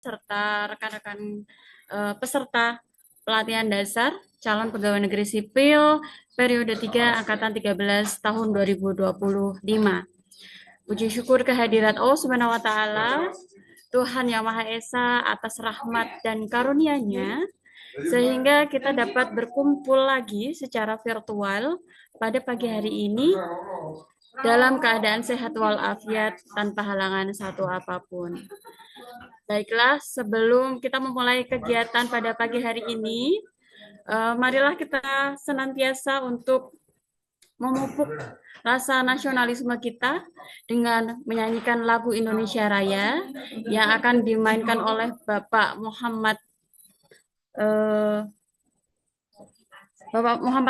serta rekan-rekan peserta pelatihan dasar calon pegawai negeri sipil periode 3 angkatan 13 tahun 2025. Puji syukur kehadirat Allah Subhanahu wa taala, Tuhan Yang Maha Esa atas rahmat dan karunia-Nya sehingga kita dapat berkumpul lagi secara virtual pada pagi hari ini dalam keadaan sehat walafiat tanpa halangan satu apapun. Baiklah, sebelum kita memulai kegiatan pada pagi hari ini, marilah kita senantiasa untuk memupuk rasa nasionalisme kita dengan menyanyikan lagu Indonesia Raya yang akan dimainkan oleh Bapak Muhammad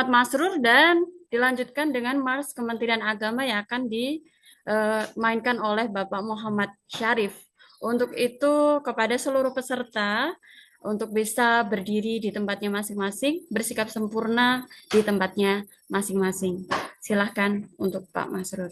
Masrur dan dilanjutkan dengan Mars Kementerian Agama yang akan dimainkan oleh Bapak Muhammad Syarif. Untuk itu, kepada seluruh peserta, untuk bisa berdiri di tempatnya masing-masing, bersikap sempurna di tempatnya masing-masing. Silahkan untuk Pak Masrur.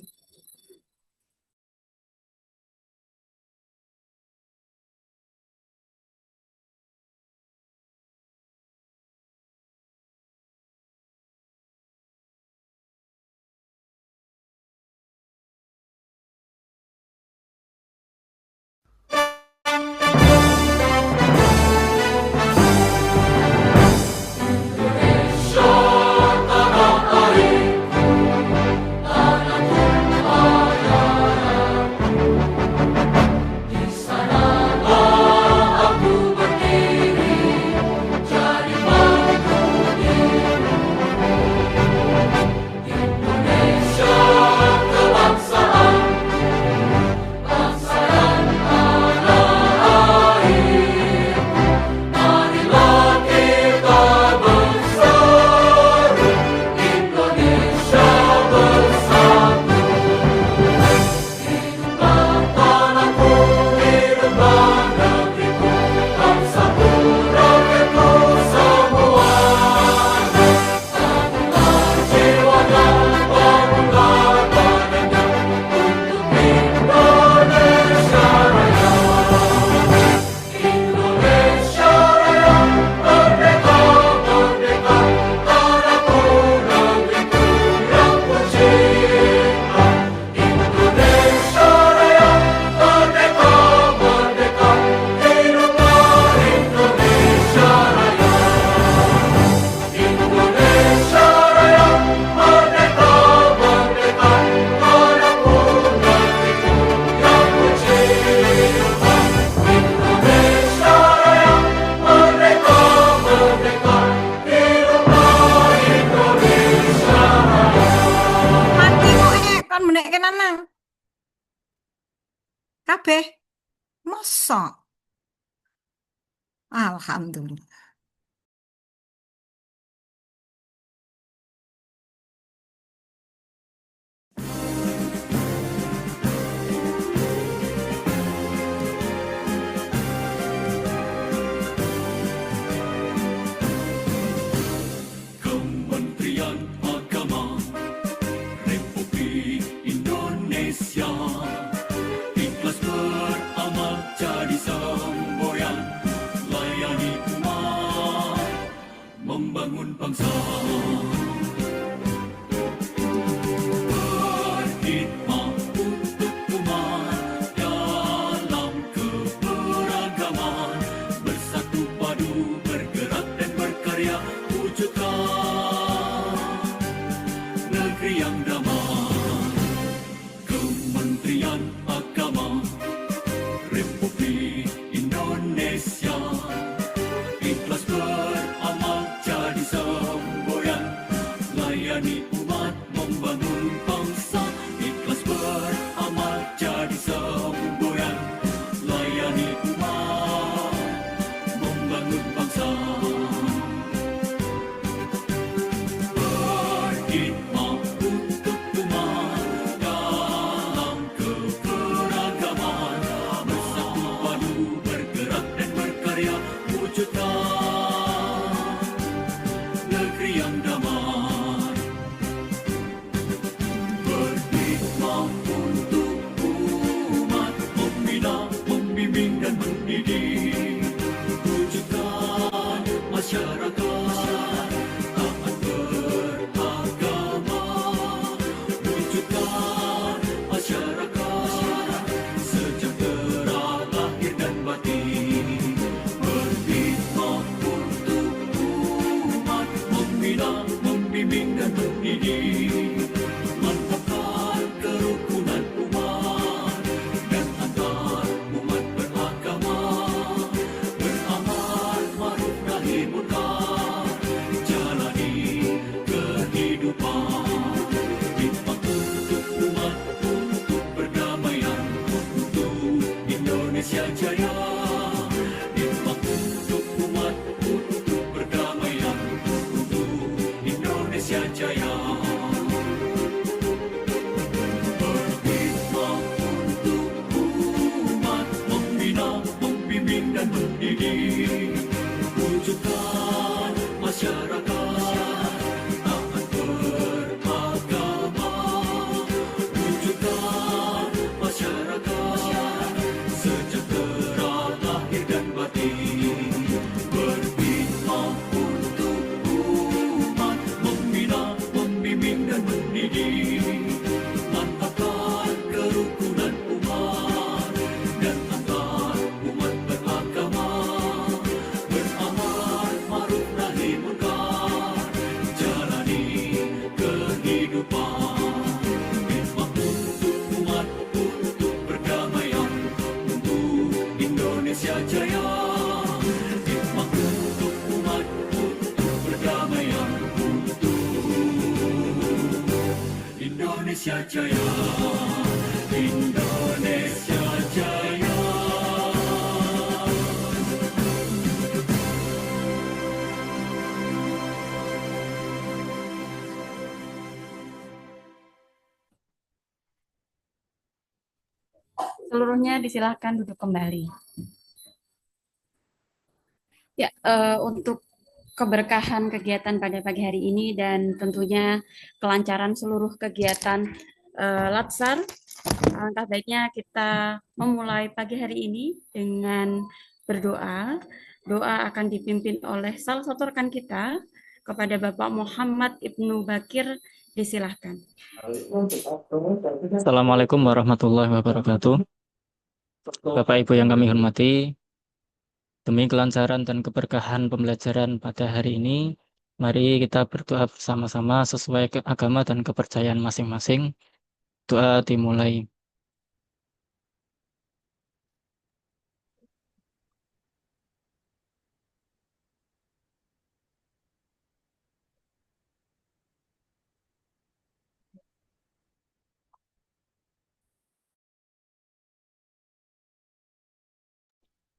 Kabeh mosok. Alhamdulillah. Kementerian Agama Republik Indonesia ikhlas beramal jadi semboyan, layani umat, membangun bangsa. Berkhidmat untuk umat dalam keberagaman, bersatu padu bergerak dan berkarya, wujudkan negeri yang damai. Kementerian Agama Republik Indonesia ikhlas beramal jadi semboyan, layani umat, membangun bangsa. Ikhlas beramal jadi semboyan, layani umat, membangun bangsa. Berkhidmat untuk umat dalam keberagaman, bersatu padu bergerak dan berkarya, wujudkan negeri yang damai. Berkhidmat untuk umat, membina, membimbing dan mendidik, mendidik, wujudkan masyarakat taat beragama, wujudkan masyarakat sejahtera lahir dan batin, berkhidmat untuk umat, membina, membimbing dan mendidik, mantapkan kerukunan umat dan antar umat beragama, beramal ma'ruf nahi munkar, jalani kehidupan, khidmat untuk umat, untuk perdamaian, untuk Indonesia Jaya, khidmat untuk umat, untuk perdamaian, untuk Indonesia Jaya, Indonesia Jaya. Seluruhnya disilahkan duduk kembali. Ya, untuk keberkahan kegiatan pada pagi hari ini dan tentunya kelancaran seluruh kegiatan Latsar, alangkah baiknya kita memulai pagi hari ini dengan berdoa. Doa akan dipimpin oleh salah satu rekan kita kepada Bapak Muhammad Ibnu Bakir. Disilahkan. Assalamualaikum warahmatullahi wabarakatuh. Bapak Ibu yang kami hormati, demi kelancaran dan keberkahan pembelajaran pada hari ini, mari kita berdoa bersama-sama sesuai agama dan kepercayaan masing-masing. Doa dimulai.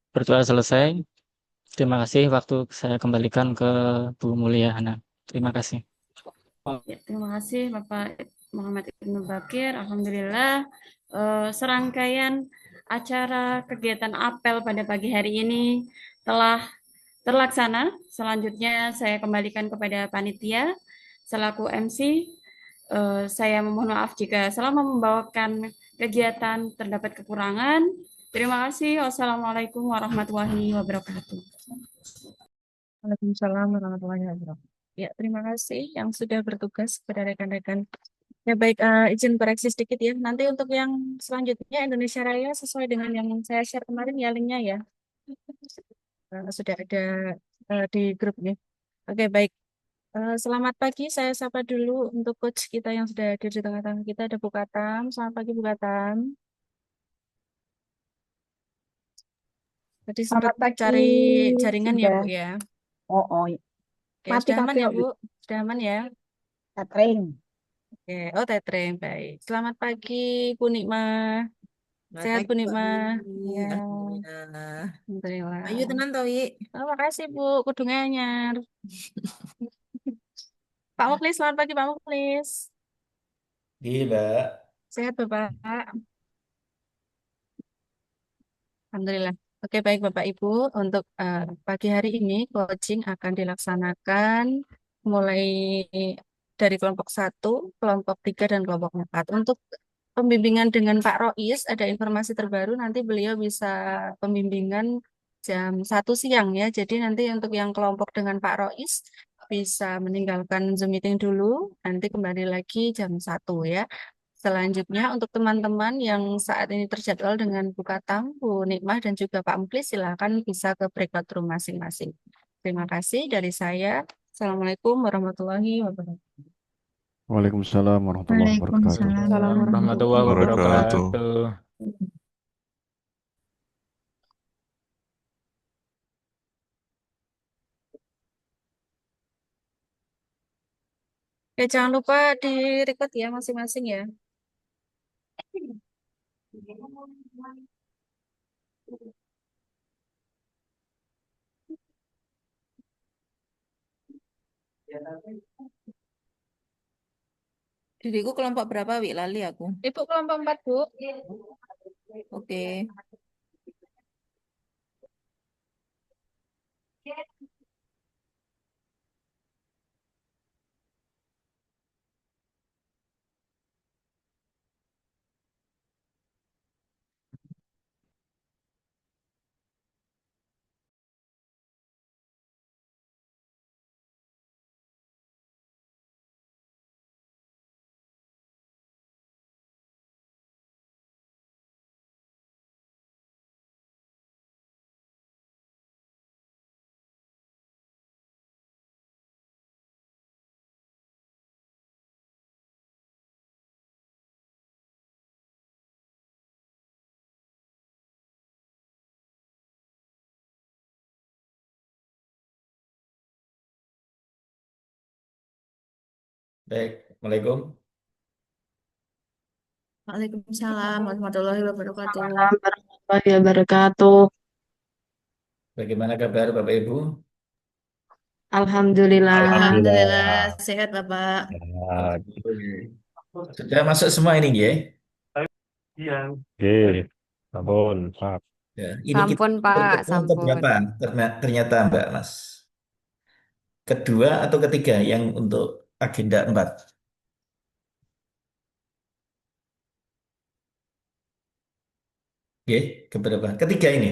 Berdoa selesai. Terima kasih. Waktu saya kembalikan ke Bu Mulyana. Terima kasih. Ya, terima kasih Bapak Muhammad Ibnu Bakir. Alhamdulillah, serangkaian acara kegiatan apel pada pagi hari ini telah terlaksana. Selanjutnya saya kembalikan kepada panitia selaku MC. Saya memohon maaf jika selama membawakan kegiatan terdapat kekurangan. Terima kasih. Wassalamualaikum warahmatullahi wabarakatuh. Waalaikumsalam warahmatullahi wabarakatuh. Ya, terima kasih yang sudah bertugas kepada rekan-rekan. Ya baik, izin koreksi sedikit ya. Nanti untuk yang selanjutnya Indonesia Raya sesuai dengan yang saya share kemarin ya linknya ya. Sudah ada di grup ya. Oke baik. Selamat pagi, saya sapa dulu untuk coach kita yang sudah hadir di tengah-tengah kita ada Bu Katam. Selamat pagi Bu Katam. Tadi sempat Selamat pagi, cari jaringan ya sudah. Bu ya. Oh, Oke, mati sudah aman kabeh ya kok, Bu? Sudah aman ya? catering. Oke, oh Tetreng, baik. Selamat pagi Bu Nikma. Sehat Bu Nikma. Ya, Alhamdulillah. alhamdulillah. Ayo tenan toh, Wi. Oh, makasih Bu, kudu anyar. Pak Muklis, selamat pagi Pak Muklis. Gila. Sehat Bapak. Alhamdulillah. Oke, baik Bapak Ibu. Untuk pagi hari ini coaching akan dilaksanakan mulai dari kelompok 1, kelompok 3, dan kelompok 4. Untuk pembimbingan dengan Pak Rois, ada informasi terbaru, nanti beliau bisa pembimbingan jam 1 siang ya. Jadi nanti untuk yang kelompok dengan Pak Rois bisa meninggalkan Zoom meeting dulu, nanti kembali lagi jam 1 ya. Selanjutnya untuk teman-teman yang saat ini terjadwal dengan Bu Katam, Bu Nikmah, dan juga Pak Muklis, silakan bisa ke breakout room masing-masing. Terima kasih dari saya. Assalamualaikum warahmatullahi wabarakatuh. Waalaikumsalam warahmatullahi wabarakatuh. Assalamualaikum warahmatullahi Wabarakatuh. wabarakatuh. Ya, jangan lupa di record ya masing-masing ya. Diriku kelompok berapa, Wi? Lali aku. Ibu kelompok 4, Bu. Oke. Baik, Assalamualaikum. Waalaikumsalam warahmatullahi wabarakatuh. Waalaikumsalam warahmatullahi wabarakatuh. Bagaimana kabar Bapak Ibu? Alhamdulillah. Alhamdulillah Alhamdulillah. sehat Bapak. Ya, Sudah masuk semua ini, ya? oke. Sampun, Pak. Ya, ini kita Sampun, Pak, pertemuan sampun. keberapa? Ternyata Mbak Mas. Kedua atau ketiga yang untuk agenda 4? Oke, keberapa? Ketiga ini.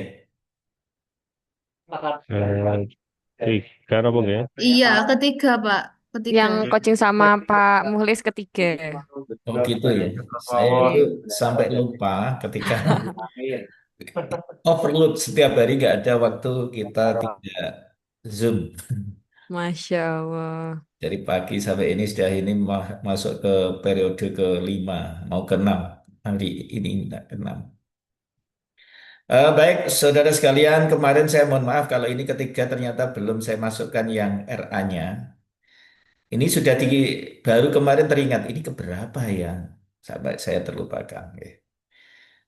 Eh, tiga apa ya? Iya, ketiga Pak. Ketiga. Yang coaching sama Pak Muhlis ketiga. Oh gitu ya. Saya itu sampai lupa ketika overload setiap hari nggak ada waktu kita tidak Zoom. Masya Allah. Dari pagi sampai ini sudah ini masuk ke periode ke-5, mau ke-6. Hari ini enggak ke-6. Baik, saudara sekalian, kemarin saya mohon maaf kalau ini ketiga ternyata belum saya masukkan yang RA-nya. Ini sudah baru kemarin teringat, ini keberapa ya? Sampai saya terlupakan. Oke.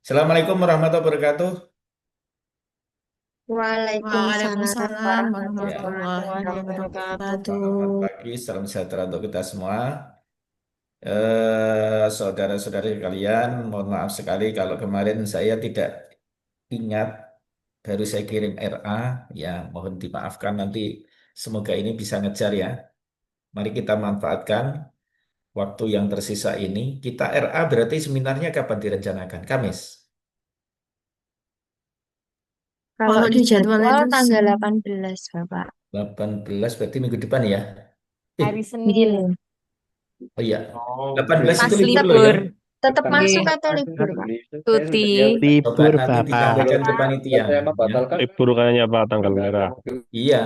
Assalamualaikum warahmatullahi wabarakatuh. Waalaikumsalam Ya, warahmatullahi wabarakatuh. selamat pagi, salam sejahtera untuk kita semua. Saudara-saudari sekalian, mohon maaf sekali kalau kemarin saya tidak ingat, baru saya kirim RA, ya mohon dimaafkan nanti, semoga ini bisa ngejar ya. Mari kita manfaatkan waktu yang tersisa ini. Kita RA berarti seminarnya kapan direncanakan? Kamis. Kalau di jadwal itu tanggal 18, Bapak. 18 berarti minggu depan ya? Hari Senin. Oh iya, 18 itu Pas libur loh ya. libur. tetap Oke. masuk atau libur Pak? Tuti. Coba Libur, nanti Bapak. disampaikan ke panitia. Ya. Libur kayaknya Pak, tanggal merah. Iya,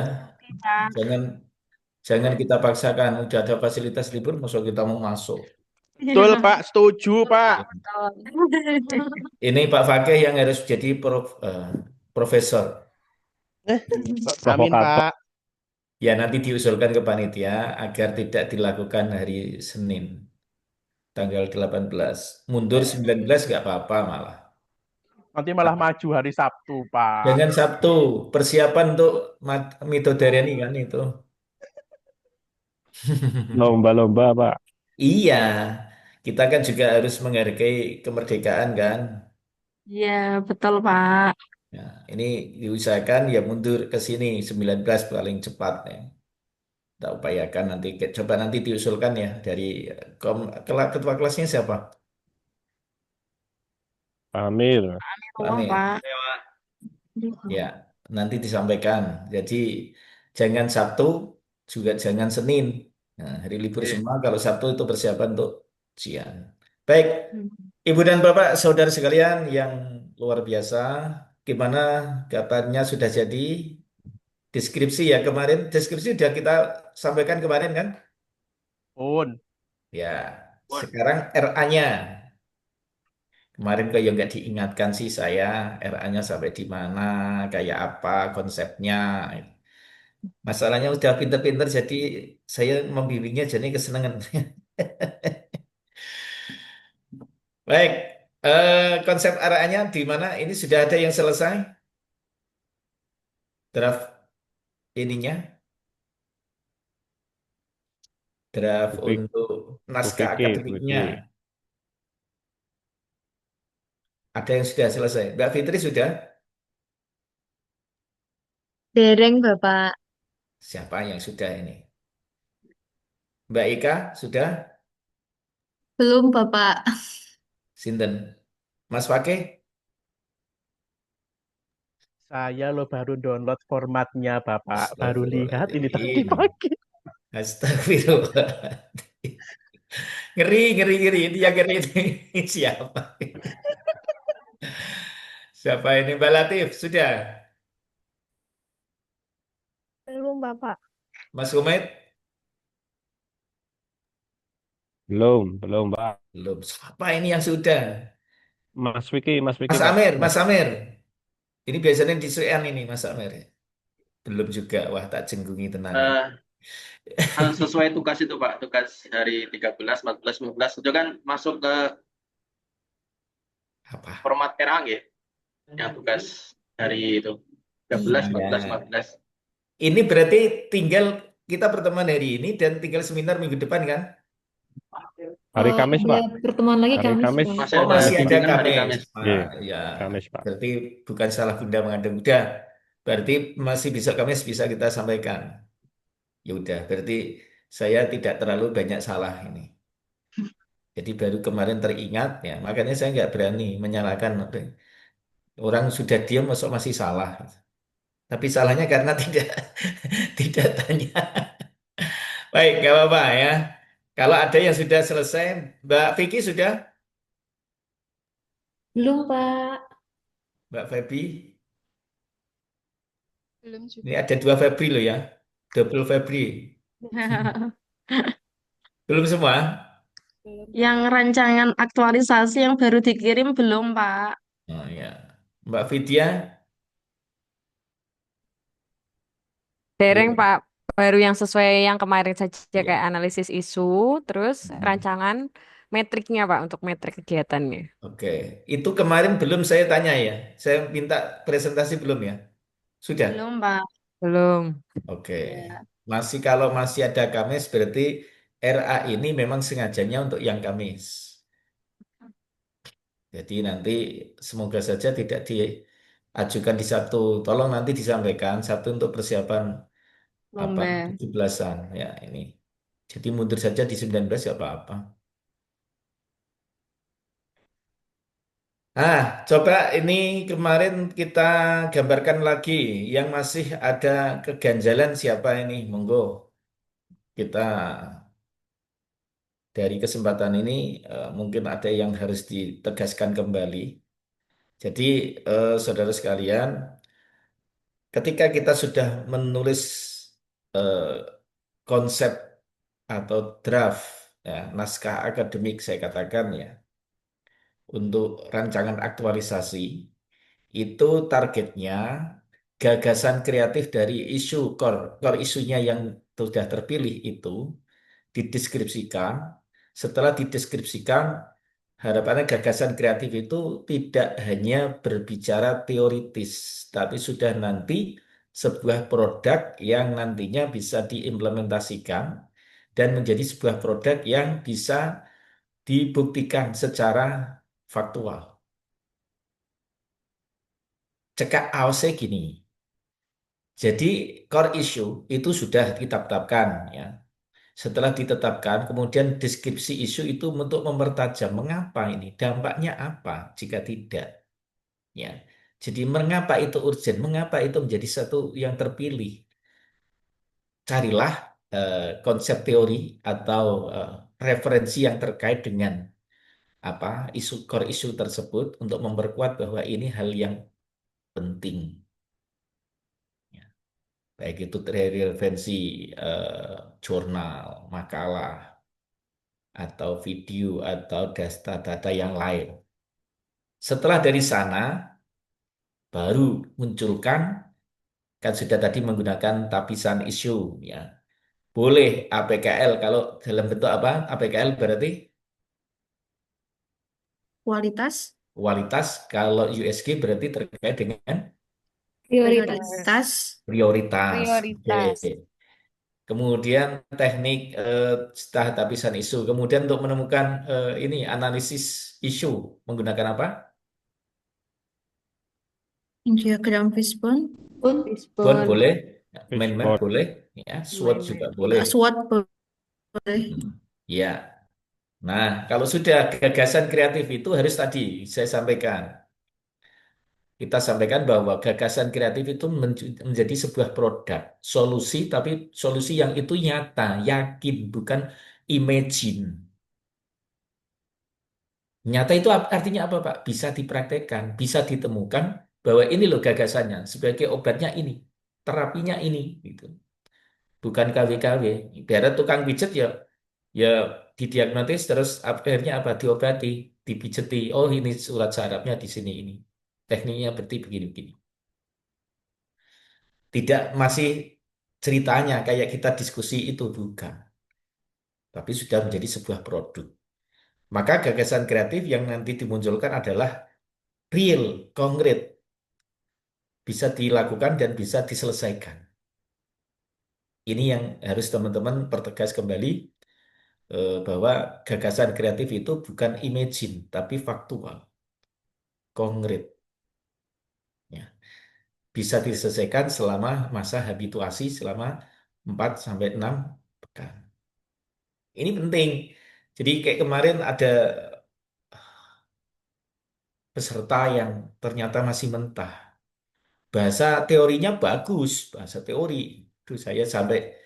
jangan jangan kita paksakan. Udah ada fasilitas libur, masuk kita mau masuk. Betul, Pak. Setuju, Pak. Ini Pak Fakih yang harus jadi profesor. Amin, Provokator. Pak. Ya nanti diusulkan ke panitia agar tidak dilakukan hari Senin, tanggal 18. Mundur 19 nggak apa-apa malah. Nanti malah maju hari Sabtu, Pak. Jangan Sabtu, persiapan untuk Midodaren ini kan itu. Lomba-lomba, Pak. Iya, kita kan juga harus menghargai kemerdekaan kan. Iya, betul, Pak. Nah, ini diusahakan ya mundur ke sini 19 paling cepat ya. Kita upayakan nanti, coba nanti diusulkan ya dari ketua kelasnya siapa? Amir. Pak Amir. Pak. Ya, nanti disampaikan. Jadi jangan Sabtu, juga jangan Senin. Nah, hari libur semua. Kalau Sabtu itu persiapan untuk ujian. Baik, Ibu dan Bapak, saudara sekalian yang luar biasa, gimana kabarnya sudah jadi? Deskripsi ya kemarin, deskripsi sudah kita sampaikan kemarin kan? Pun. Ya, sekarang RA-nya. Kemarin kok ya nggak diingatkan sih saya, RA-nya sampai di mana, kayak apa konsepnya. Masalahnya udah pinter-pinter, jadi saya membimbingnya jadi kesenangan. Baik, konsep RA-nya di mana? Ini sudah ada yang selesai? Draft ininya? Draft Bu untuk naskah Vicky, Bu akademiknya. Vicky. Ada yang sudah selesai. Mbak Fitri sudah? Dereng, Bapak. Siapa yang sudah ini? Mbak Ika sudah? Belum Bapak. Sinten? Mas Fakih? Saya lo baru download formatnya, Bapak. Baru lihat ini tadi Astagfirullahaladzim. pagi. Astagfirullah. Ngeri, ngeri, ngeri. Ini yang ngeri ini siapa? Siapa ini? Mbak Latif, sudah? Belum, Bapak. Mas Humaid? Belum, Pak. Belum. Siapa ini yang sudah? Mas Vicky, Mas Pak. Amir, Mas Amir. Ini biasanya di Suean ini, Mas Amir. Belum juga. Wah, tak jenggungi tenang. Sesuai tugas itu Pak, tugas hari 13, 14, 15 itu kan masuk ke Apa? format RAG ya, yang tugas hari itu 13, 14, Iya. 15. Ini berarti tinggal kita pertemuan hari ini dan tinggal seminar minggu depan kan? Hari Kamis, Ada Pak. pertemuan lagi Hari Kamis, Kamis. Pak. Masih Oh, ada masih ada bimbingan hari Kamis. Kamis. Iya, Ya, Kamis, Pak. berarti bukan salah Bunda mengandung. Udah, berarti masih bisa Kamis bisa kita sampaikan. Ya udah, berarti saya tidak terlalu banyak salah ini. Jadi baru kemarin teringat ya, makanya saya nggak berani menyalahkan orang sudah diam masuk masih salah. Tapi salahnya karena tidak tidak tanya. Baik, nggak apa-apa ya. Kalau ada yang sudah selesai, Mbak Vicky sudah, Belum, Pak. Mbak Feby, Belum ini juga. ada dua Febri loh ya, double Febri. Belum semua? Yang rancangan aktualisasi yang baru dikirim belum, Pak. Oh ya, Mbak Vidya Dereng belum. Pak, baru yang sesuai yang kemarin saja Ya, kayak analisis isu, terus hmm, rancangan metriknya Pak untuk metrik kegiatannya. oke. Itu kemarin belum saya tanya ya, saya minta presentasi belum ya? Sudah. Belum, Pak. Belum. Oke. Ya. Masih kalau masih ada Kamis berarti RA ini memang sengajanya untuk yang Kamis. Jadi nanti semoga saja tidak diajukan di Sabtu. Tolong nanti disampaikan Sabtu untuk persiapan apa Lomba. 17-an ya ini. Jadi mundur saja di 19 ya apa-apa. Ah, coba ini kemarin kita gambarkan lagi yang masih ada keganjalan siapa ini. Monggo kita dari kesempatan ini mungkin ada yang harus ditegaskan kembali. Jadi saudara sekalian, ketika kita sudah menulis eh, konsep atau draft ya, naskah akademik saya katakan ya, untuk rancangan aktualisasi itu targetnya gagasan kreatif dari isu core isunya yang sudah terpilih itu dideskripsikan. Setelah dideskripsikan, harapannya gagasan kreatif itu tidak hanya berbicara teoritis, tapi sudah nanti sebuah produk yang nantinya bisa diimplementasikan dan menjadi sebuah produk yang bisa dibuktikan secara faktual. Cekak AOC gini, jadi core issue itu sudah ditetapkan ya. Setelah ditetapkan, kemudian deskripsi isu itu untuk mempertajam mengapa ini, dampaknya apa jika tidak. Ya, jadi mengapa itu urgent, mengapa itu menjadi satu yang terpilih. Carilah konsep teori atau referensi yang terkait dengan apa isu core isu tersebut untuk memperkuat bahwa ini hal yang penting. Ya, baik itu dari referensi jurnal, makalah, atau video atau data-data yang lain. Setelah dari sana, baru munculkan, kan sudah tadi menggunakan tapisan isu, ya. Boleh APKL, kalau dalam bentuk apa? APKL berarti Kualitas, kualitas, kalau USG berarti terkait dengan prioritas, prioritas. Oke. Prioritas. Kemudian teknik setelah tapisan isu. Kemudian untuk menemukan ini analisis isu menggunakan apa? diagram fishbone, Bond Fishbone. boleh, mind map Fishbone. boleh, ya, SWOT Mind juga map. boleh. SWOT boleh. Ya, nah kalau sudah gagasan kreatif itu harus tadi saya sampaikan. Kita sampaikan bahwa gagasan kreatif itu menjadi sebuah produk, solusi, tapi solusi yang itu nyata, yakin, bukan imagine. Nyata itu artinya apa, Pak? Bisa dipraktekkan, bisa ditemukan bahwa ini loh gagasannya, sebagai obatnya ini, terapinya ini, gitu. Bukan KW-KW. Biar tukang pijet ya, ya didiagnosis terus akhirnya apa? Diobati, dipijeti. Oh ini surat sarafnya di sini ini. Tekniknya berarti begini-begini. Tidak masih ceritanya kayak kita diskusi itu bukan, tapi sudah menjadi sebuah produk. Maka gagasan kreatif yang nanti dimunculkan adalah real, konkret, bisa dilakukan dan bisa diselesaikan. Ini yang harus teman-teman pertegas kembali, bahwa gagasan kreatif itu bukan imagine, tapi faktual, konkret. Ya. Bisa diselesaikan selama masa habituasi selama 4 sampai 6 pekan. Ini penting. Jadi kayak kemarin ada peserta yang ternyata masih mentah. Bahasa teorinya bagus, bahasa teori. Itu saya sampai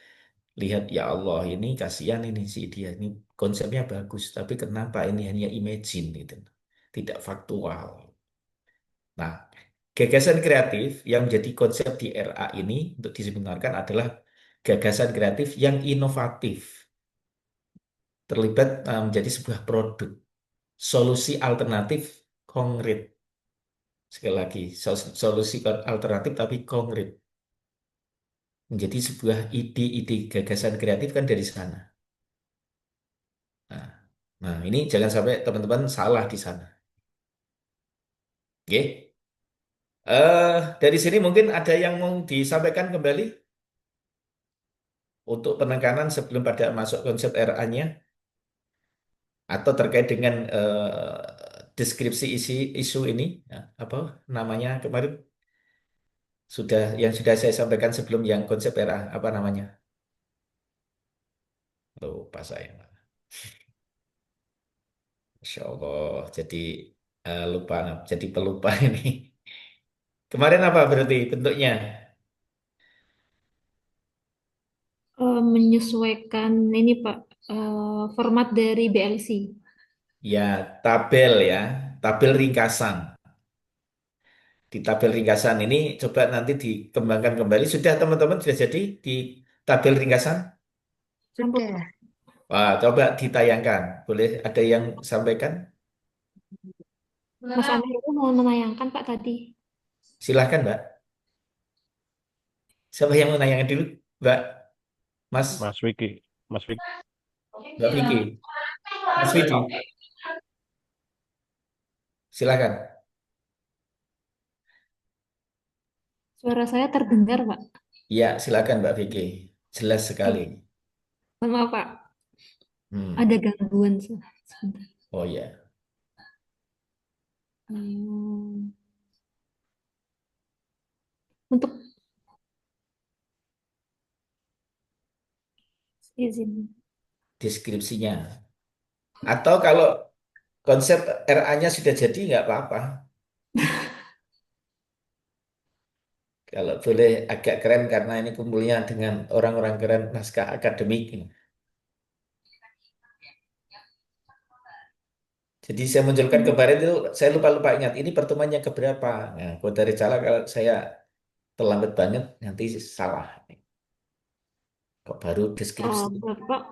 lihat, ya Allah, ini kasihan ini si dia. Ini konsepnya bagus, tapi kenapa ini hanya imagine gitu. Tidak faktual. Nah, gagasan kreatif yang menjadi konsep di RA ini untuk diseminarkan adalah gagasan kreatif yang inovatif, terlibat menjadi sebuah produk, solusi alternatif konkret. Sekali lagi, solusi alternatif tapi konkret. Menjadi sebuah ide-ide gagasan kreatif kan dari sana. Nah, nah, ini jangan sampai teman-teman salah di sana. Oke. Dari sini mungkin ada yang mau disampaikan kembali untuk penekanan sebelum pada masuk konsep RA-nya, atau terkait dengan deskripsi isi isu ini, ya, apa namanya kemarin yang sudah saya sampaikan sebelum yang konsep RA, apa namanya? Lupa saya. Masya Allah, jadi lupa, jadi pelupa ini. Kemarin apa berarti bentuknya? Menyesuaikan ini Pak, format dari BLC. Ya, tabel ya, tabel ringkasan. Di tabel ringkasan ini coba nanti dikembangkan kembali. Sudah teman-teman sudah jadi di tabel ringkasan? Sudah. Wah, coba ditayangkan. Boleh ada yang sampaikan? Mas Amir itu mau menayangkan Pak tadi. Silahkan, Mbak. Siapa yang mau menayangkan dulu? Mbak, Mas, Mas Wiki. Mas Wiki. Mbak Vicky, Mas Widi. Silahkan. Suara saya terdengar Pak. Ya, silakan Mbak Vicky. Jelas sekali. Mohon maaf Pak, Hmm. ada gangguan sebentar. Oh ya. Untuk izin. Deskripsinya. Atau kalau konsep RA-nya sudah jadi nggak apa-apa. Kalau boleh agak keren karena ini kumpulnya dengan orang-orang keren naskah akademik. Jadi saya munculkan kemarin itu, saya lupa-lupa ingat, ini pertemuan yang keberapa. Nah, kalau dari salah, kalau saya terlambat banget, nanti salah. Kok baru deskripsi. Bapak,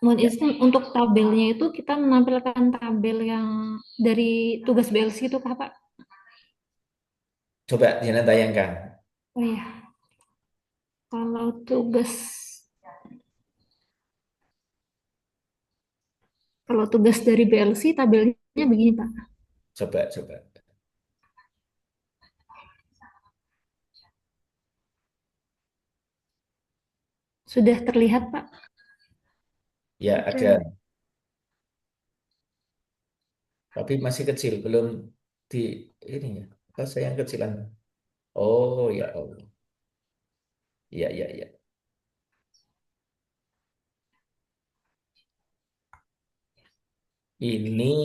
mohon izin untuk tabelnya itu kita menampilkan tabel yang dari tugas BLC itu kah Pak? Coba jangan tayangkan. Oh ya, kalau tugas dari BLC tabelnya begini Pak. Coba. Sudah terlihat Pak? Ya, ada. Tapi masih kecil, belum di ini ya. Apa saya yang kecilan? Oh ya Allah. Ya. Ini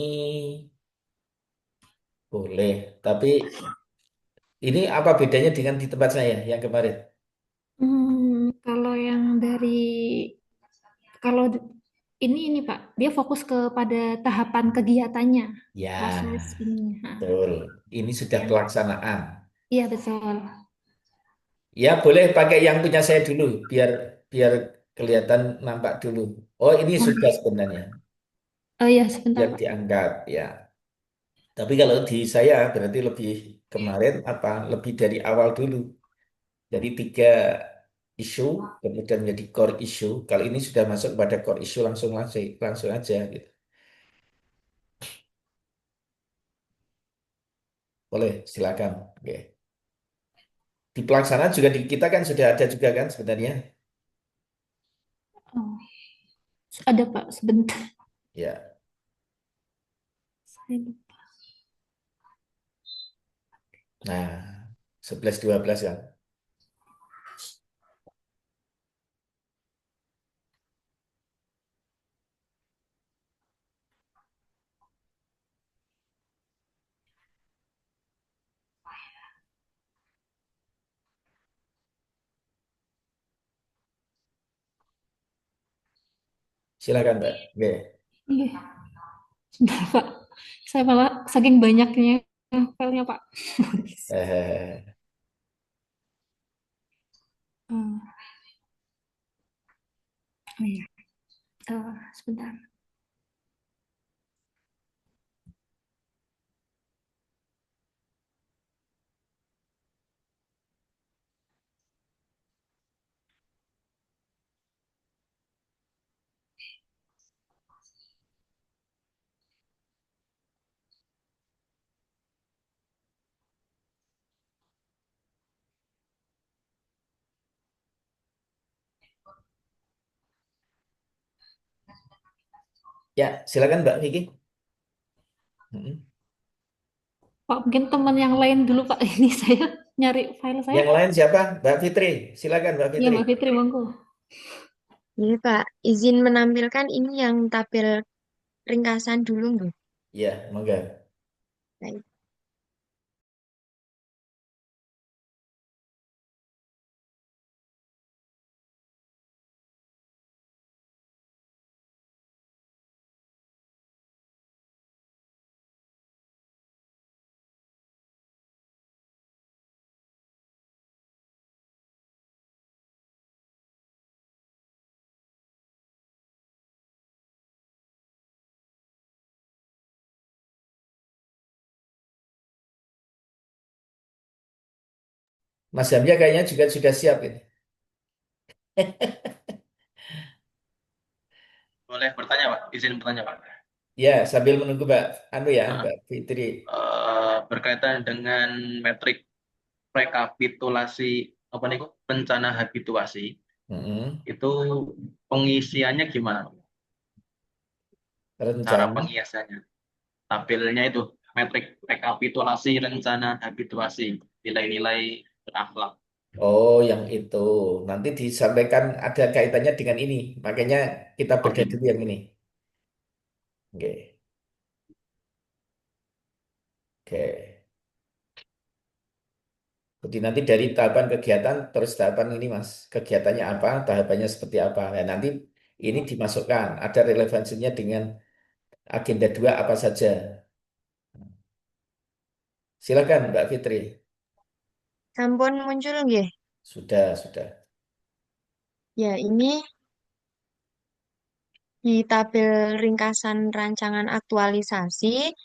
boleh, tapi ini apa bedanya dengan di tempat saya yang kemarin? Kalau yang kalau ini Pak, dia fokus kepada tahapan kegiatannya, Ya, proses ini. betul. Ini sudah pelaksanaan. Iya betul. Ya, boleh pakai yang punya saya dulu, biar biar kelihatan nampak dulu. Oh, ini sudah sebenarnya. Oh iya sebentar Yang Pak. diangkat, ya. Tapi kalau di saya berarti lebih kemarin lebih dari awal dulu. Jadi isu, kemudian menjadi core issue. Kalau ini sudah masuk pada core issue langsung langsung langsung aja gitu. Boleh, silakan. Oke. Di pelaksanaan juga di kita kan sudah ada juga kan sebenarnya. Oh, ada Pak, sebentar. Ya. Saya lupa. Nah, 11-12 kan. Silakan, Mbak. Oke. Iya, sebentar Pak. Saya malah saking banyaknya filenya Pak. Eh, Hmm, oh iya, sebentar. ya, silakan Mbak Vicky. Mm-mm. Pak, mungkin teman yang lain dulu Pak. Ini saya nyari file saya. Yang lain siapa? Mbak Fitri. Silakan Mbak Iya, Fitri. Mbak Fitri, monggo. Ini Pak, izin menampilkan ini yang tabel ringkasan dulu nggak? Ya, monggo. Baik. Mas Hamzah kayaknya juga sudah siap ini. Boleh bertanya, Pak? Izin bertanya, Pak. Ya, sambil menunggu Mbak Anu ya, Nah, Mbak Fitri. berkaitan dengan metrik rekapitulasi apa nih, rencana habituasi, Mm-mm. itu pengisiannya gimana, Pak? Cara Rencana. pengisiannya. Tabelnya itu metrik rekapitulasi rencana habituasi, nilai-nilai berakhlak. Oh, yang itu. Nanti disampaikan ada kaitannya dengan ini. Makanya kita bedah Oke. dulu yang ini. Oke. Oke. Jadi nanti dari tahapan kegiatan terus tahapan ini Mas. Kegiatannya apa, tahapannya seperti apa. Nah, nanti ini dimasukkan. Ada relevansinya dengan agenda 2 apa saja. Silakan Mbak Fitri. Sampun muncul nggih? Sudah, sudah. Ya, ini di tabel ringkasan rancangan aktualisasi.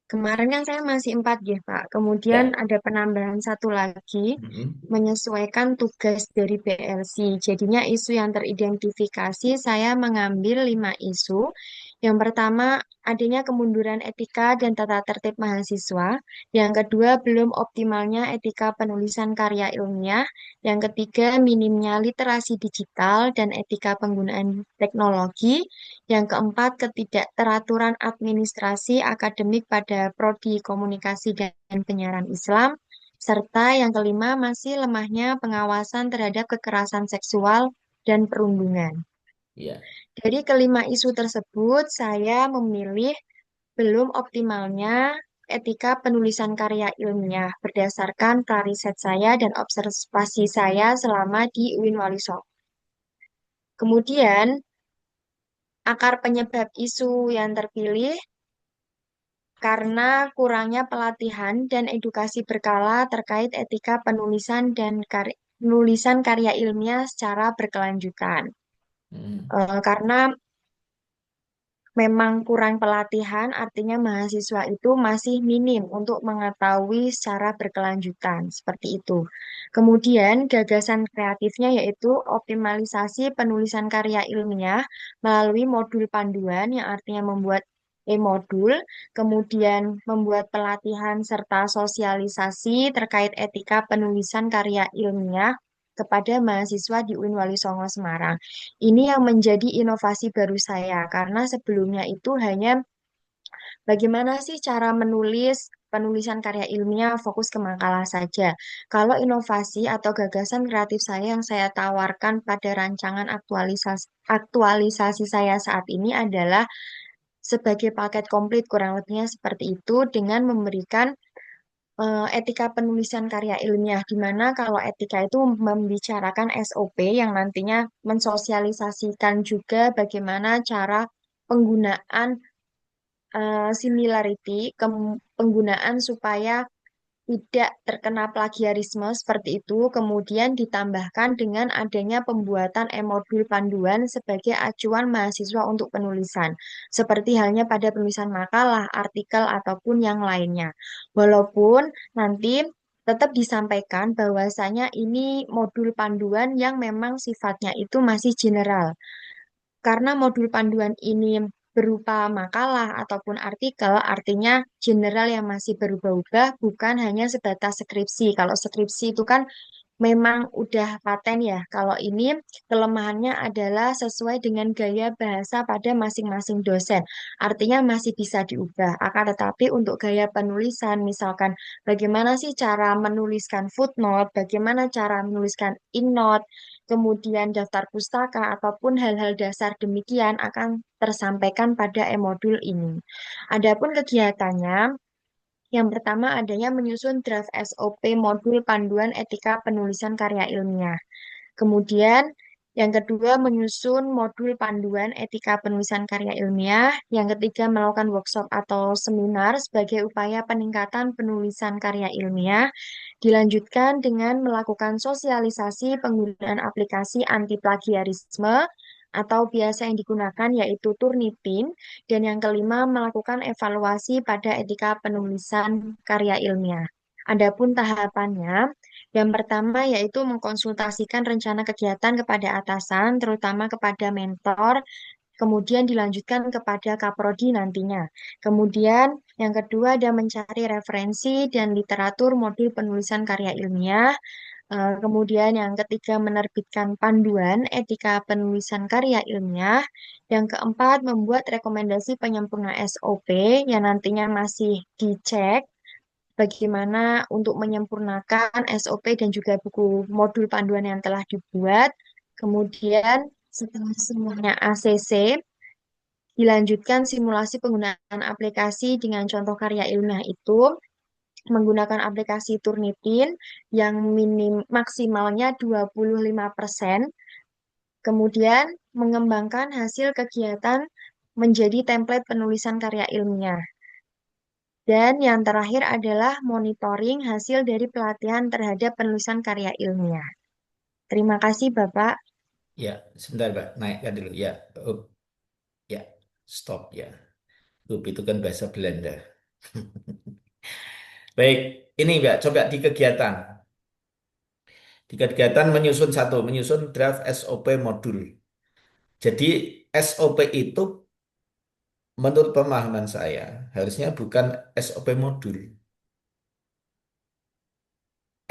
Kemarin kan saya masih 4 ya, Pak. Kemudian Ya. ada penambahan satu lagi, Mm-mm. menyesuaikan tugas dari PLC. Jadinya isu yang teridentifikasi, saya mengambil 5 isu. Yang pertama, adanya kemunduran etika dan tata tertib mahasiswa. Yang kedua, belum optimalnya etika penulisan karya ilmiah. Yang ketiga, minimnya literasi digital dan etika penggunaan teknologi. Yang keempat, ketidakteraturan administrasi akademik pada prodi komunikasi dan penyiaran Islam. Serta yang kelima, masih lemahnya pengawasan terhadap kekerasan seksual dan perundungan. Ya. Dari kelima isu tersebut, saya memilih belum optimalnya etika penulisan karya ilmiah berdasarkan prariset saya dan observasi saya selama di UIN Wali Songo. Kemudian, akar penyebab isu yang terpilih karena kurangnya pelatihan dan edukasi berkala terkait etika penulisan dan penulisan karya ilmiah secara berkelanjutan. Mm. Karena memang kurang pelatihan, artinya mahasiswa itu masih minim untuk mengetahui secara berkelanjutan, seperti itu. Kemudian, gagasan kreatifnya yaitu optimalisasi penulisan karya ilmiah melalui modul panduan, yang artinya membuat e-modul, kemudian membuat pelatihan serta sosialisasi terkait etika penulisan karya ilmiah kepada mahasiswa di UIN Wali Songo Semarang. Ini yang menjadi inovasi baru saya, karena sebelumnya itu hanya bagaimana sih cara menulis penulisan karya ilmiah fokus ke makalah saja. Kalau inovasi atau gagasan kreatif saya yang saya tawarkan pada rancangan aktualisasi saya saat ini adalah sebagai paket komplit, kurang lebihnya seperti itu, dengan memberikan etika penulisan karya ilmiah, di mana kalau etika itu membicarakan SOP yang nantinya mensosialisasikan juga bagaimana cara penggunaan similarity, penggunaan supaya tidak terkena plagiarisme seperti itu, kemudian ditambahkan dengan adanya pembuatan e-modul panduan sebagai acuan mahasiswa untuk penulisan, seperti halnya pada penulisan makalah, artikel, ataupun yang lainnya. Walaupun nanti tetap disampaikan bahwasanya ini modul panduan yang memang sifatnya itu masih general. Karena modul panduan ini berupa makalah ataupun artikel, artinya general yang masih berubah-ubah, bukan hanya sebatas skripsi. Kalau skripsi itu kan memang udah paten ya. Kalau ini kelemahannya adalah sesuai dengan gaya bahasa pada masing-masing dosen. Artinya masih bisa diubah. Akan tetapi untuk gaya penulisan, misalkan bagaimana sih cara menuliskan footnote, bagaimana cara menuliskan indnote, kemudian daftar pustaka, ataupun hal-hal dasar demikian akan tersampaikan pada e-modul ini. Adapun kegiatannya, yang pertama adanya menyusun draft SOP modul panduan etika penulisan karya ilmiah. Kemudian yang kedua menyusun modul panduan etika penulisan karya ilmiah. Yang ketiga melakukan workshop atau seminar sebagai upaya peningkatan penulisan karya ilmiah. Dilanjutkan dengan melakukan sosialisasi penggunaan aplikasi anti plagiarisme atau biasa yang digunakan yaitu Turnitin. Dan yang kelima, melakukan evaluasi pada etika penulisan karya ilmiah. Adapun tahapannya, yang pertama yaitu mengkonsultasikan rencana kegiatan kepada atasan, terutama kepada mentor, kemudian dilanjutkan kepada kaprodi nantinya. Kemudian yang kedua ada mencari referensi dan literatur modul penulisan karya ilmiah. Kemudian yang ketiga menerbitkan panduan etika penulisan karya ilmiah. Yang keempat membuat rekomendasi penyempurna SOP yang nantinya masih dicek bagaimana untuk menyempurnakan SOP dan juga buku modul panduan yang telah dibuat. Kemudian setelah semuanya ACC, dilanjutkan simulasi penggunaan aplikasi dengan contoh karya ilmiah itu menggunakan aplikasi Turnitin yang maksimalnya 25%. Kemudian mengembangkan hasil kegiatan menjadi template penulisan karya ilmiah. Dan yang terakhir adalah monitoring hasil dari pelatihan terhadap penulisan karya ilmiah. Terima kasih, Bapak. Ya, sebentar, Mbak. Naikkan dulu. Ya, ya, stop ya. Itu kan bahasa Belanda. Baik, ini Mbak, coba di kegiatan. Di kegiatan menyusun draft SOP modul. Jadi SOP itu menurut pemahaman saya harusnya bukan SOP modul.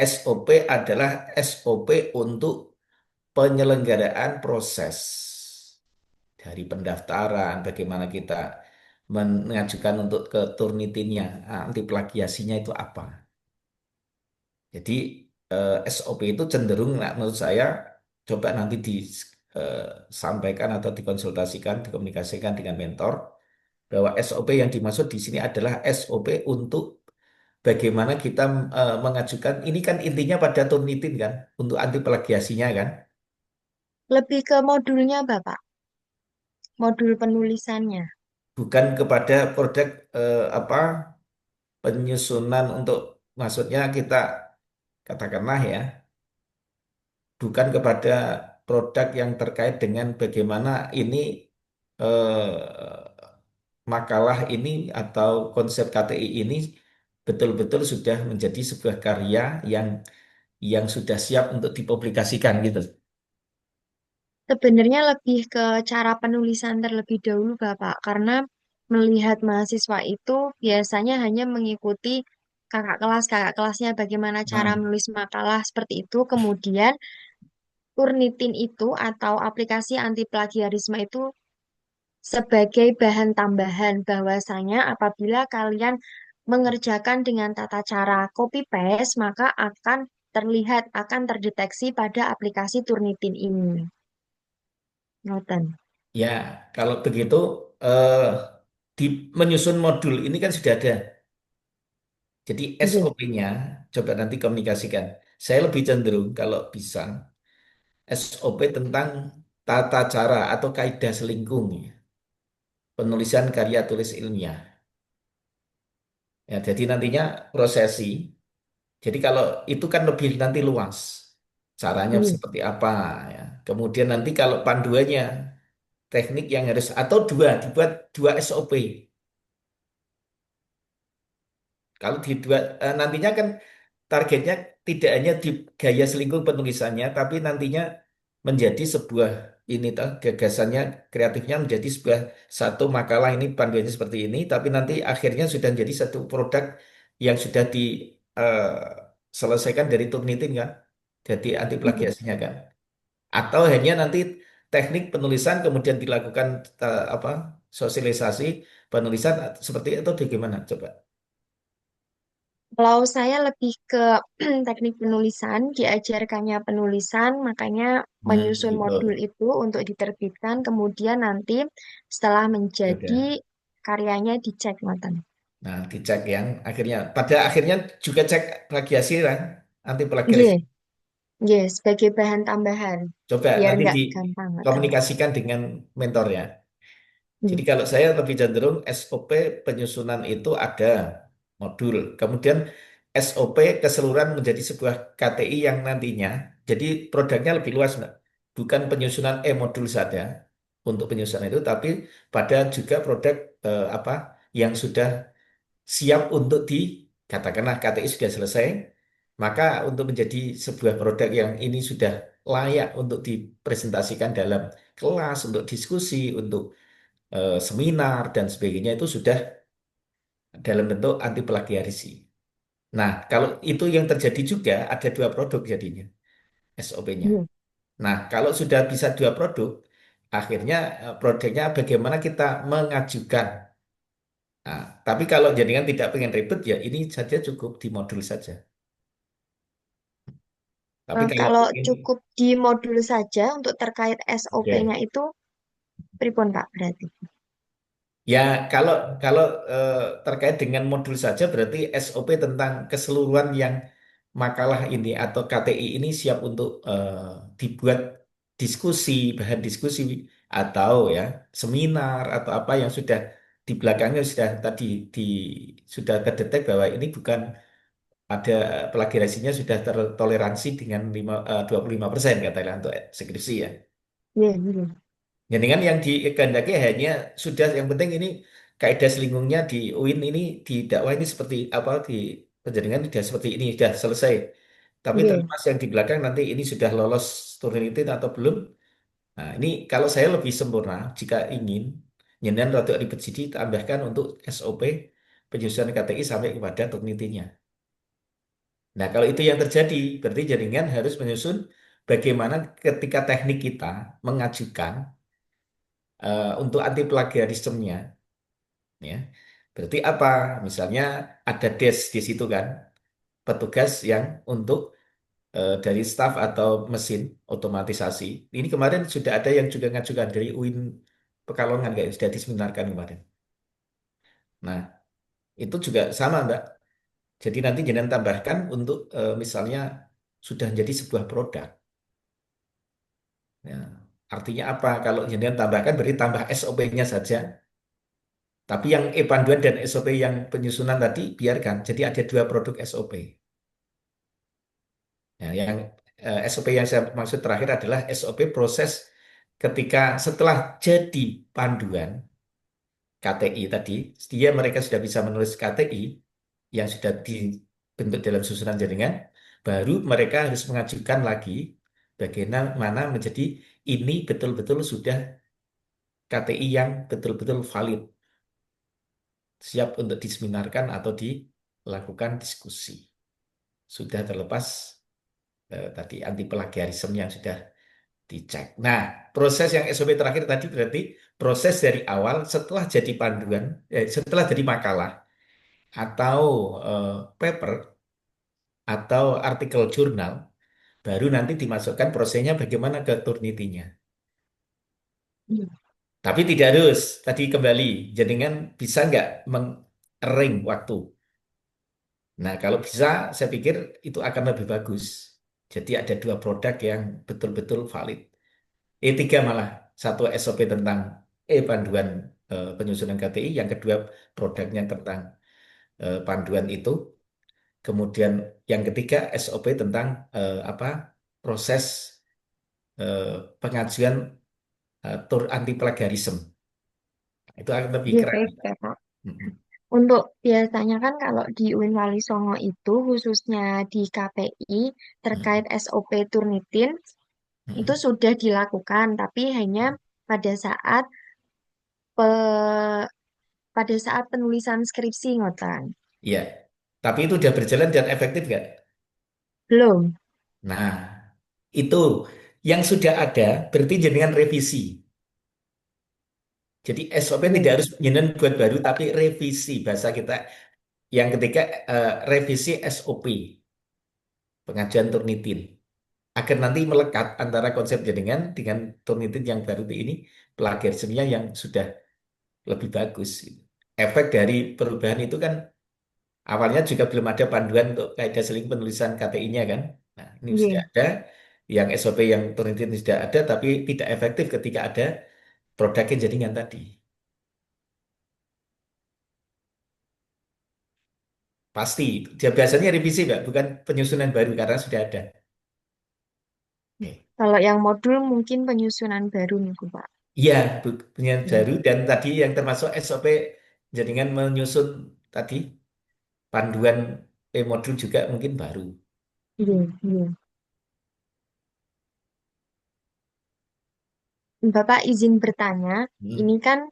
SOP adalah SOP untuk penyelenggaraan proses dari pendaftaran, bagaimana kita mengajukan untuk ke Turnitinnya, anti plagiasinya itu apa. Jadi SOP itu cenderung menurut saya coba nanti disampaikan atau dikonsultasikan, dikomunikasikan dengan mentor bahwa SOP yang dimaksud di sini adalah SOP untuk bagaimana kita mengajukan, ini kan intinya pada Turnitin kan, untuk anti plagiasinya kan. Lebih ke modulnya, Bapak. Modul penulisannya. Bukan kepada produk apa penyusunan untuk maksudnya kita katakanlah ya, bukan kepada produk yang terkait dengan bagaimana ini makalah ini atau konsep KTI ini betul-betul sudah menjadi sebuah karya yang sudah siap untuk dipublikasikan gitu. Sebenarnya lebih ke cara penulisan terlebih dahulu, Bapak, karena melihat mahasiswa itu biasanya hanya mengikuti kakak kelasnya bagaimana cara Nah, menulis makalah seperti itu. Kemudian Turnitin itu atau aplikasi anti plagiarisme itu sebagai bahan tambahan bahwasanya apabila kalian mengerjakan dengan tata cara copy paste, maka akan terdeteksi pada aplikasi Turnitin ini. Noten. ya kalau begitu eh, di menyusun modul ini kan sudah ada. Jadi Iya. SOP-nya coba nanti komunikasikan. Saya lebih cenderung kalau bisa SOP tentang tata cara atau kaidah selingkung ya, penulisan karya tulis ilmiah. Ya, jadi nantinya prosesi. Jadi kalau itu kan lebih nanti luas. Caranya Iya. seperti apa ya. Kemudian nanti kalau panduannya teknik yang harus atau dibuat dua SOP. Kalau di nantinya kan targetnya tidak hanya di gaya selingkuh penulisannya, tapi nantinya menjadi sebuah ini gagasannya kreatifnya menjadi sebuah satu makalah ini panduannya seperti ini, tapi nanti akhirnya sudah menjadi satu produk yang sudah diselesaikan dari Turnitin kan, jadi anti Iya. plagiasinya kan. Atau hanya nanti teknik penulisan kemudian dilakukan apa sosialisasi penulisan seperti itu bagaimana coba? Kalau saya lebih ke teknik penulisan, diajarkannya penulisan, makanya Nah, menyusun gitu. modul itu untuk diterbitkan, kemudian nanti setelah menjadi Sudah. karyanya dicek, Noten. Nah, dicek yang akhirnya, pada akhirnya juga cek plagiasi kan, anti plagiaris. Iya, iya, sebagai bahan tambahan, Coba biar nanti nggak gampang, Noten. dikomunikasikan dengan mentornya. Iya, Jadi kalau saya lebih cenderung SOP penyusunan itu ada modul. Kemudian SOP keseluruhan menjadi sebuah KTI yang nantinya, jadi produknya lebih luas, Mbak. Bukan penyusunan modul saja untuk penyusunan itu, tapi pada juga produk apa yang sudah siap untuk katakanlah KTI sudah selesai, maka untuk menjadi sebuah produk yang ini sudah layak untuk dipresentasikan dalam kelas, untuk diskusi, untuk seminar dan sebagainya itu sudah dalam bentuk anti plagiarisi. Nah, kalau itu yang terjadi juga ada dua produk jadinya SOP-nya. iya. Nah, kalau sudah bisa dua produk, akhirnya produknya bagaimana kita mengajukan. Nah, tapi kalau jaringan tidak pengen ribet ya ini saja cukup di modul saja. Tapi kalau Kalau ini cukup di modul saja untuk terkait SOP-nya oke. itu, pripun, Pak, berarti? Ya, kalau kalau eh, terkait dengan modul saja berarti SOP tentang keseluruhan yang makalah ini atau KTI ini siap untuk dibuat diskusi, bahan diskusi atau ya seminar atau apa yang sudah di belakangnya sudah tadi di sudah terdetek bahwa ini bukan ada plagiarisasinya sudah tertoleransi dengan 25% katakanlah untuk skripsi ya. Iya, iya. Ya dengan yang dikehendaki hanya sudah yang penting ini kaidah selingkungnya di UIN ini di dakwah ini seperti apa di penjaringan sudah seperti ini sudah selesai. Tapi Iya. terlepas yang di belakang nanti ini sudah lolos Turnitin atau belum. Nah ini kalau saya lebih sempurna jika ingin nyenyan ratu ribet sidi tambahkan untuk SOP penyusunan KTI sampai kepada Turnitinnya. Nah kalau itu yang terjadi berarti jaringan harus menyusun bagaimana ketika teknik kita mengajukan untuk anti plagiarismenya ya. Berarti apa? Misalnya ada desk di situ kan, petugas yang untuk dari staf atau mesin otomatisasi. Ini kemarin sudah ada yang juga ngajukan dari UIN Pekalongan kayak sudah diseminarkan kemarin. Nah, itu juga sama, Mbak. Jadi nanti jangan tambahkan untuk misalnya sudah menjadi sebuah produk. Ya. Artinya apa? Kalau jangan tambahkan berarti tambah SOP-nya saja. Tapi yang panduan dan SOP yang penyusunan tadi biarkan. Jadi ada dua produk SOP. Ya, yang SOP yang saya maksud terakhir adalah SOP proses ketika setelah jadi panduan, KTI tadi, mereka sudah bisa menulis KTI yang sudah dibentuk dalam susunan jaringan, baru mereka harus mengajukan lagi bagaimana menjadi ini betul-betul sudah KTI yang betul-betul valid, siap untuk diseminarkan atau dilakukan diskusi. Sudah terlepas tadi anti plagiarisme yang sudah dicek. Nah, proses yang SOP terakhir tadi berarti proses dari awal setelah jadi panduan, setelah jadi makalah atau paper atau artikel jurnal, baru nanti dimasukkan prosesnya bagaimana ke Turnitin-nya. Tapi tidak harus, tadi kembali, jenengan bisa nggak meng-arrange waktu? Nah, kalau bisa, saya pikir itu akan lebih bagus. Jadi ada dua produk yang betul-betul valid. E3 malah, satu SOP tentang panduan penyusunan KTI, yang kedua produknya tentang panduan itu. Kemudian yang ketiga SOP tentang apa proses pengajuan tur anti plagiarisme. Itu akan lebih Iya, keren. baik, Kakak. Untuk biasanya kan kalau di UIN Wali Songo itu khususnya di KPI terkait SOP Turnitin itu sudah dilakukan, tapi hanya pada saat pe- pada saat penulisan skripsi ngoten. Iya, tapi itu udah berjalan dan efektif nggak? Belum. Nah, itu yang sudah ada berarti jenengan revisi. Jadi SOP tidak harus jenengan buat baru, tapi revisi bahasa kita. Yang ketiga revisi SOP pengajuan Turnitin agar nanti melekat antara konsep jenengan dengan Turnitin yang baru ini plagiarismenya yang sudah lebih bagus. Efek dari perubahan itu kan awalnya juga belum ada panduan untuk kaidah seling penulisan KTI-nya kan. Nah, ini sudah Iya. ada, yang SOP yang Turnitin sudah ada, tapi tidak efektif ketika ada produknya jaringan tadi. Pasti, dia biasanya revisi Mbak, bukan penyusunan baru karena sudah ada. Kalau yang modul mungkin penyusunan baru nih, Pak. Iya, penyusunan baru dan tadi yang termasuk SOP jaringan menyusun tadi panduan modul juga mungkin baru. Iya, iya. Bapak izin bertanya, ini kan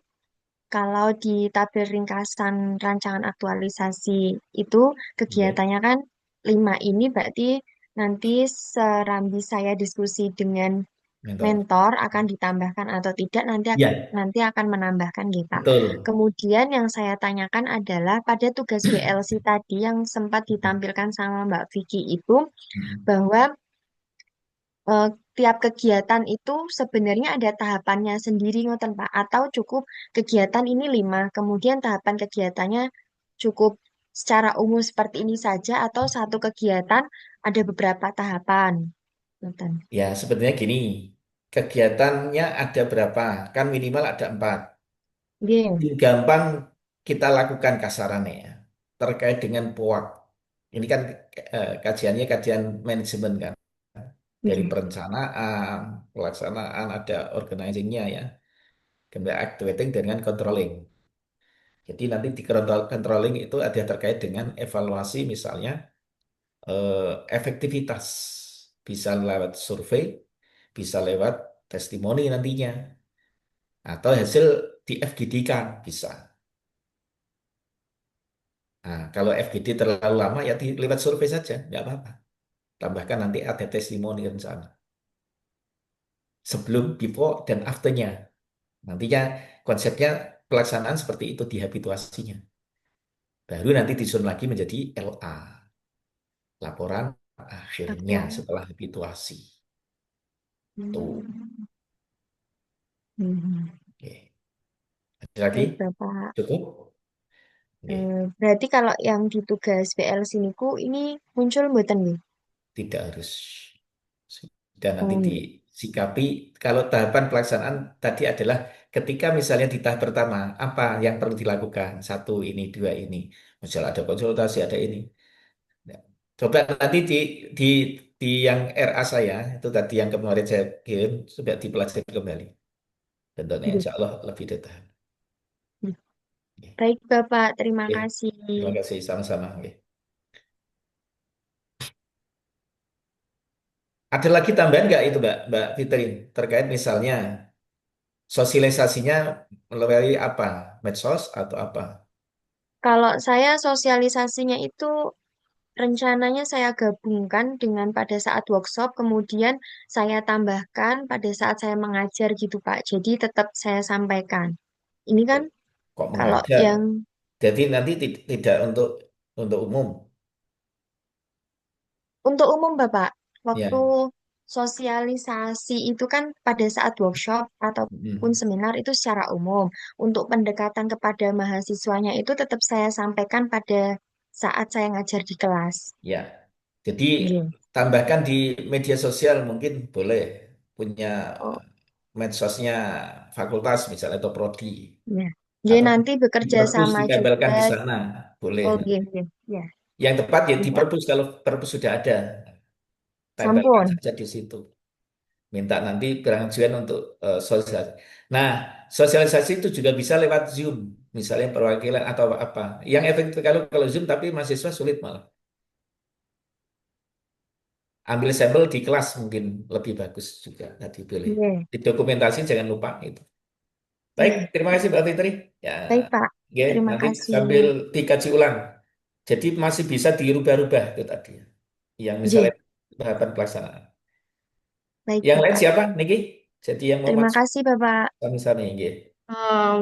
kalau di tabel ringkasan rancangan aktualisasi itu kegiatannya kan 5 ini berarti nanti serambi saya diskusi dengan mentor akan ditambahkan atau tidak Iya, nanti akan menambahkan kita. betul. Kemudian yang saya tanyakan adalah pada tugas BLC tadi yang sempat ditampilkan sama Mbak Vicky itu bahwa eh, tiap kegiatan itu sebenarnya ada tahapannya sendiri ngoten Pak atau cukup kegiatan ini 5 kemudian tahapan kegiatannya cukup secara umum seperti ini saja atau satu kegiatan ada beberapa tahapan ngoten. Ya, sebenarnya gini, kegiatannya ada berapa? Kan minimal ada 4. Iya. Gampang kita lakukan kasarannya ya, terkait dengan POAK. Ini kan kajiannya kajian manajemen kan, dari perencanaan, pelaksanaan, ada organizingnya ya, kemudian activating dengan controlling. Jadi nanti di controlling itu ada terkait dengan evaluasi misalnya efektivitas, bisa lewat survei, bisa lewat testimoni nantinya, atau hasil di FGD-kan bisa. Nah, kalau FGD terlalu lama ya lewat survei saja, nggak apa-apa. Tambahkan nanti ada testimoni rencana. Sebelum, before, dan after-nya. Nantinya konsepnya pelaksanaan seperti itu di habituasinya. Baru nanti disusun lagi menjadi LA. Laporan akhirnya setelah habituasi. Tuh. Oke. Ada lagi? Baik, Bapak. Cukup? Berarti kalau yang di tugas BLC niku ini muncul mboten nggih? Tidak harus. Dan nanti disikapi, kalau tahapan pelaksanaan tadi adalah ketika misalnya di tahap pertama, apa yang perlu dilakukan? Satu ini, dua ini. Misalnya ada konsultasi, ada ini. Nah, coba nanti di, di yang RA saya, itu tadi yang kemarin saya kirim, sudah dipelajari kembali. Tentunya insya Allah lebih detail. Baik, Bapak. Terima Oke, kasih. terima kasih sama-sama. Oke. Ada lagi tambahan nggak itu Mbak Fitri terkait misalnya sosialisasinya melalui apa? Medsos atau apa? Kalau saya sosialisasinya itu rencananya saya gabungkan dengan pada saat workshop, kemudian saya tambahkan pada saat saya mengajar gitu, Pak. Jadi tetap saya sampaikan. Ini kan Kok kalau mengajar? yang Jadi nanti tidak untuk umum. untuk umum, Bapak, waktu Ya. sosialisasi itu kan pada saat workshop ataupun Mm. seminar itu secara umum. Untuk pendekatan kepada mahasiswanya itu tetap saya sampaikan pada saat saya ngajar di kelas. Ya. Jadi Iya. tambahkan di media sosial mungkin boleh punya Oh, medsosnya fakultas misalnya atau prodi ya. Jadi atau nanti di bekerja perpus sama ditempelkan juga. di sana boleh. Oh, Nah. iya, iya. Ya. Yang tepat ya di Bisa. perpus kalau perpus sudah ada tempelkan Sampun. saja di situ. Minta nanti pengajuan untuk sosialisasi. Nah, sosialisasi itu juga bisa lewat Zoom, misalnya perwakilan atau apa. Yang efektif kalau Zoom tapi mahasiswa sulit malah. Ambil sampel di kelas mungkin lebih bagus juga tadi boleh. Iya. Di dokumentasi jangan lupa itu. Baik, Iya. terima kasih Mbak Fitri. Ya, Baik, Pak. oke, Terima nanti kasih. sambil dikaji ulang. Jadi masih bisa dirubah-rubah itu tadi. Yang Iya. misalnya tahapan pelaksanaan. Baik, Yang lain Bapak. siapa, Niki? Jadi yang mau Terima masuk kasih, Bapak. sami-sami, nggih.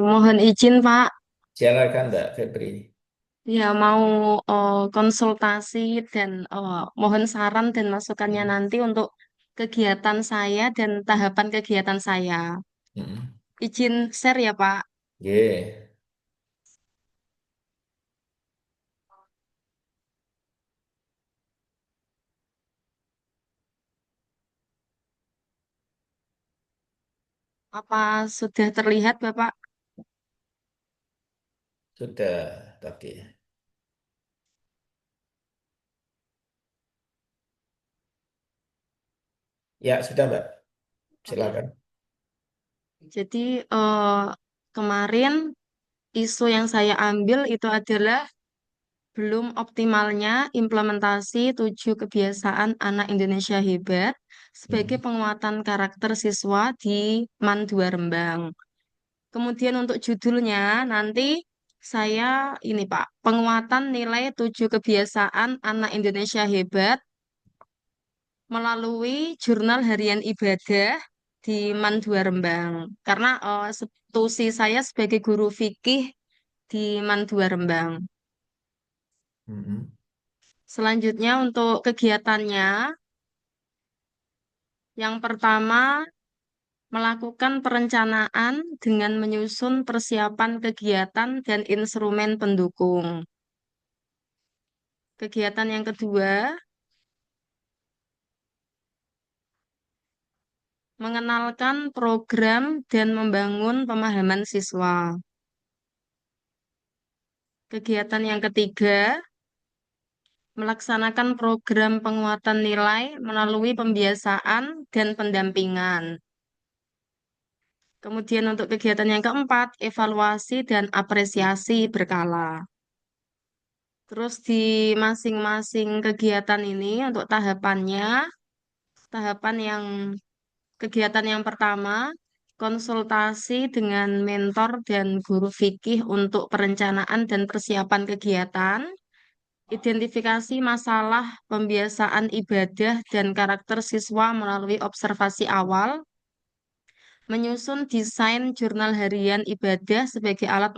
Mohon izin, Pak. Silakan Mbak Febri. Ya, mau konsultasi dan mohon saran dan masukannya nanti untuk kegiatan saya dan tahapan kegiatan saya. Mm-mm. Izin share ya, Pak. Nggih. Apa sudah terlihat, Bapak? Sudah tadi. Ya, sudah Mbak. Oke. Silakan. Jadi kemarin isu yang saya ambil itu adalah belum optimalnya implementasi 7 kebiasaan anak Indonesia hebat sebagai Mm. penguatan karakter siswa di MAN 2 Rembang. Kemudian untuk judulnya nanti saya ini Pak, penguatan nilai 7 kebiasaan anak Indonesia hebat melalui jurnal harian ibadah di MAN 2 Rembang. Karena tusi saya sebagai guru fikih di MAN 2 Rembang. Mm-mm. Selanjutnya untuk kegiatannya, yang pertama melakukan perencanaan dengan menyusun persiapan kegiatan dan instrumen pendukung. Kegiatan yang kedua, mengenalkan program dan membangun pemahaman siswa. Kegiatan yang ketiga, melaksanakan program penguatan nilai melalui pembiasaan dan pendampingan. Kemudian untuk kegiatan yang keempat, evaluasi dan apresiasi berkala. Terus di masing-masing kegiatan ini untuk tahapannya, tahapan yang kegiatan yang pertama, konsultasi dengan mentor dan guru fikih untuk perencanaan dan persiapan kegiatan, identifikasi masalah pembiasaan ibadah dan karakter siswa melalui observasi awal, menyusun desain jurnal harian ibadah sebagai alat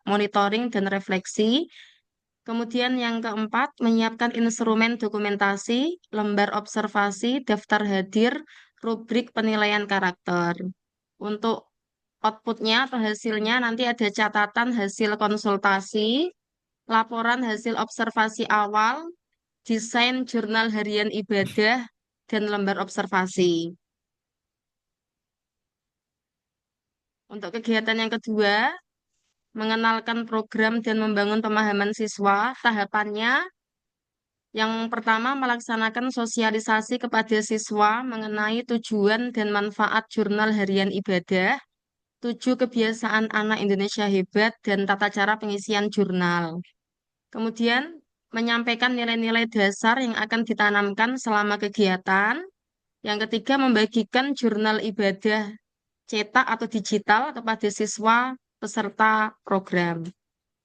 monitoring dan refleksi. Kemudian yang keempat, menyiapkan instrumen dokumentasi, lembar observasi, daftar hadir, rubrik penilaian karakter. Untuk outputnya atau hasilnya nanti ada catatan hasil konsultasi, laporan hasil observasi awal, desain jurnal harian ibadah, dan lembar observasi. Untuk kegiatan yang kedua, mengenalkan program dan membangun pemahaman siswa, tahapannya yang pertama melaksanakan sosialisasi kepada siswa mengenai tujuan dan manfaat jurnal harian ibadah. 7 kebiasaan anak Indonesia hebat, dan tata cara pengisian jurnal. Kemudian menyampaikan nilai-nilai dasar yang akan ditanamkan selama kegiatan. Yang ketiga, membagikan jurnal ibadah cetak atau digital kepada siswa peserta program.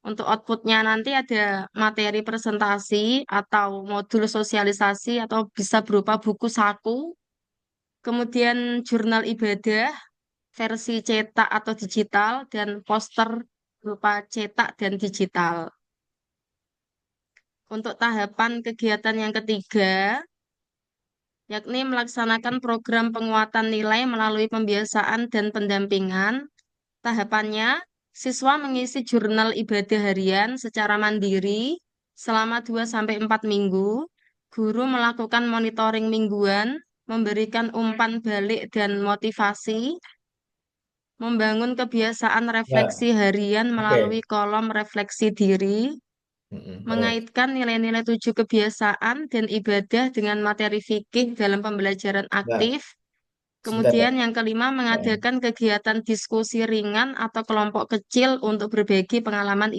Untuk outputnya nanti ada materi presentasi atau modul sosialisasi atau bisa berupa buku saku, kemudian jurnal ibadah versi cetak atau digital, dan poster berupa cetak dan digital. Untuk tahapan kegiatan yang ketiga, yakni melaksanakan program penguatan nilai melalui pembiasaan dan pendampingan. Tahapannya, siswa mengisi jurnal ibadah harian secara mandiri selama 2-4 minggu. Guru melakukan monitoring mingguan, memberikan umpan balik dan motivasi, membangun kebiasaan refleksi Ya, harian melalui oke. kolom refleksi diri, Terus. mengaitkan nilai-nilai 7 kebiasaan dan ibadah dengan materi fikih dalam pembelajaran Nah, aktif. sebentar. Kemudian yang kelima, Ya. mengadakan kegiatan diskusi ringan atau kelompok kecil untuk berbagi pengalaman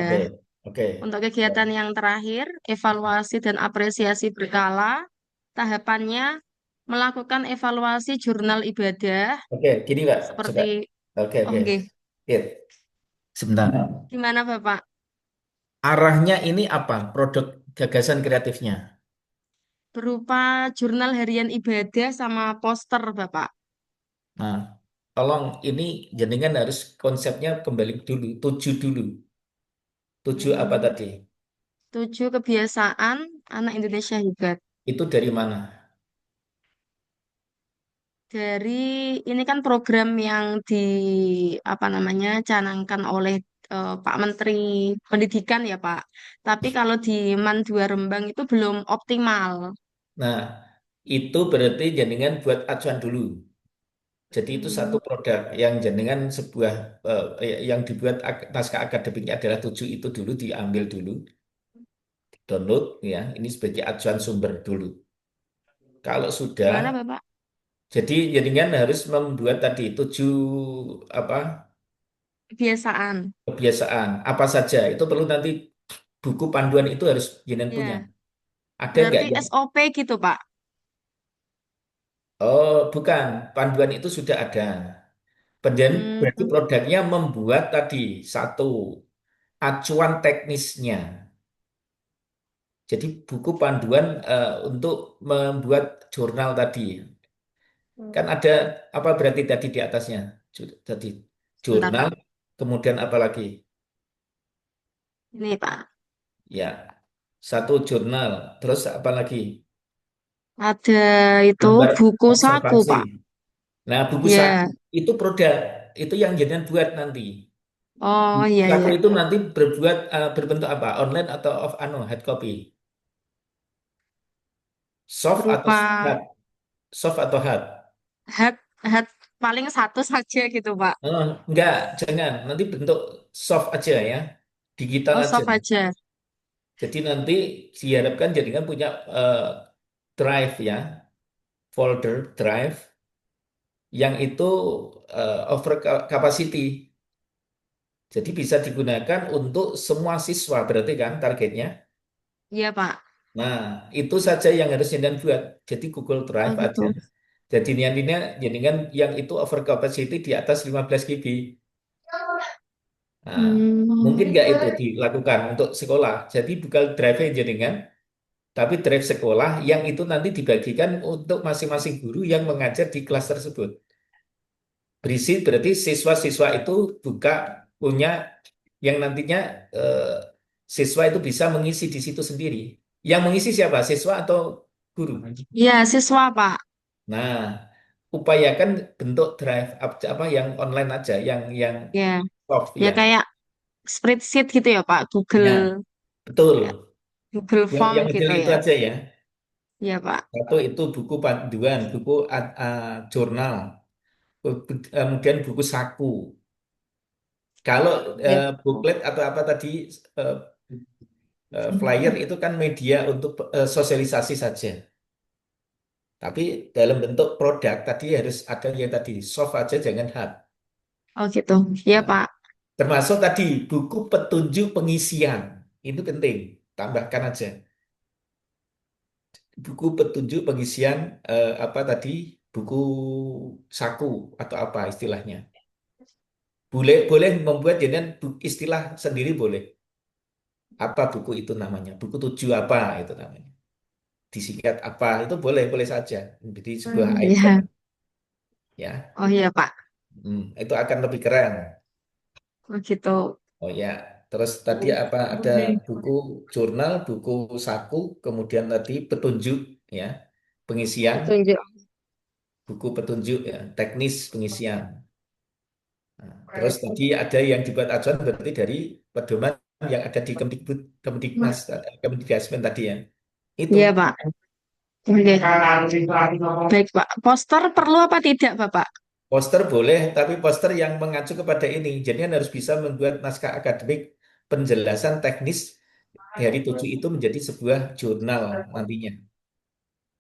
Oke, ibadah. oke. Untuk kegiatan yang terakhir, evaluasi dan apresiasi berkala. Tahapannya, melakukan evaluasi jurnal ibadah Oke, gini Pak, coba. seperti, Oke, oke. oke, Oke, sebentar. gimana Bapak? Arahnya ini apa? Produk gagasan kreatifnya. Berupa jurnal harian ibadah sama poster Bapak. Nah, tolong ini jenengan harus konsepnya kembali dulu, tujuh dulu. Tujuh apa Hmm, tadi? 7 kebiasaan anak Indonesia hebat. Itu dari mana? Dari ini kan program yang di apa namanya canangkan oleh Pak Menteri Pendidikan ya Pak. Tapi kalau di Man 2 Rembang itu belum optimal. Nah, itu berarti jenengan buat acuan dulu. Jadi itu satu Hmm, produk yang jenengan sebuah yang dibuat naskah akademiknya adalah tujuh itu dulu diambil dulu, download ya. Ini sebagai acuan sumber dulu. Kalau sudah, gimana Bapak? jadi jenengan harus membuat tadi tujuh apa Kebiasaan. kebiasaan apa saja. Itu perlu nanti buku panduan itu harus jenengan punya. Ya, Ada nggak berarti yang? SOP gitu Pak. Oh, bukan. Panduan itu sudah ada. Kemudian berarti Hmm, produknya membuat tadi satu acuan teknisnya. Jadi buku panduan untuk membuat jurnal tadi. Kan ada apa berarti tadi di atasnya? Tadi sebentar jurnal, Pak. kemudian apa lagi? Ini Pak. Ya, satu jurnal. Terus apa lagi? Ada itu Gambar buku saku observasi. Pak. Nah, buku saku Ya. itu produk. Itu yang jenengan buat nanti. Oh iya Saku iya. itu nanti berbentuk apa? Online atau hard copy? Soft atau Berupa hard? Soft atau hard? hat hat paling satu saja gitu Pak. Oh, enggak, jangan. Nanti bentuk soft aja ya. Digital Oh aja. soft aja. Jadi nanti diharapkan jadikan punya drive ya, folder drive yang itu over capacity. Jadi bisa digunakan untuk semua siswa berarti kan targetnya. Iya Pak. Nah, itu saja yang harus jenengan buat. Jadi Google Oh Drive gitu. aja. Jadi nantinya jadikan yang itu over capacity di atas 15 GB. Nah, mungkin Hmm, nggak itu dilakukan untuk sekolah. Jadi bukan drive jenengan, tapi drive sekolah yang itu nanti dibagikan untuk masing-masing guru yang mengajar di kelas tersebut. Berisi berarti siswa-siswa itu buka punya yang nantinya siswa itu bisa mengisi di situ sendiri. Yang mengisi siapa? Siswa atau guru? iya siswa Pak. Nah, upayakan bentuk drive apa yang online aja, yang Ya, soft ya ya. kayak spreadsheet gitu ya Pak. Google Ya, betul. ya, Google Yang Form model gitu itu ya. aja ya. Iya Pak. Satu itu buku panduan, buku jurnal, kemudian buku saku. Kalau Ya. booklet atau apa tadi eh, flyer itu kan media untuk sosialisasi saja. Tapi dalam bentuk produk tadi harus ada yang tadi soft aja jangan hard. Oh gitu. Iya, Nah, Pak. termasuk tadi buku petunjuk pengisian. Itu penting. Tambahkan aja. Buku petunjuk pengisian apa tadi? Buku saku atau apa istilahnya. Boleh boleh membuat jadian istilah sendiri boleh. Apa buku itu namanya? Buku tujuh apa itu namanya? Disingkat apa? Itu boleh boleh saja. Jadi sebuah icon Iya. ya. Oh iya, Pak. Itu akan lebih keren. Oh gitu. Oh ya. Terus tadi apa? Ada buku jurnal, buku saku, kemudian tadi petunjuk ya, pengisian, Petunjuk. buku petunjuk ya, teknis pengisian. Nah, terus tadi ada yang dibuat acuan berarti dari pedoman yang ada di Kemdikbud, Kemdiknas, Kemdikbud tadi ya. Itu Iya, Pak. Oke. Baik, Pak. Poster perlu apa tidak, Bapak? poster boleh, tapi poster yang mengacu kepada ini. Jadi kan harus bisa membuat naskah akademik penjelasan teknis dari tujuh itu menjadi sebuah jurnal nantinya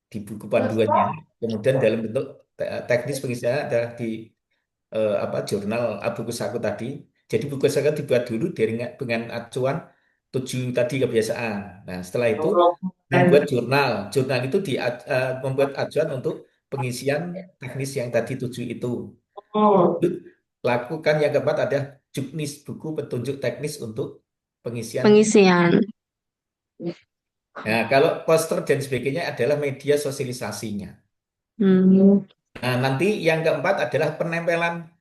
di buku panduannya. Kemudian dalam bentuk teknis pengisian ada di apa jurnal buku saku tadi. Jadi buku saku dibuat dulu dengan acuan tujuh tadi kebiasaan. Nah, setelah itu membuat jurnal. Jurnal itu membuat acuan untuk pengisian teknis yang tadi tujuh itu. Lakukan yang keempat ada juknis, buku petunjuk teknis untuk pengisian. Pengisian. Nah, kalau poster dan sebagainya adalah media sosialisasinya. Hmm. Nah, nanti yang keempat adalah penempelan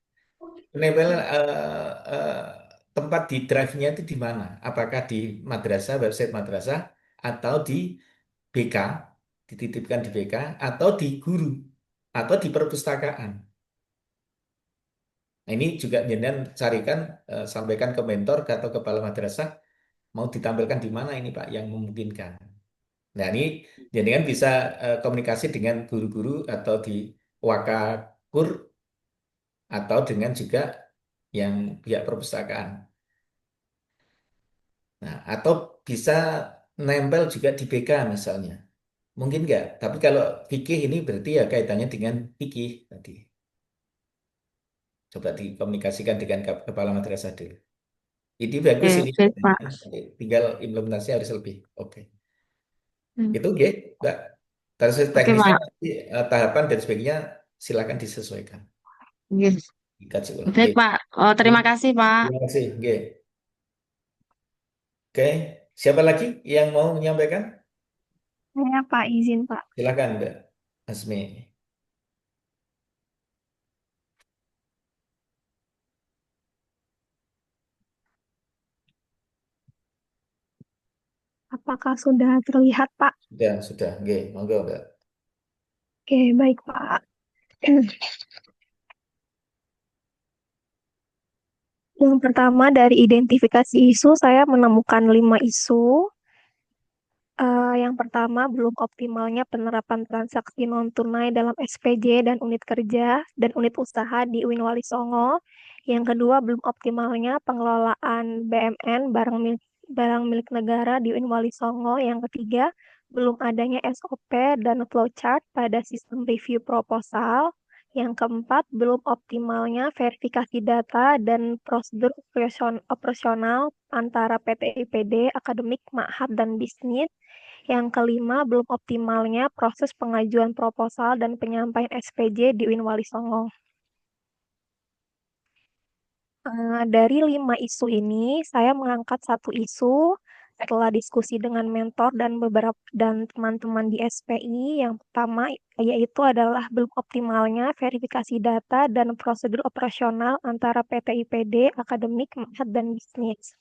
penempelan tempat di drive-nya itu di mana? Apakah di madrasah, website madrasah, atau di BK, dititipkan di BK, atau di guru, atau di perpustakaan. Nah, ini juga jangan carikan, sampaikan ke mentor atau kepala madrasah, mau ditampilkan di mana ini Pak yang memungkinkan. Nah, ini jadi kan bisa komunikasi dengan guru-guru atau di Wakakur atau dengan juga yang pihak perpustakaan. Nah, atau bisa nempel juga di BK misalnya. Mungkin nggak, tapi kalau fikih ini berarti ya kaitannya dengan fikih tadi. Coba dikomunikasikan dengan kepala madrasah dulu. Ini bagus Oke, ini. baik, Pak. Tinggal implementasinya harus lebih. Oke. Hmm. Itu ya, Mbak. Terus Oke, teknisnya Pak. nanti, tahapan dan sebagainya silakan disesuaikan. Oke. Dikaji ulang. Baik, Oke. Pak. Oh, terima kasih, Pak. Terima kasih. Oke. Oke. Siapa lagi yang mau menyampaikan? Saya Pak, izin Pak. Silakan, Mbak Asmi. Apakah sudah terlihat Pak? Sudah. Oke, monggo, Mbak. Oke, baik Pak. Yang pertama dari identifikasi isu, saya menemukan 5 isu. Yang pertama, belum optimalnya penerapan transaksi non-tunai dalam SPJ dan unit kerja dan unit usaha di UIN Wali Songo. Yang kedua, belum optimalnya pengelolaan BMN barang milik negara di UIN Wali Songo. Yang ketiga, belum adanya SOP dan flowchart pada sistem review proposal. Yang keempat, belum optimalnya verifikasi data dan prosedur operasional antara PT IPD, akademik, ma'had, dan bisnis. Yang kelima, belum optimalnya proses pengajuan proposal dan penyampaian SPJ di UIN Wali Songo. Dari 5 isu ini, saya mengangkat satu isu setelah diskusi dengan mentor dan teman-teman di SPI. Yang pertama yaitu adalah belum optimalnya verifikasi data dan prosedur operasional antara PT IPD, akademik, ma'had, dan bisnis.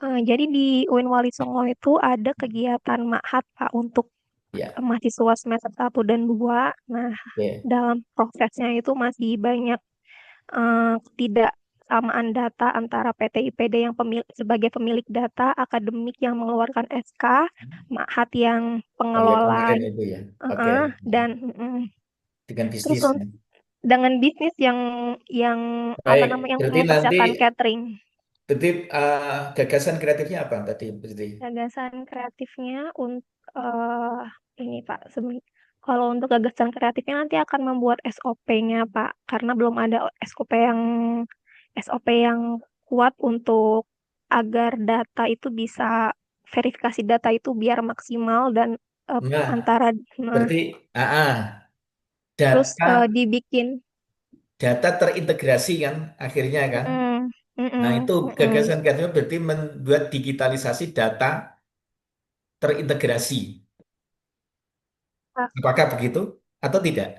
Jadi di UIN Wali Songo itu ada kegiatan ma'had Pak untuk mahasiswa semester 1 dan 2. Nah, dalam prosesnya itu masih banyak ketidaksamaan data antara PT IPD yang sebagai pemilik data, akademik yang mengeluarkan SK, ma'had yang pengelola, kemarin itu ya. Oke. dan Dengan terus bisnis. dengan bisnis yang apa Baik, namanya yang berarti nanti mempersiapkan catering. berarti gagasan kreatifnya apa tadi? Berarti Gagasan kreatifnya untuk ini Pak, Kalau untuk gagasan kreatifnya nanti akan membuat SOP-nya, Pak, karena belum ada SOP yang kuat untuk agar data itu bisa verifikasi data itu biar maksimal dan Nah, antara berarti terus data dibikin. data terintegrasi kan akhirnya kan. Mm, Nah, mm-mm, itu mm-mm. gagasan kreatif berarti membuat digitalisasi data terintegrasi. Nah, Apakah begitu atau tidak?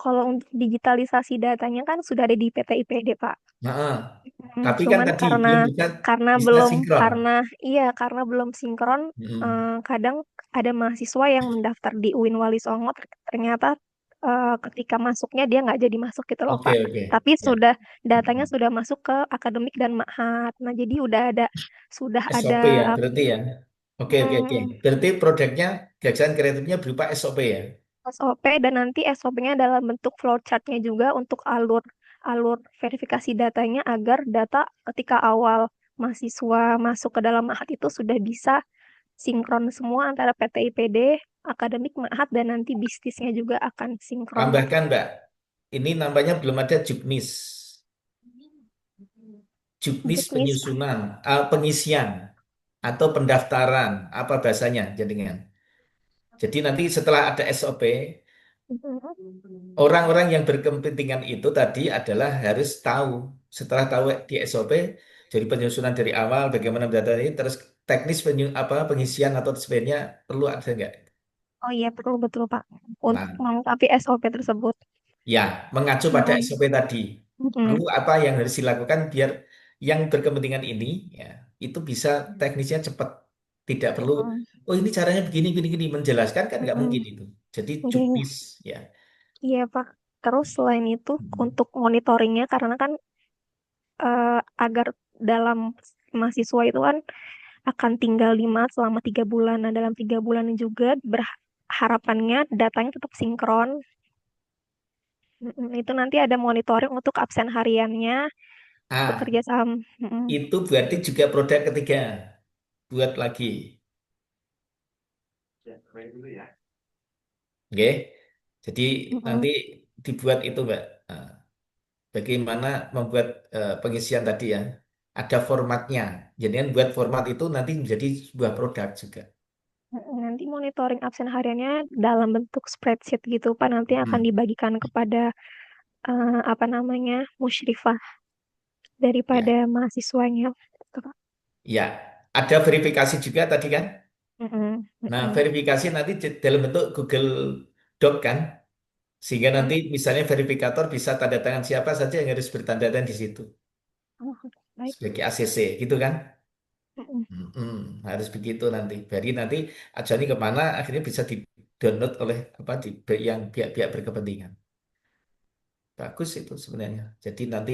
kalau untuk digitalisasi datanya kan sudah ada di PT IPD, Pak. Nah, tapi kan Cuman tadi karena belum bisa karena bisa belum sinkron. karena iya karena belum sinkron, Mm. kadang ada mahasiswa yang mendaftar di UIN Wali Songo ternyata ketika masuknya dia nggak jadi masuk gitu loh, Oke, Pak. oke. Tapi Ya. datanya sudah masuk ke akademik dan Ma'had. Nah, jadi sudah ada SOP ya, berarti ya. Oke, oke, oke. mm, Berarti produknya, gagasan kreatifnya berupa SOP ya. SOP dan nanti SOP-nya dalam bentuk flowchart-nya juga untuk alur alur verifikasi datanya agar data ketika awal mahasiswa masuk ke dalam Ma'had itu sudah bisa sinkron semua antara PT IPD, akademik Ma'had dan nanti bisnisnya juga akan sinkron. Tambahkan, Mbak, ini namanya belum ada juknis. Juknis Juknis. penyusunan, pengisian atau pendaftaran, apa bahasanya jadinya. Jadi nanti setelah ada SOP, orang-orang yang berkepentingan itu tadi adalah harus tahu. Setelah tahu di SOP, jadi penyusunan dari awal, bagaimana data ini, terus teknis pengisian atau sebagainya perlu ada nggak? Oh iya, betul betul Pak. Untuk Nah, melengkapi SOP tersebut. ya, mengacu pada Mm-mm. SOP tadi. Perlu Mm-mm. apa yang harus dilakukan biar yang berkepentingan ini ya itu bisa teknisnya cepat. Tidak perlu, Mm-mm. oh ini caranya begini, gini, gini. Menjelaskan kan nggak Mm-mm. mungkin itu. Jadi Iya, juknis ya. iya Pak. Terus selain itu Hmm. untuk monitoringnya karena kan agar dalam mahasiswa itu kan akan tinggal 5 selama 3 bulan. Nah, dalam 3 bulan ini juga harapannya datanya tetap sinkron. Itu nanti ada monitoring untuk absen hariannya, Ah, bekerja sama. Mm-mm. itu berarti juga produk ketiga. Buat lagi. Oke. Jadi nanti Mm-mm. dibuat itu, Mbak. Nah, bagaimana membuat pengisian tadi ya. Ada formatnya. Jadi kan buat format itu nanti menjadi sebuah produk juga. Nanti monitoring absen hariannya dalam bentuk spreadsheet gitu, Pak. Nanti akan Hmm. dibagikan kepada apa namanya musyrifah Ya, daripada mahasiswanya. Gitu, Pak. ya. Ada verifikasi juga tadi kan. Mm-mm. Nah, Mm-mm. verifikasi nanti dalam bentuk Google Doc kan. Sehingga nanti Mm-mm. misalnya verifikator bisa tanda tangan siapa saja yang harus bertanda tangan di situ. Oh, baik. Sebagai ACC gitu kan. Mm-mm. Harus begitu nanti. Jadi nanti ajuannya kemana akhirnya bisa di-download oleh apa yang pihak-pihak berkepentingan. Bagus itu sebenarnya. Jadi nanti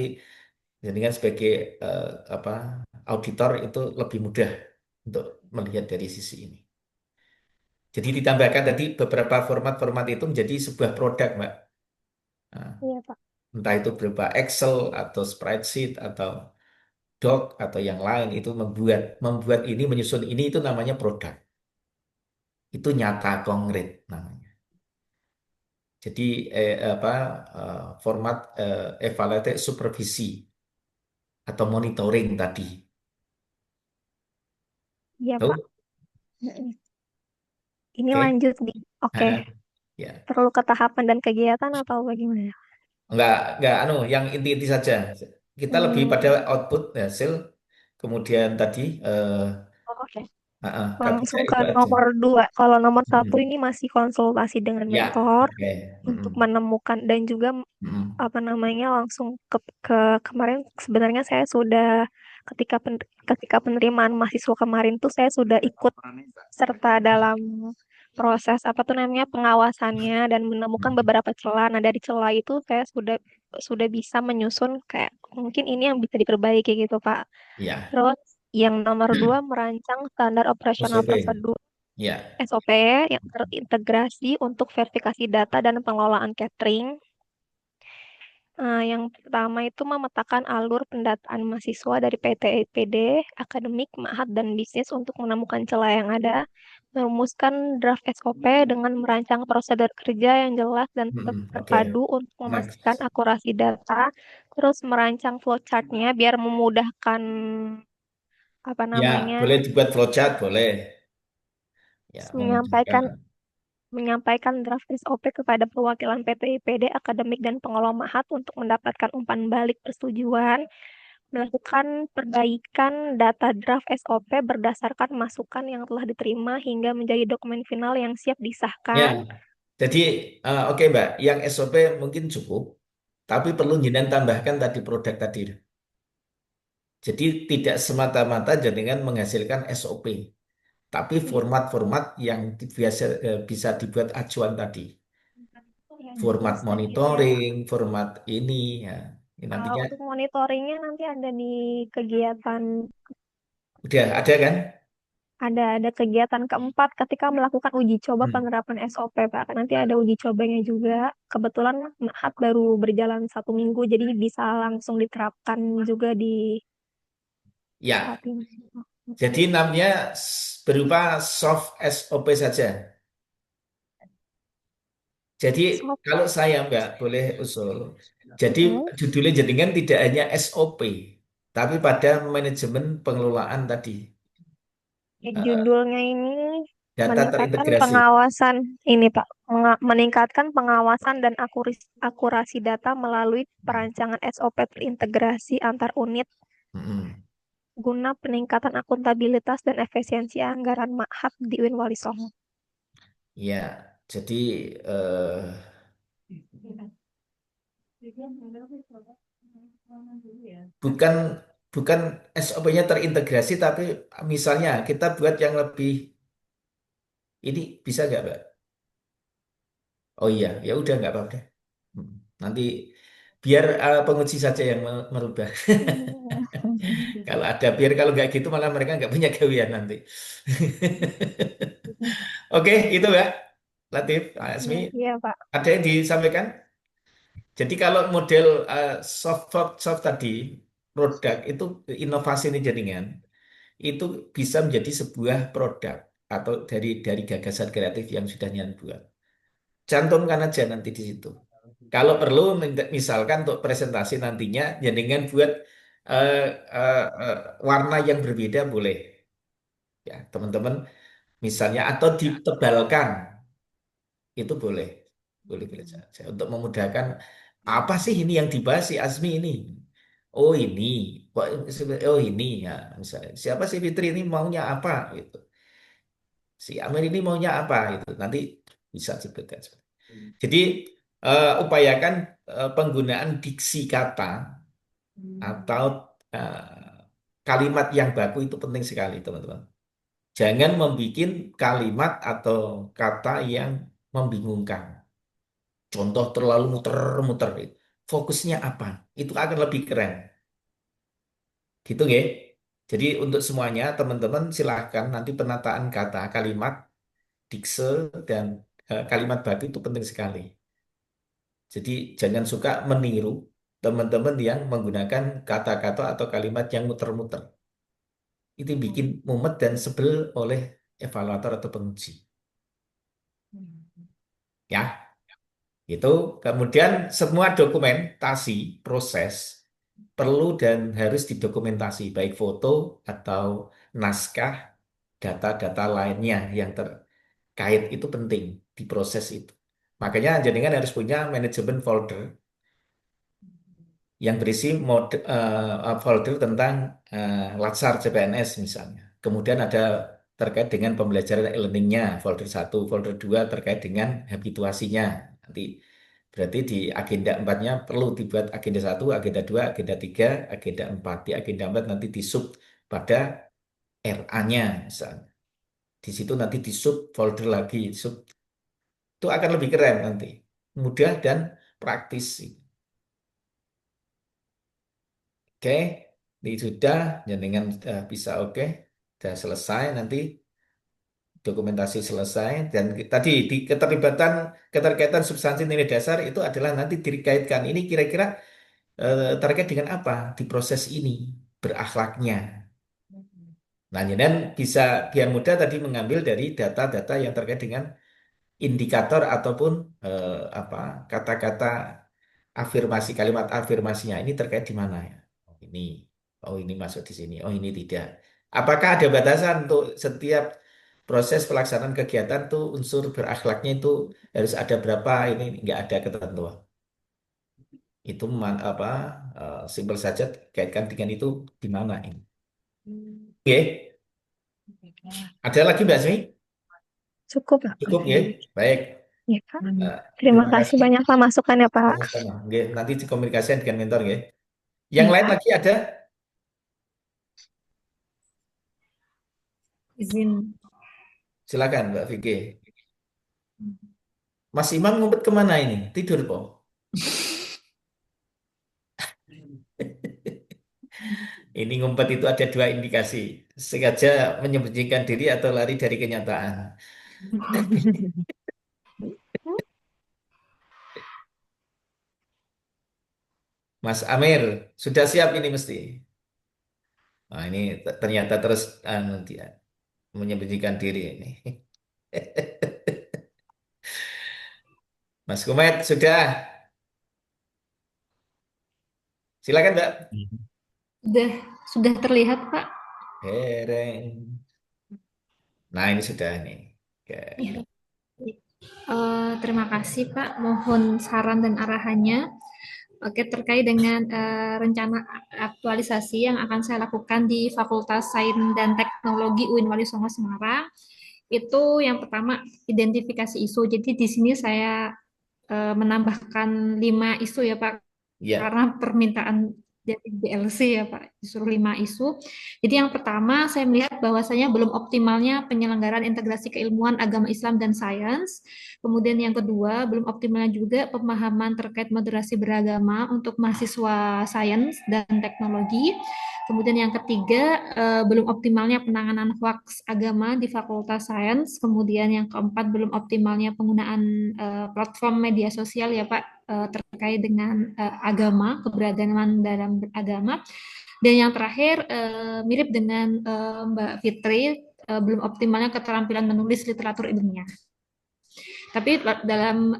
jadikan sebagai eh, apa auditor itu lebih mudah untuk melihat dari sisi ini. Jadi ditambahkan tadi beberapa format-format itu menjadi sebuah produk, Mbak. Nah, Iya, Pak. entah itu berupa Excel atau spreadsheet atau doc atau yang lain itu membuat membuat ini menyusun ini itu namanya produk. Itu nyata konkret namanya. Jadi format evaluatif supervisi atau monitoring tadi. Iya, Pak. Tahu? Mm-mm. Ini Oke. lanjut nih. Oke. Ya. Perlu ketahapan dan kegiatan atau bagaimana? Enggak, yang inti-inti saja. Kita lebih Hmm, pada output hasil, kemudian tadi oke. KPK Langsung ke itu aja. nomor 2. Kalau nomor satu Hmm. ini masih konsultasi dengan Ya, mentor oke. untuk Hmm. menemukan dan juga Hmm. apa namanya langsung ke kemarin sebenarnya saya sudah ketika penerimaan mahasiswa kemarin tuh saya sudah ikut serta dalam proses apa tuh namanya pengawasannya dan menemukan beberapa celah. Nah, dari celah itu saya sudah bisa menyusun kayak mungkin ini yang bisa diperbaiki gitu, Pak. Ya, Terus yang nomor 2 merancang standar operasional SOP. prosedur Ya, SOP yang terintegrasi untuk verifikasi data dan pengelolaan catering. Yang pertama itu memetakan alur pendataan mahasiswa dari PT IPD, akademik, Ma'had, dan bisnis untuk menemukan celah yang ada. merumuskan draft SOP dengan merancang prosedur kerja yang jelas dan Oke, terpadu untuk next. memastikan akurasi data, terus merancang flowchart-nya biar memudahkan apa Ya, namanya boleh dibuat flowchart, boleh. Ya, menyampaikan memudahkan. menyampaikan draft SOP kepada perwakilan PT IPD, akademik, dan pengelola Mahat untuk mendapatkan umpan balik persetujuan, melakukan perbaikan data draft SOP berdasarkan masukan yang telah diterima hingga menjadi dokumen final yang siap Ya, disahkan. jadi oke Mbak, yang SOP mungkin cukup, tapi perlu jenengan tambahkan tadi produk tadi. Jadi tidak semata-mata jenengan menghasilkan SOP, tapi format-format yang biasa bisa dibuat acuan tadi. Format Bisa gitu ya, Pak. monitoring, format ini ya. Ini nantinya Untuk monitoringnya nanti ada di kegiatan, udah ada kan? ada kegiatan keempat ketika melakukan uji coba Hmm. penerapan SOP, Pak. Nanti ada uji cobanya juga. Kebetulan Mahat baru berjalan 1 minggu, jadi bisa langsung diterapkan juga di Ya, saat ini. jadi namanya berupa soft SOP saja. Jadi Soft. kalau saya Mbak boleh usul, jadi Mm-mm. judulnya jenengan tidak hanya SOP, tapi pada manajemen pengelolaan tadi. Judulnya ini Data meningkatkan terintegrasi. pengawasan ini, Pak. Meningkatkan pengawasan dan akurasi data melalui perancangan SOP terintegrasi antar unit Mm-mm. guna peningkatan akuntabilitas dan efisiensi anggaran Mahat di UIN Wali Songo. Ya, jadi eh, bukan bukan SOP-nya terintegrasi, tapi misalnya kita buat yang lebih ini bisa nggak, Mbak? Oh iya, ya udah nggak apa-apa deh. Hmm. Nanti biar penguji saja yang merubah. Kalau ada biar kalau nggak gitu malah mereka nggak punya gawean nanti. Oke, itu Mbak Latif, Asmi. Iya, Pak. Ada yang disampaikan? Jadi kalau model soft tadi produk itu inovasi ini jaringan itu bisa menjadi sebuah produk atau dari gagasan kreatif yang sudah Nyan buat. Cantumkan aja nanti di situ. Kalau perlu misalkan untuk presentasi nantinya jaringan buat eh, warna yang berbeda boleh ya teman-teman misalnya atau ditebalkan itu boleh boleh boleh saja untuk memudahkan apa sih ini yang dibahas si Azmi ini. Oh ini, oh ini ya misalnya siapa sih Fitri ini maunya apa gitu. Si Amir ini maunya apa gitu. Nanti bisa sebutkan. Jadi upayakan penggunaan diksi kata atau kalimat yang baku itu penting sekali teman-teman. Jangan membuat kalimat atau kata yang membingungkan. Contoh terlalu muter-muter. Fokusnya apa? Itu akan lebih keren. Gitu ya. Jadi untuk semuanya teman-teman silahkan nanti penataan kata, kalimat, dikse, dan kalimat baku itu penting sekali. Jadi jangan suka meniru teman-teman yang menggunakan kata-kata atau kalimat yang muter-muter. Itu bikin mumet dan sebel oleh evaluator atau penguji. Ya, itu. Kemudian semua dokumentasi proses perlu dan harus didokumentasi, baik foto atau naskah, data-data lainnya yang terkait itu penting diproses itu. Makanya jenengan harus punya manajemen folder yang berisi folder tentang Latsar CPNS misalnya. Kemudian ada terkait dengan pembelajaran e-learningnya, folder 1, folder 2 terkait dengan habituasinya. Nanti berarti di agenda 4-nya perlu dibuat agenda 1, agenda 2, agenda 3, agenda 4. Di agenda 4 nanti disub pada RA-nya misalnya. Di situ nanti disub folder lagi, sub itu akan lebih keren nanti. Mudah dan praktis. Oke, ini sudah, jenengan bisa oke, sudah selesai nanti dokumentasi selesai dan tadi di keterkaitan substansi nilai dasar itu adalah nanti dikaitkan ini kira-kira terkait dengan apa di proses ini berakhlaknya. Nah, dan bisa biar mudah tadi mengambil dari data-data yang terkait dengan indikator ataupun apa kata-kata afirmasi, kalimat afirmasinya ini terkait di mana ya? Oh ini masuk di sini, oh ini tidak. Apakah ada batasan untuk setiap proses pelaksanaan kegiatan tuh unsur berakhlaknya itu harus ada berapa? Ini nggak ada ketentuan. Itu apa simpel saja kaitkan dengan itu di mana ini. Oke, ada lagi Mbak Smi? Cukup, Pak. Cukup ya, baik. Ya, Pak. Nah, Terima kasih kasih. banyak Pak masukannya, Pak. Sama-sama. Oke, nanti dikomunikasikan dengan mentor ya. Yang Iya, lain Pak. lagi ada? Izin. Silakan Mbak Vicky. Mas Imam ngumpet kemana ini? Tidur kok. Ini ngumpet itu ada dua indikasi. Sengaja menyembunyikan diri atau lari dari kenyataan. Mas Amir, sudah siap ini mesti. Nah, ini ternyata terus dia menyembunyikan diri ini. Mas Kumet, sudah. Silakan, Mbak. Sudah terlihat, Pak. Hereng. Nah, ini sudah nih. Oke. Ya. Terima kasih, Pak. Mohon saran dan arahannya. Oke, terkait dengan rencana aktualisasi yang akan saya lakukan di Fakultas Sains dan Teknologi UIN Wali Songo Semarang, itu yang pertama identifikasi isu. Jadi di sini saya menambahkan 5 isu ya Pak, karena permintaan dari BLC ya Pak, disuruh 5 isu. Jadi yang pertama saya melihat bahwasanya belum optimalnya penyelenggaraan integrasi keilmuan agama Islam dan sains. Kemudian yang kedua, belum optimalnya juga pemahaman terkait moderasi beragama untuk mahasiswa sains dan teknologi. Kemudian yang ketiga, belum optimalnya penanganan hoaks agama di Fakultas Sains. Kemudian yang keempat, belum optimalnya penggunaan platform media sosial ya Pak, terkait dengan agama, keberagaman dalam agama. Dan yang terakhir, mirip dengan Mbak Fitri, belum optimalnya keterampilan menulis literatur ilmiah. Tapi dalam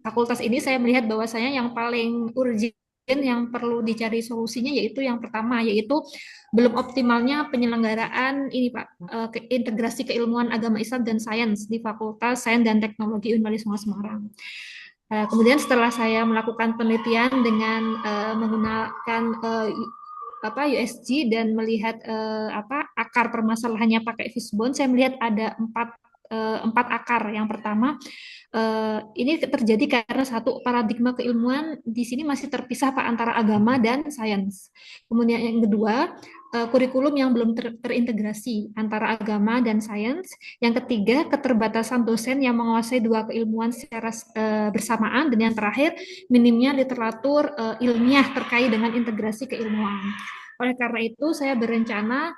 fakultas ini saya melihat bahwasanya yang paling urgent yang perlu dicari solusinya yaitu yang pertama, yaitu belum optimalnya penyelenggaraan ini Pak, integrasi keilmuan agama Islam dan sains di Fakultas Sains dan Teknologi UIN Wali Songo Semarang. Kemudian setelah saya melakukan penelitian dengan menggunakan USG dan melihat akar permasalahannya pakai Fishbone, saya melihat ada empat akar. Yang pertama, ini terjadi karena satu, paradigma keilmuan di sini masih terpisah Pak antara agama dan sains. Kemudian yang kedua, kurikulum yang belum terintegrasi antara agama dan sains. Yang ketiga, keterbatasan dosen yang menguasai dua keilmuan secara bersamaan. Dan yang terakhir, minimnya literatur ilmiah terkait dengan integrasi keilmuan. Oleh karena itu, saya berencana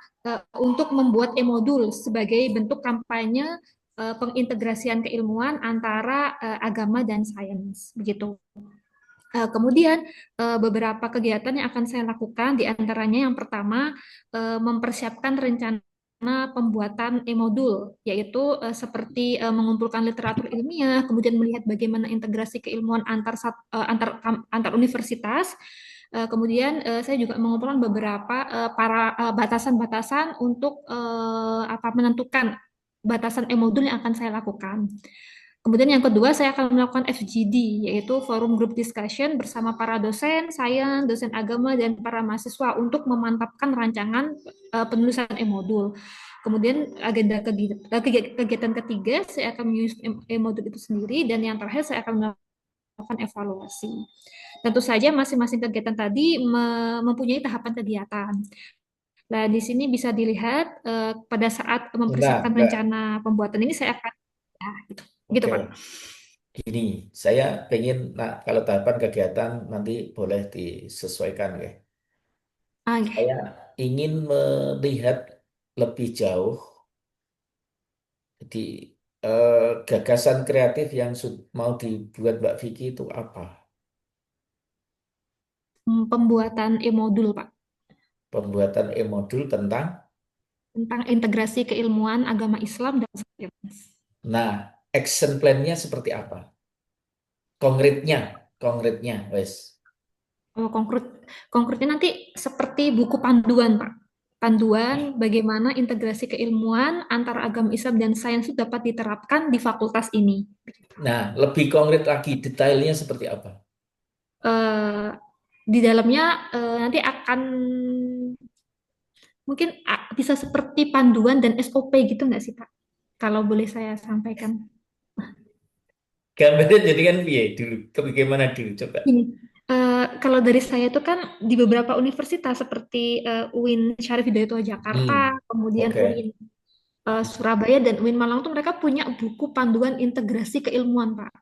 untuk membuat e-modul sebagai bentuk kampanye pengintegrasian keilmuan antara agama dan sains, begitu. Kemudian beberapa kegiatan yang akan saya lakukan, diantaranya yang pertama mempersiapkan rencana pembuatan e-modul, yaitu seperti mengumpulkan literatur ilmiah, kemudian melihat bagaimana integrasi keilmuan antar universitas. Kemudian saya juga mengumpulkan beberapa batasan-batasan untuk menentukan batasan e-modul yang akan saya lakukan. Kemudian yang kedua, saya akan melakukan FGD, yaitu Forum Group Discussion bersama para dosen, sains, dosen agama, dan para mahasiswa untuk memantapkan rancangan penulisan e-modul. Kemudian agenda kegiatan ketiga, saya akan menyusun e-modul itu sendiri, dan yang terakhir saya akan melakukan evaluasi. Tentu saja masing-masing kegiatan tadi mempunyai tahapan kegiatan. Nah, di sini bisa dilihat pada saat mempersiapkan rencana pembuatan ini saya akan gitu Pak. Gini, saya pengen kalau tahapan kegiatan nanti boleh disesuaikan ya. Saya ingin melihat lebih jauh. Jadi gagasan kreatif yang mau dibuat Mbak Vicky itu apa? Pembuatan e-modul Pak. Pembuatan e-modul tentang tentang integrasi keilmuan agama Islam dan sains. Nah, action plan-nya seperti apa? Konkretnya, wes. Oh, konkretnya nanti seperti buku panduan, Pak. Panduan bagaimana integrasi keilmuan antara agama Islam dan sains itu dapat diterapkan di fakultas ini. Nah, lebih konkret lagi, detailnya seperti apa? Eh, di dalamnya nanti akan mungkin bisa seperti panduan dan SOP gitu nggak sih, Pak? Kalau boleh saya sampaikan. Gambarnya jadi kan piye dulu? Bagaimana dulu coba? Ini, kalau dari saya itu kan di beberapa universitas seperti UIN Syarif Hidayatullah Jakarta, kemudian Oke. UIN Surabaya dan UIN Malang tuh mereka punya buku panduan integrasi keilmuan, Pak.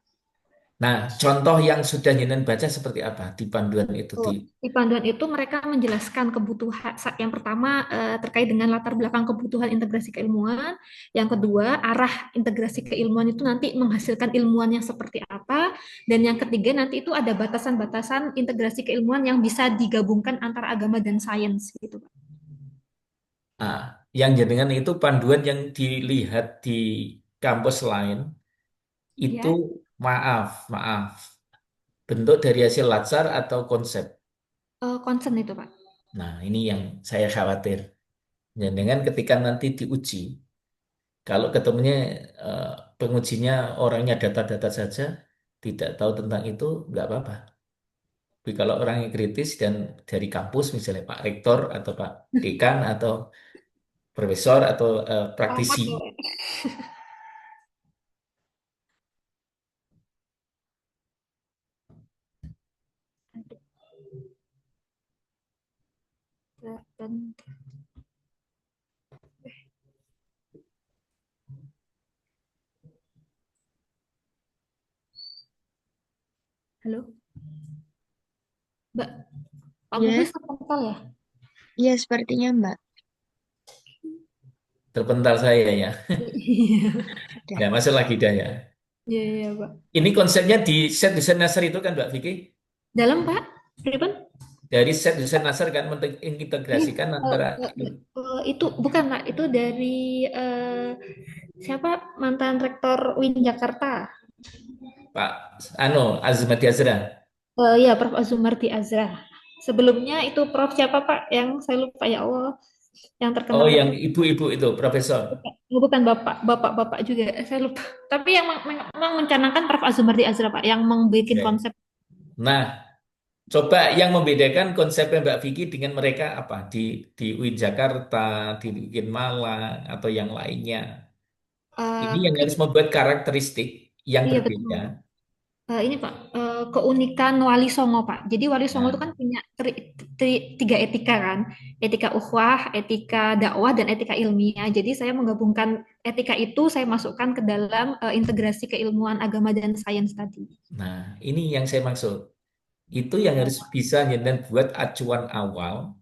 Nah, contoh yang sudah jenengan baca seperti apa di panduan itu di Di panduan itu mereka menjelaskan kebutuhan yang pertama terkait dengan latar belakang kebutuhan integrasi keilmuan, yang kedua arah integrasi keilmuan itu nanti menghasilkan ilmuwan yang seperti apa, dan yang ketiga nanti itu ada batasan-batasan integrasi keilmuan yang bisa digabungkan antara agama dan sains gitu, Pak. yang jenengan itu panduan yang dilihat di kampus lain itu Ya. maaf, bentuk dari hasil latsar atau konsep. Concern itu, Pak. Nah, ini yang saya khawatir. Jenengan ketika nanti diuji, kalau ketemunya eh, pengujinya orangnya data-data saja, tidak tahu tentang itu, nggak apa-apa. Tapi kalau orangnya kritis dan dari kampus, misalnya Pak Rektor atau Pak Dekan atau profesor atau praktisi, Dan halo, Mbak, Pak Ya. Muflis terpental ya? Iya, sepertinya Mbak. terpental saya ya. Iya. Ya, masuk lagi dah ya. Iya, iya, Pak. Ini konsepnya di set desain nasar itu kan Mbak Vicky? Dalam, Pak? Pripun? Dari set desain nasar kan mengintegrasikan antara Itu bukan, Pak. Itu dari siapa mantan rektor UIN Jakarta? Pak Azmati Azra. Ya, Prof. Azumardi Azra. Sebelumnya itu Prof. siapa, Pak? Yang saya lupa, ya Allah. Yang terkenal. Oh, yang ibu-ibu itu, profesor. Bukan Bapak, Bapak juga. Saya lupa. Tapi yang memang mencanangkan Prof. Azumardi Azra, Pak, yang membuat Oke. konsep. Nah, coba yang membedakan konsepnya Mbak Vicky dengan mereka apa? Di UIN Jakarta, di UIN Malang, atau yang lainnya. Ini yang harus membuat karakteristik yang Iya, berbeda. betul. Ini Pak, keunikan Wali Songo, Pak. Jadi Wali Songo itu Nah, kan punya tiga etika kan, etika ukhuwah, etika dakwah, dan etika ilmiah. Jadi saya menggabungkan etika itu, saya masukkan ke dalam integrasi keilmuan agama dan sains tadi. nah, ini yang saya maksud. Itu yang harus bisa dan buat acuan awal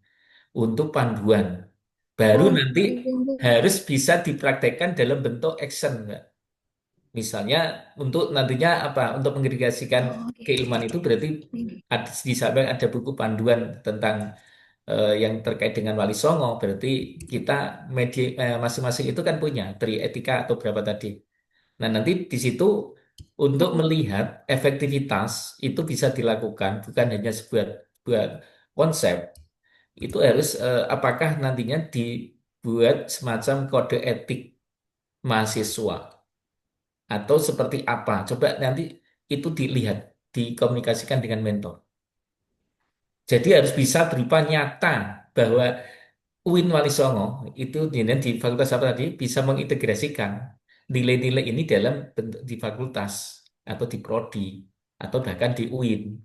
untuk panduan. Baru nanti harus bisa dipraktekkan dalam bentuk action, Mbak. Misalnya untuk nantinya apa? Untuk mengirigasikan keilmuan itu berarti di samping ada buku panduan tentang yang terkait dengan Wali Songo. Berarti kita masing-masing itu kan punya etika atau berapa tadi. Nah, nanti di situ untuk melihat efektivitas itu bisa dilakukan bukan hanya sebuah konsep. Itu harus apakah nantinya dibuat semacam kode etik mahasiswa atau seperti apa? Coba nanti itu dilihat, dikomunikasikan dengan mentor. Jadi harus bisa berupa nyata bahwa UIN Wali Songo itu di fakultas apa tadi bisa mengintegrasikan nilai-nilai ini dalam bentuk di fakultas atau di prodi atau bahkan di UIN.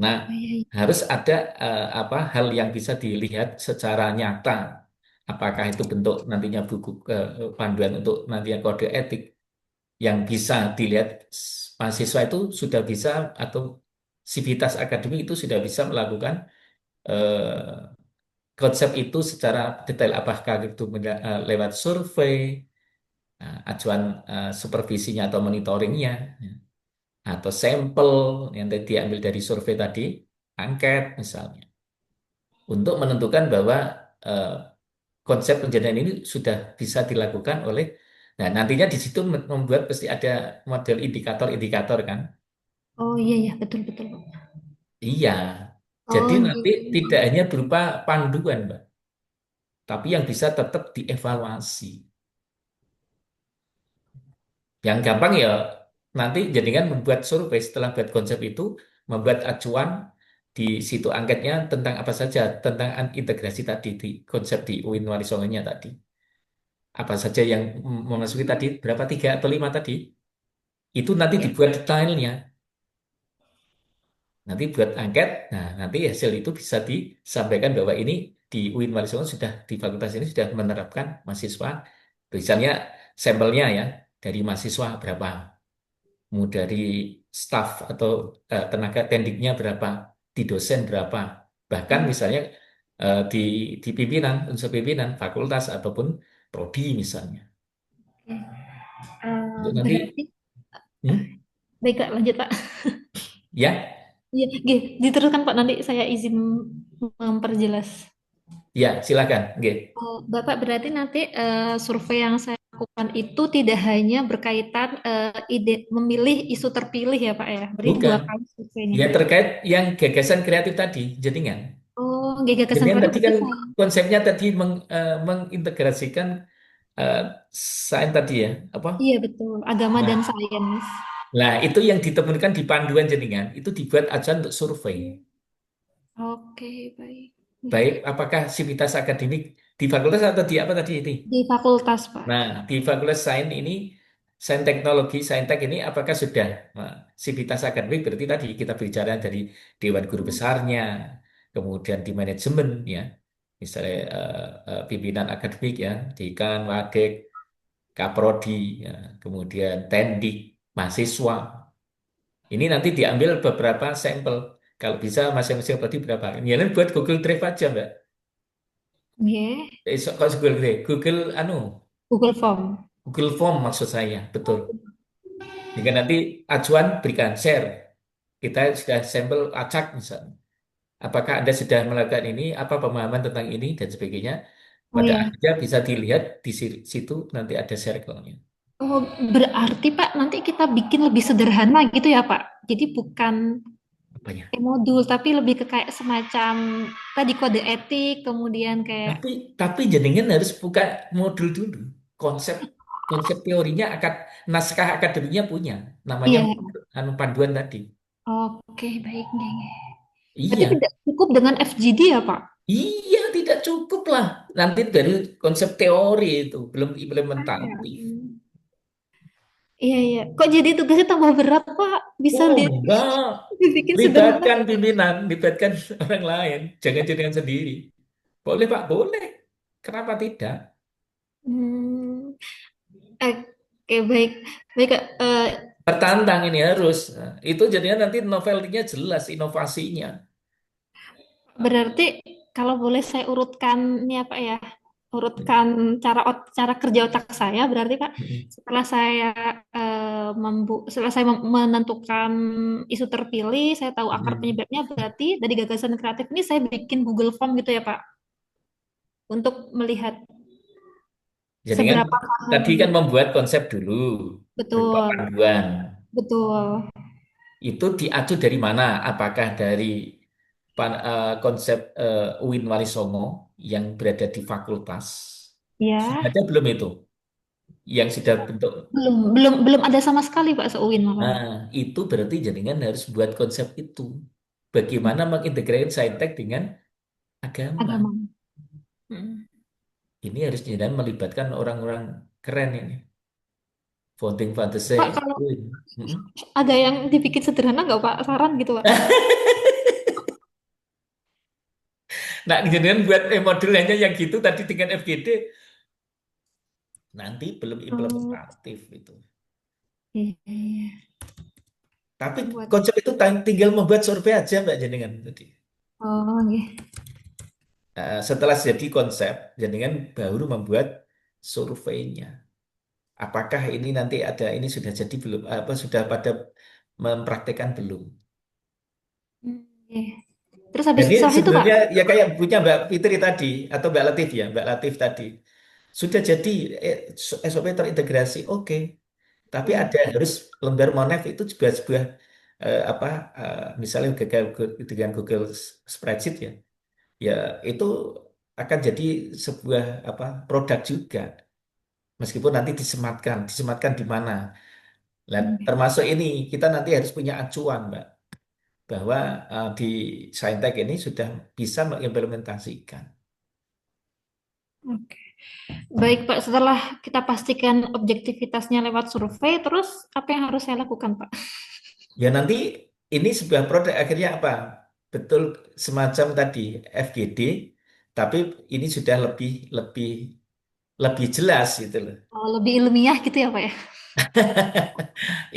Nah, harus ada apa hal yang bisa dilihat secara nyata. Apakah itu bentuk nantinya buku panduan untuk nantinya kode etik yang bisa dilihat mahasiswa itu sudah bisa atau sivitas akademik itu sudah bisa melakukan konsep itu secara detail, apakah itu lewat survei, acuan supervisinya atau monitoringnya, atau sampel yang diambil dari survei tadi, angket misalnya, untuk menentukan bahwa konsep penjaminan ini sudah bisa dilakukan oleh, nah nantinya di situ membuat pasti ada model indikator-indikator kan. Oh iya ya, betul betul Pak. Iya, Oh jadi nanti gitu. tidak hanya berupa panduan, Mbak, tapi yang bisa tetap dievaluasi. Yang gampang ya nanti jadikan membuat survei setelah buat konsep itu, membuat acuan di situ angketnya tentang apa saja, tentang integrasi tadi, di konsep di UIN Walisongonya tadi. Apa saja yang memasuki tadi, berapa, 3 atau 5 tadi, itu nanti Ya. dibuat detailnya. Nanti buat angket, nah nanti hasil itu bisa disampaikan bahwa ini di UIN Walisongo sudah, di fakultas ini sudah menerapkan mahasiswa, misalnya sampelnya ya, dari mahasiswa berapa, mau dari staf atau tenaga tendiknya berapa, di dosen berapa, bahkan misalnya di pimpinan, unsur pimpinan fakultas ataupun prodi misalnya. Oke. Untuk nanti, Berarti hmm, baik Kak, lanjut Pak. ya, Iya, diteruskan Pak, nanti saya izin memperjelas. ya silakan, oke. Bapak berarti nanti survei yang saya lakukan itu tidak hanya berkaitan ide memilih isu terpilih ya Pak ya. Berarti Bukan, 2 kali surveinya. ya terkait yang gagasan kreatif tadi, jaringan. Oh, gagasan Jaringan kreatif tadi berarti kan saya. konsepnya tadi mengintegrasikan eh, sains tadi ya, apa? Iya betul, agama Nah, dan sains. nah, itu yang ditemukan di panduan jaringan, itu dibuat acuan untuk survei. Oke, baik. Baik, apakah sivitas akademik di fakultas atau di apa tadi ini? Di fakultas Pak. Nah, di fakultas sains ini, sains teknologi, saintek ini apakah sudah sivitas akademik, berarti tadi kita bicara dari Dewan Guru Besarnya, kemudian di manajemen ya, misalnya pimpinan akademik ya, dekan, wadek, kaprodi, ya, kemudian tendik, mahasiswa. Ini nanti diambil beberapa sampel. Kalau bisa masing-masing prodi berapa? Ini buat Google Drive aja, Mbak. Iya, Kok Google Drive? Google Google Form. Google Form maksud saya, betul. Jika nanti acuan berikan share. Kita sudah sampel acak misalnya. Apakah Anda sudah melakukan ini? Apa pemahaman tentang ini dan sebagainya? Oh Pada ya. akhirnya bisa dilihat di situ nanti ada circle-nya. Oh, berarti Pak nanti kita bikin lebih sederhana gitu ya Pak. Jadi bukan Apanya? modul tapi lebih ke kayak semacam tadi kode etik, kemudian kayak Tapi jenengan harus buka modul dulu. Konsep konsep teorinya naskah akademinya punya. Namanya iya. panduan tadi. Oke, baik nih. Berarti Iya. tidak cukup dengan FGD ya Pak? Iya, tidak cukup lah. Nanti dari konsep teori itu belum Ah, ya. implementatif. Iya, iya. Kok jadi tugasnya tambah berat Pak? Bisa Oh, enggak. dibikin sederhana. Libatkan pimpinan, libatkan orang lain. Jangan jadikan sendiri. Boleh, Pak, boleh. Kenapa tidak? Hmm, oke, baik. Baik, Kak. Tertantang ini harus. Nah, itu jadinya nanti novelty-nya jelas, inovasinya. Berarti kalau boleh saya urutkan ini apa ya? Urutkan cara kerja otak saya berarti Pak, setelah saya setelah saya menentukan isu terpilih, saya tahu akar penyebabnya, berarti dari gagasan kreatif ini saya bikin Google Form gitu ya Pak, untuk melihat Jadi kan seberapa paham. tadi kan membuat konsep dulu, berupa Betul, panduan. betul. Itu diacu dari mana? Apakah dari konsep UIN Walisongo yang berada di fakultas? Sudah Ya, ada belum itu? Yang sudah bentuk. belum ada sama sekali Pak seuin makanya. Nah, itu berarti jaringan harus buat konsep itu. Bagaimana mengintegrasikan saintek dengan agama. Agama. Hmm. Ini harus jaringan melibatkan orang-orang keren ini. Founding Fathers Pak, kalau UIN. ada yang dibikin sederhana nggak Pak? Saran gitu Pak. Nah, jaringan buat modulnya yang gitu tadi dengan FGD nanti belum implementatif itu. Iya. Tapi konsep itu tinggal membuat survei aja Mbak Jenengan tadi. Oh, iya. Setelah jadi konsep, Jenengan baru membuat surveinya. Apakah ini nanti ada, ini sudah jadi belum? Apa sudah pada mempraktekkan belum? Iya. Terus habis Jadi setelah itu Pak, sebenarnya ya kayak punya Mbak Fitri tadi atau Mbak Latif ya, Mbak Latif tadi. Sudah jadi SOP terintegrasi, oke. Tapi ada harus lembar Monef itu juga sebuah apa misalnya dengan Google Spreadsheet ya, ya itu akan jadi sebuah apa produk juga. Meskipun nanti disematkan di mana. Nah, termasuk ini kita nanti harus punya acuan, Mbak, bahwa di Saintek ini sudah bisa mengimplementasikan. oke. Baik Pak, setelah kita pastikan objektivitasnya lewat survei, terus apa yang harus saya lakukan Pak? Ya nanti ini sebuah produk akhirnya apa? Betul semacam tadi FGD, tapi ini sudah lebih lebih lebih jelas gitu loh. Oh, lebih ilmiah gitu ya Pak ya?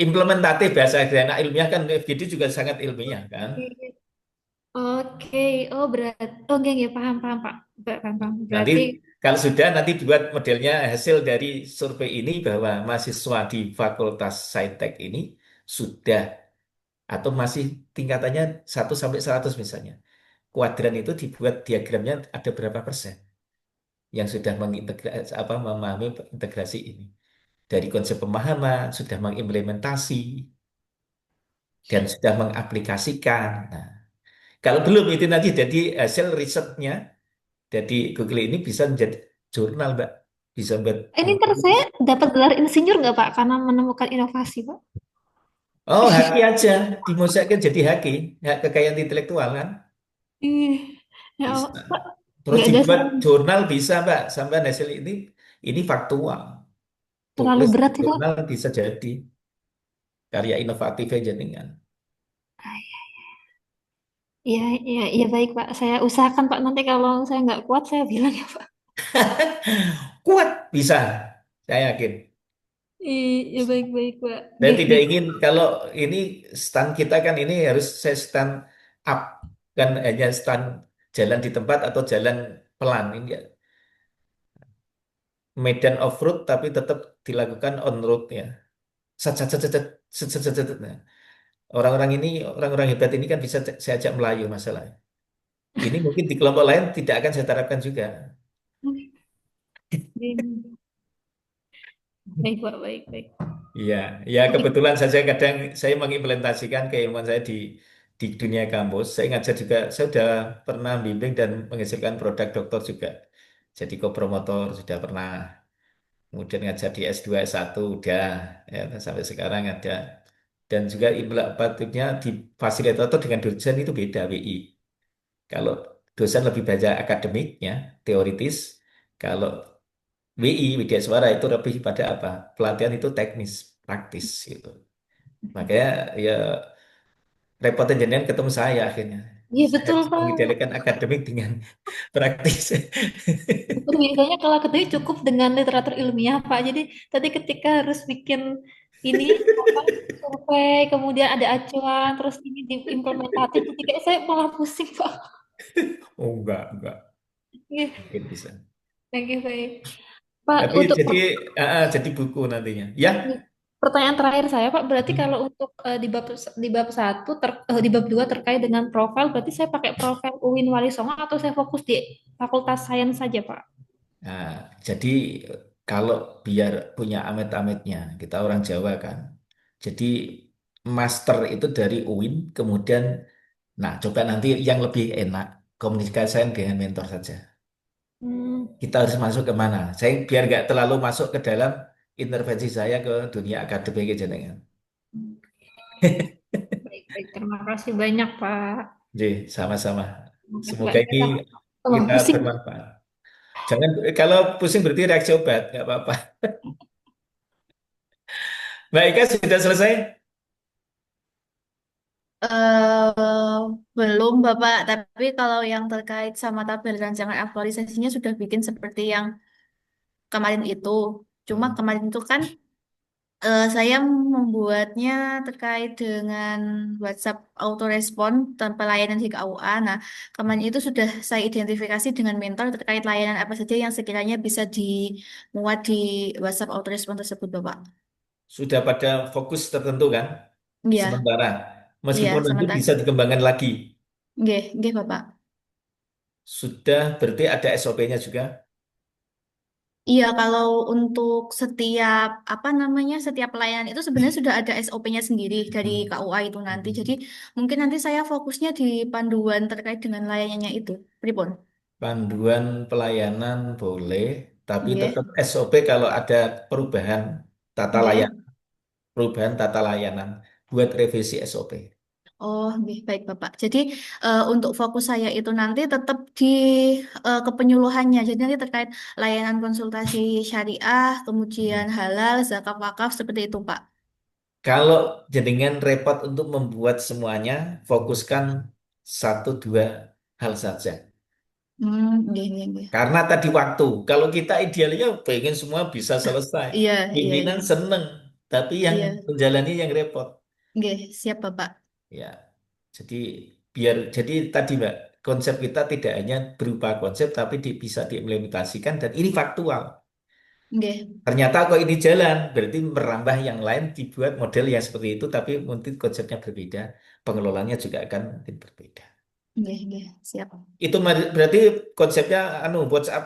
Implementatif bahasa anak ilmiah kan FGD juga sangat ilmiah kan. Oke, oh berarti, oh enggak, enggak, paham, paham Pak, paham, paham. Nanti Berarti, kalau sudah nanti buat modelnya hasil dari survei ini bahwa mahasiswa di Fakultas Saintek ini sudah atau masih tingkatannya 1 sampai 100 misalnya. Kuadran itu dibuat diagramnya ada berapa persen yang sudah mengintegrasi apa memahami integrasi ini. Dari konsep pemahaman sudah mengimplementasi dan sudah mengaplikasikan. Nah, kalau belum itu nanti jadi hasil risetnya jadi Google ini bisa menjadi jurnal, Mbak. Bisa buat ini buku. ntar saya dapat gelar insinyur nggak Pak karena menemukan inovasi Pak? Oh, haki aja. Dimosaikkan jadi haki. Hak kekayaan intelektual kan? Ih, ya Bisa. Allah, Pak, Terus nggak ada dibuat jurnal bisa, Mbak. Sampai hasil ini faktual. terlalu Tulis di berat itu. jurnal bisa jadi karya inovatifnya jenengan. Iya, iya, iya baik Pak. Saya usahakan Pak nanti kalau saya nggak kuat saya bilang ya Pak. Kuat bisa, saya yakin. Iya baik baik Pak. Saya Gih, tidak gih. ingin kalau ini stand kita kan ini harus saya stand up, kan hanya stand jalan di tempat atau jalan pelan ini ya. Medan off road tapi tetap dilakukan on road ya. Sat, sat, sat, sat, sat, sat, sat, sat. Nah, orang-orang hebat ini kan bisa saya ajak melayu masalahnya. Ini mungkin di kelompok lain tidak akan saya terapkan juga. Baik Pak, baik baik. Iya, ya kebetulan saja kadang saya mengimplementasikan keilmuan saya di dunia kampus. Saya ngajar juga, saya sudah pernah bimbing dan menghasilkan produk doktor juga. Jadi kopromotor sudah pernah. Kemudian ngajar di S2, S1 udah, ya, sampai sekarang ada. Dan juga implementatifnya di fasilitator dengan dosen itu beda, WI. Kalau dosen lebih banyak akademiknya, teoritis. Kalau WI, Widya Suara itu lebih pada apa? Pelatihan itu teknis, praktis gitu. Makanya ya repotnya jenengan ketemu saya akhirnya. Iya Saya betul harus Pak. mengidealkan akademik dengan praktis. Betul, biasanya kalau ketemu cukup dengan literatur ilmiah Pak. Jadi tadi ketika harus bikin ini apa survei, kemudian ada acuan, terus ini diimplementatif, ketika saya malah pusing Pak. Oh enggak. Iya, Mungkin bisa. thank you baik. Pak, Tapi untuk jadi buku nantinya. Ya, pertanyaan terakhir saya, Pak, berarti kalau untuk di bab satu di bab 2 terkait dengan profil, berarti saya pakai profil UIN Wali Songo atau saya fokus di Fakultas Sains saja, Pak? nah, jadi kalau biar punya amit-amitnya, kita orang Jawa kan. Jadi master itu dari UIN, kemudian, nah coba nanti yang lebih enak komunikasikan dengan mentor saja. Hmm, Kita harus masuk ke mana? Saya biar nggak terlalu masuk ke dalam intervensi saya ke dunia akademik aja dengan. baik, baik. Terima kasih banyak, Pak. Jadi sama-sama. Nggak Semoga ini kita kita pusing. bermanfaat. Jangan kalau pusing berarti reaksi obat, nggak apa-apa. Mbak Ika sudah selesai? Eh, belum Bapak, tapi kalau yang terkait sama tabel rancangan aktualisasinya sudah bikin seperti yang kemarin itu. Cuma kemarin itu kan saya membuatnya terkait dengan WhatsApp autorespon tanpa layanan di KUA. Nah, kemarin itu sudah saya identifikasi dengan mentor terkait layanan apa saja yang sekiranya bisa dimuat di WhatsApp autorespon tersebut, Bapak. Sudah pada fokus tertentu kan? Iya, Sementara. iya, Meskipun nanti sementara. bisa dikembangkan lagi. Nggih, nggih Bapak. Sudah, berarti ada SOP-nya juga. Iya, kalau untuk setiap apa namanya setiap pelayanan itu sebenarnya sudah ada SOP-nya sendiri dari KUA itu nanti. Jadi mungkin nanti saya fokusnya di panduan terkait dengan layanannya itu. Pripun? Panduan pelayanan boleh, tapi Nggih, tetap SOP kalau ada perubahan tata nggih. layanan, perubahan tata layanan buat revisi SOP. Oh, nggih, baik Bapak. Jadi untuk fokus saya itu nanti tetap di kepenyuluhannya. Jadi nanti terkait layanan konsultasi syariah, kemudian halal, zakat wakaf seperti itu, Pak. Kalau jenengan repot untuk membuat semuanya, fokuskan satu dua hal saja. Nggih, nggih, nggih. Karena tadi waktu, kalau kita idealnya pengen semua bisa selesai. Iya, iya, iya. Pimpinan seneng, tapi yang Iya, menjalani yang repot. nggih, siap Bapak. Ya, jadi tadi Mbak, konsep kita tidak hanya berupa konsep, tapi bisa diimplementasikan dan ini faktual. Nggih, Ternyata kok ini jalan, berarti merambah yang lain dibuat model yang seperti itu, tapi mungkin konsepnya berbeda, pengelolanya juga akan mungkin berbeda. nggih, nggih, siap. Itu berarti konsepnya WhatsApp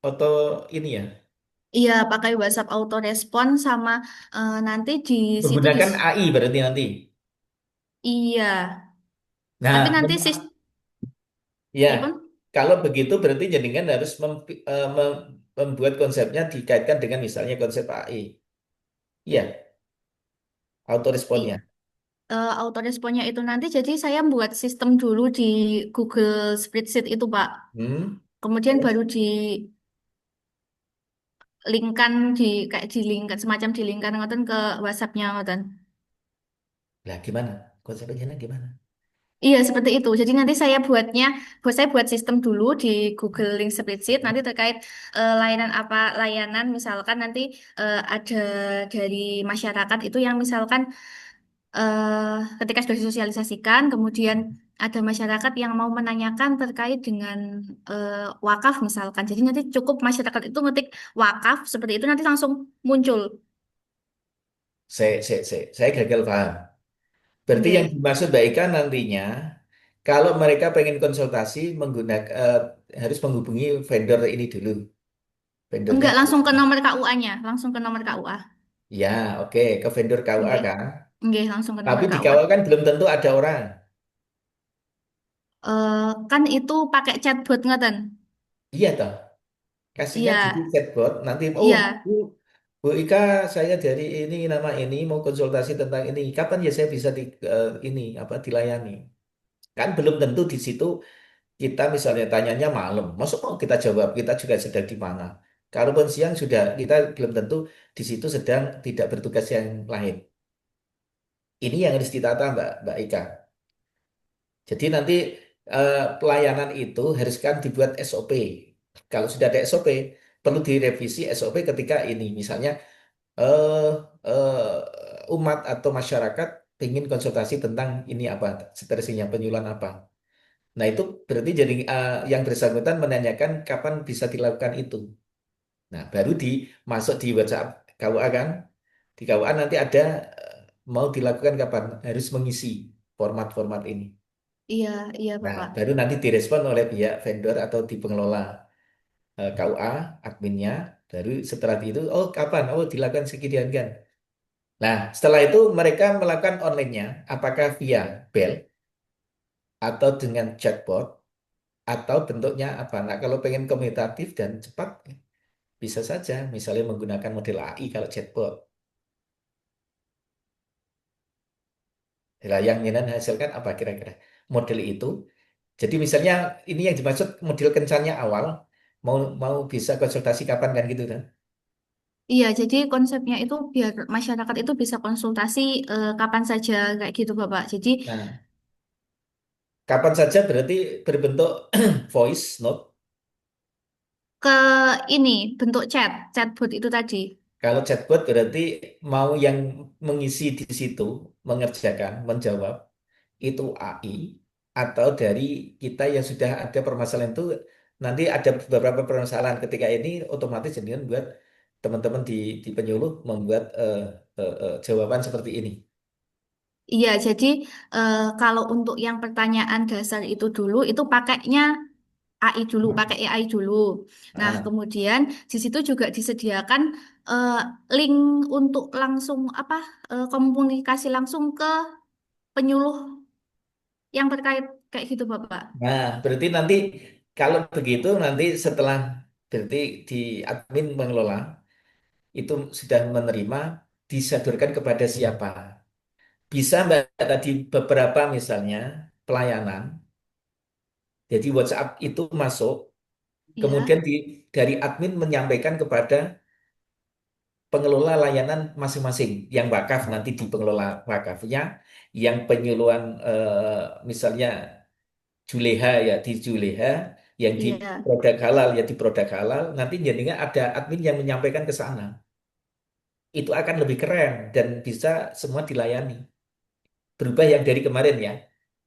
atau ini ya, Iya, pakai WhatsApp auto respon sama nanti di situ menggunakan AI berarti nanti. iya. Tapi Nah, nanti ya, pripun? kalau begitu berarti jenengan harus membuat konsepnya dikaitkan dengan misalnya konsep AI. Iya, I- autoresponnya. Auto responnya itu nanti jadi saya buat sistem dulu di Google Spreadsheet itu, Pak. Hmm, Kemudian terus? baru di linkkan di kayak di linkkan semacam di linkkan ngoten ke WhatsApp-nya ngoten. Lah gimana? Konsepnya gimana? Iya, seperti itu. Jadi nanti saya buat sistem dulu di Google Link Spreadsheet nanti terkait layanan apa layanan misalkan nanti ada dari masyarakat itu yang misalkan ketika sudah disosialisasikan kemudian ada masyarakat yang mau menanyakan terkait dengan wakaf misalkan. Jadi nanti cukup masyarakat itu ngetik wakaf seperti itu nanti langsung muncul. Saya gagal paham. Berarti yang Nggih. dimaksud Mbak Ika nantinya, kalau mereka pengen konsultasi menggunakan harus menghubungi vendor ini dulu. Vendornya, Enggak langsung ke nomor KUA-nya, langsung ke nomor KUA. ya oke, ke vendor KUA Nggih. kan. Nggih, langsung ke Tapi nomor di KUA. KUA kan belum tentu ada orang. Kan itu pakai chatbot ngeten. Iya toh. Kasihnya Iya, jadi chatbot. Nanti, oh iya, Bu Ika, saya dari ini nama ini mau konsultasi tentang ini. Kapan ya saya bisa ini apa dilayani? Kan belum tentu di situ kita misalnya tanyanya malam, masuk mau kita jawab, kita juga sedang di mana. Kalaupun siang sudah, kita belum tentu di situ sedang tidak bertugas yang lain. Ini yang harus ditata Mbak Ika. Jadi nanti pelayanan itu harus kan dibuat SOP. Kalau sudah ada SOP, perlu direvisi SOP ketika ini. Misalnya eh, umat atau masyarakat ingin konsultasi tentang ini apa, seterusnya penyuluhan apa. Nah, itu berarti jadi yang bersangkutan menanyakan kapan bisa dilakukan itu. Nah, baru masuk di WhatsApp KUA kan. Di KUA nanti ada mau dilakukan kapan, harus mengisi format-format ini. iya, iya Nah, Bapak. baru nanti direspon oleh pihak vendor atau di pengelola KUA, adminnya. Baru setelah itu, oh kapan? Oh dilakukan sekian kan. Nah, setelah itu mereka melakukan online-nya, apakah via bel atau dengan chatbot atau bentuknya apa? Nah, kalau pengen komunikatif dan cepat, bisa saja, misalnya menggunakan model AI kalau chatbot. Nah, yang Yenan hasilkan apa kira-kira? Model itu. Jadi misalnya ini yang dimaksud model kencannya awal, mau mau bisa konsultasi kapan kan gitu kan? Iya, jadi konsepnya itu biar masyarakat itu bisa konsultasi kapan saja kayak gitu Bapak. Jadi Nah, kapan saja berarti berbentuk voice note. ke ini bentuk chatbot itu tadi. Kalau chatbot berarti mau yang mengisi di situ, mengerjakan, menjawab, itu AI, atau dari kita yang sudah ada permasalahan itu, nanti ada beberapa permasalahan ketika ini otomatis jadikan buat teman-teman di penyuluh membuat jawaban seperti ini. Iya, jadi kalau untuk yang pertanyaan dasar itu dulu, itu pakainya AI dulu, pakai AI dulu. Nah, Ah, kemudian di situ juga disediakan eh, link untuk langsung apa komunikasi langsung ke penyuluh yang terkait kayak gitu, Bapak. Nah, berarti nanti kalau begitu nanti setelah berarti di admin mengelola itu sudah menerima disedorkan kepada siapa? Bisa Mbak tadi beberapa misalnya pelayanan, jadi WhatsApp itu masuk, Ya, kemudian dari admin menyampaikan kepada pengelola layanan masing-masing, yang wakaf nanti di pengelola wakafnya, yang penyuluhan misalnya Juleha ya di Juleha, yang di iya, produk halal ya di produk halal, nanti jadinya ada admin yang menyampaikan ke sana. Itu akan lebih keren dan bisa semua dilayani. Berubah yang dari kemarin ya.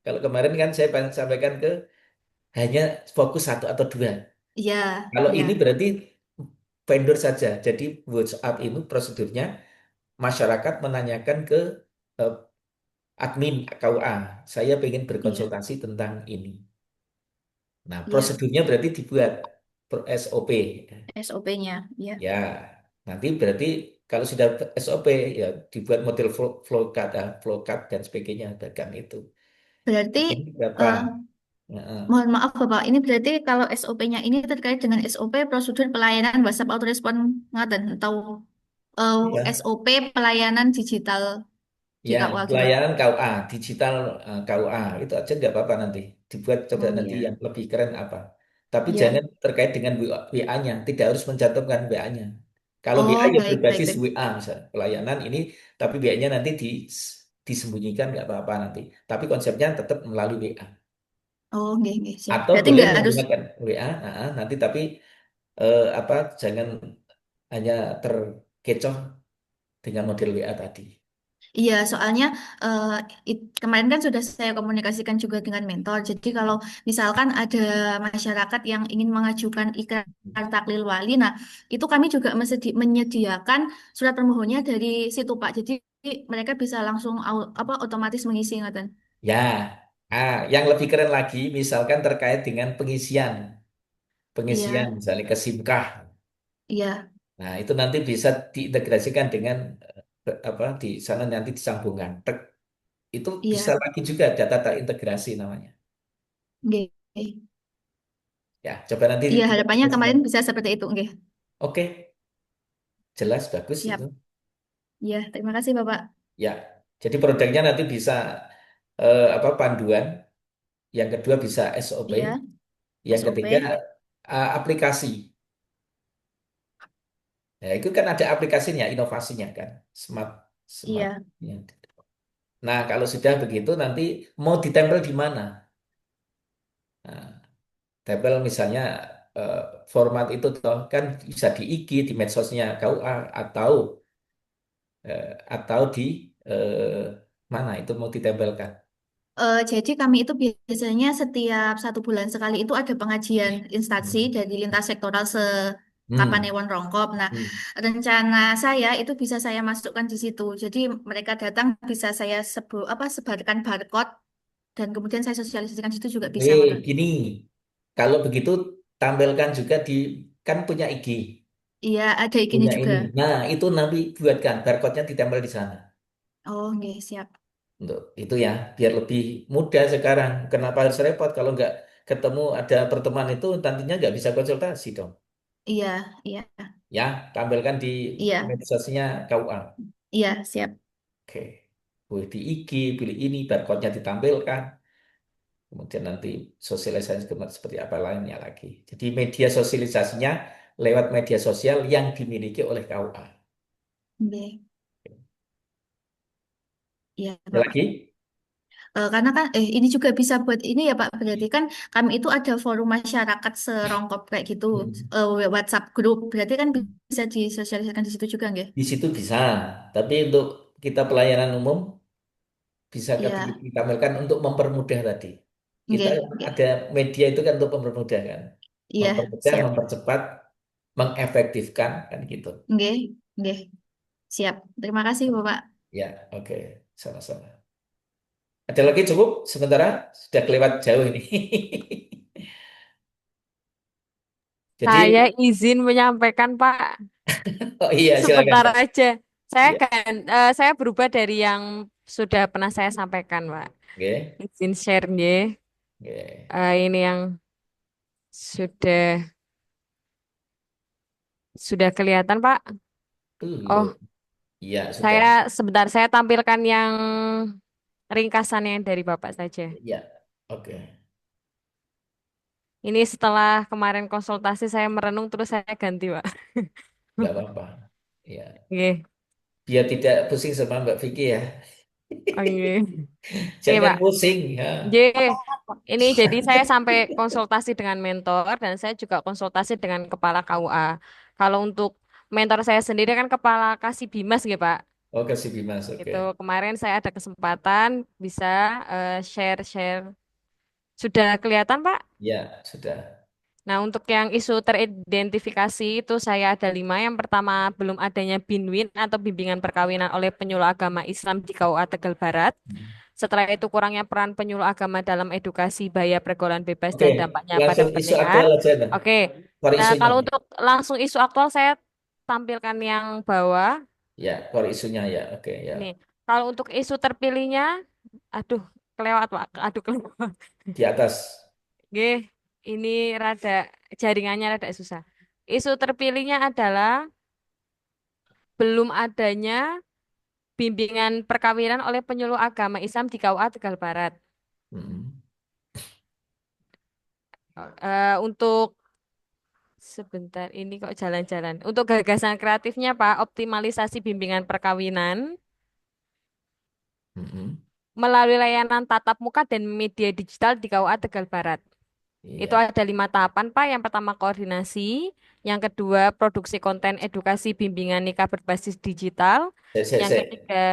Kalau kemarin kan saya sampaikan ke hanya fokus satu atau dua. iya, Kalau iya, ini berarti vendor saja. Jadi WhatsApp ini prosedurnya masyarakat menanyakan ke eh, admin KUA. Saya ingin iya, berkonsultasi tentang ini. Nah, iya. prosedurnya berarti dibuat SOP. SOP-nya, ya. Ya, nanti berarti kalau sudah SOP ya dibuat model flow chart dan sebagainya dan itu. Berarti Ini berapa? eh, Heeh. mohon maaf Bapak, ini berarti kalau SOP-nya ini terkait dengan SOP prosedur pelayanan WhatsApp autorespon ngaten atau Ya, SOP pelayanan digital di ya, KUA gitu. pelayanan KUA, digital KUA, itu aja nggak apa-apa nanti. Dibuat coba Oh nanti ya, yang lebih keren apa. Tapi ya. jangan terkait dengan WA-nya, tidak harus mencantumkan WA-nya. Kalau WA Oh ya baik baik berbasis baik. WA misalnya, pelayanan ini, tapi WA-nya nanti disembunyikan nggak apa-apa nanti. Tapi konsepnya tetap melalui WA. Oh nggih nggih siap. Atau Berarti boleh nggak harus. menggunakan WA, nanti tapi apa jangan hanya terkecoh dengan model WA tadi. Iya, soalnya eh, kemarin kan sudah saya komunikasikan juga dengan mentor. Jadi kalau misalkan ada masyarakat yang ingin mengajukan ikrar taklil wali, nah itu kami juga menyediakan surat permohonannya dari situ Pak. Jadi mereka bisa langsung apa otomatis mengisi ngoten. Ya, yang lebih keren lagi, misalkan terkait dengan pengisian Iya, misalnya ke SIMKAH. iya, Nah, itu nanti bisa diintegrasikan dengan apa di sana nanti disambungkan. Tek, itu bisa iya. lagi juga data terintegrasi namanya. Nggih. Ya, coba nanti Iya, kita harapannya diskusikan. kemarin bisa seperti itu, nggih. Oke, jelas bagus itu. Siap. Iya, terima kasih Bapak. Ya, jadi produknya nanti bisa apa panduan, yang kedua bisa SOP, Iya, yang ketiga SOP. aplikasi. Ya, itu kan ada aplikasinya, inovasinya kan, smart, smart. Iya. Ya. Nah, kalau sudah begitu nanti mau ditempel di mana? Nah, tempel misalnya eh, format itu toh kan bisa di IG, di medsosnya KUA atau di eh, mana itu mau ditempelkan. Jadi kami itu biasanya setiap 1 bulan sekali itu ada pengajian instansi Hmm. dari lintas sektoral se Hmm. Kapanewon Rongkop. Nah, Hmm. rencana saya itu bisa saya masukkan di situ. Jadi mereka datang bisa saya sebarkan barcode dan kemudian saya sosialisasikan di situ juga bisa, ngoten. Gini, kalau begitu tampilkan juga di kan punya IG, Iya, ada ikannya punya juga. ini. Nah, itu nanti buatkan barcode-nya ditempel di sana. Oh, nggih, siap. Untuk itu ya, biar lebih mudah sekarang. Kenapa harus repot kalau nggak ketemu ada pertemuan itu nantinya nggak bisa konsultasi dong. Iya, iya, Ya, tampilkan di iya, medsosnya KUA. iya, siap. Oke. Boleh di IG, pilih ini, barcode-nya ditampilkan. Kemudian nanti sosialisasi seperti apa lainnya lagi. Jadi media sosialisasinya lewat media sosial yang dimiliki oleh KUA. Nggih. Iya, Ada Bapak. lagi? Karena kan ini juga bisa buat ini ya Pak, berarti kan kami itu ada forum masyarakat serongkop kayak gitu, Hmm. WhatsApp grup, berarti kan bisa disosialisasikan di situ juga nggak? Di situ bisa, tapi untuk kita pelayanan umum bisa Iya, ditampilkan untuk mempermudah tadi. Kita nggih, nggih. ada media itu kan untuk mempermudah kan. Iya, Mempermudah, siap. mempercepat, mengefektifkan kan gitu. Nggih, nggih, siap. Terima kasih Bapak. Ya, oke. Sama-sama. Ada lagi cukup sementara sudah kelewat jauh ini. Jadi, Saya izin menyampaikan, Pak. oh iya silakan Sebentar Kak. aja. Iya, Saya berubah dari yang sudah pernah saya sampaikan, Pak. oke, Izin share, nggih. oke. Ini yang sudah kelihatan, Pak. Belum. Oh, Iya sudah. saya tampilkan yang ringkasannya dari Bapak saja. Iya, oke. Ini setelah kemarin konsultasi saya merenung terus saya ganti, Pak. Nggak apa-apa. Iya. Oke. Biar tidak pusing sama Mbak Vicky ya. Oke. Oke, Jangan Pak. pusing ya. J, ini jadi saya sampai konsultasi dengan mentor dan saya juga konsultasi dengan kepala KUA. Kalau untuk mentor saya sendiri kan kepala Kasibimas gitu, Pak. Oh, kasih Bimas, oke. Itu kemarin saya ada kesempatan bisa share-share. Sudah kelihatan, Pak? Ya, sudah. Nah, untuk yang isu teridentifikasi itu saya ada 5. Yang pertama, belum adanya BINWIN atau bimbingan perkawinan oleh penyuluh agama Islam di KUA Tegal Barat. Setelah itu kurangnya peran penyuluh agama dalam edukasi bahaya pergaulan bebas Oke, dan dampaknya pada langsung isu pernikahan. aktual aja nah. Oke. Core Nah, isunya. kalau untuk langsung isu aktual saya tampilkan yang bawah. Ya, core isunya ya. Oke, ya. Ini. Kalau untuk isu terpilihnya, aduh, kelewat, Pak. Aduh, kelewat. Di atas. Oke, ini rada jaringannya rada susah. Isu terpilihnya adalah belum adanya bimbingan perkawinan oleh penyuluh agama Islam di KUA Tegal Barat. Hmm. Untuk sebentar ini kok jalan-jalan. Untuk gagasan kreatifnya, Pak, optimalisasi bimbingan perkawinan Hmm. melalui layanan tatap muka dan media digital di KUA Tegal Barat. Itu Iya. ada 5 tahapan, Pak. Yang pertama koordinasi, yang kedua produksi konten edukasi bimbingan nikah berbasis digital, yang Saya. ketiga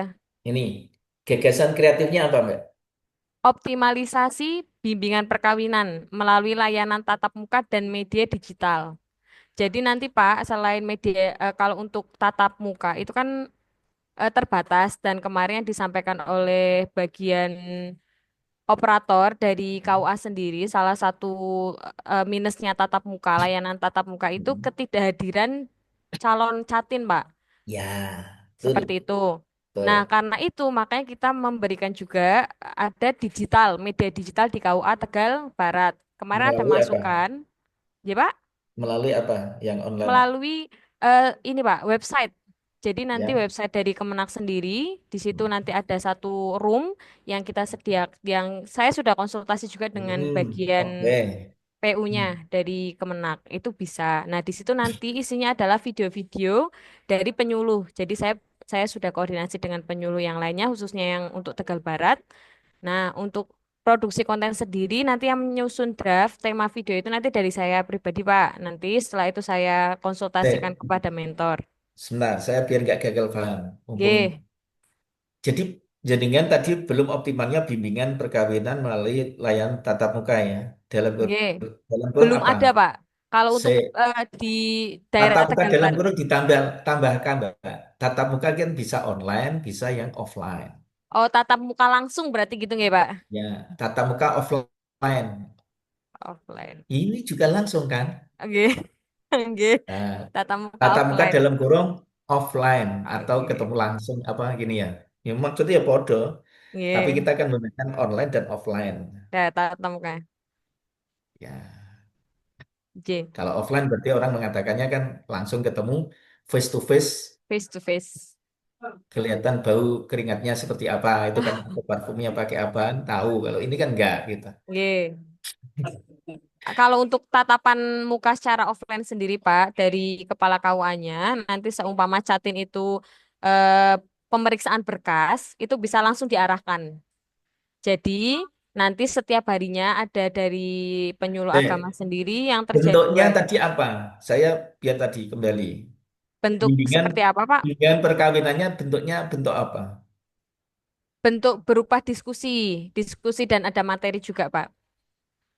Ini gagasan kreatifnya apa, Mbak? optimalisasi bimbingan perkawinan melalui layanan tatap muka dan media digital. Jadi nanti Pak, selain media, kalau untuk tatap muka itu kan terbatas dan kemarin yang disampaikan oleh bagian operator dari KUA sendiri, salah satu minusnya tatap muka, layanan tatap muka itu Hmm. ketidakhadiran calon catin, Pak. Ya, Seperti betul. itu. Nah, Betul. karena itu makanya kita memberikan juga ada digital, media digital di KUA Tegal Barat. Kemarin ada Melalui apa? masukan, ya Pak, Melalui apa? Yang online. melalui ini Pak, website. Jadi nanti Ya. website dari Kemenak sendiri, di situ Hmm. nanti ada satu room yang kita sediakan, yang saya sudah konsultasi juga dengan bagian Oke. PU-nya Hmm. dari Kemenak. Itu bisa. Nah, di situ nanti isinya adalah video-video dari penyuluh. Jadi saya sudah koordinasi dengan penyuluh yang lainnya, khususnya yang untuk Tegal Barat. Nah, untuk produksi konten sendiri nanti yang menyusun draft tema video itu nanti dari saya pribadi, Pak. Nanti setelah itu saya konsultasikan Eh, kepada mentor. sebentar, saya biar nggak gagal paham. Mumpung. Oke, Jadi, jadikan tadi belum optimalnya bimbingan perkawinan melalui layanan tatap muka ya. Dalam oke. dalam kurung Belum apa? ada, Pak. Kalau Se untuk di daerah tatap muka Tegal dalam Barat. kurung tambahkan, Mbak. Tatap muka kan bisa online, bisa yang offline. Oh, tatap muka langsung berarti gitu nggak, Pak? Ya, tatap muka offline. Offline. Ini juga langsung kan? Oke, oke. Nah, Tatap muka tatap muka offline. dalam kurung offline atau Oke. ketemu langsung apa gini ya. Ya maksudnya ya podo, tapi Oke. kita akan menggunakan online dan offline. Udah tatap muka. Ya, J. kalau offline berarti orang mengatakannya kan langsung ketemu face to face, Face to face. kelihatan bau keringatnya seperti apa, itu kan atau parfumnya pakai apa, tahu. Kalau ini kan enggak gitu. Oke. Kalau untuk tatapan muka secara offline sendiri, Pak, dari kepala KUA-nya, nanti seumpama Catin itu eh, pemeriksaan berkas, itu bisa langsung diarahkan. Jadi, nanti setiap harinya ada dari penyuluh Eh, agama sendiri yang bentuknya terjadwal. tadi apa? Saya biar tadi kembali. Bentuk Bimbingan, seperti apa, Pak? bimbingan perkawinannya bentuknya bentuk apa? Bentuk berupa diskusi, diskusi dan ada materi juga, Pak.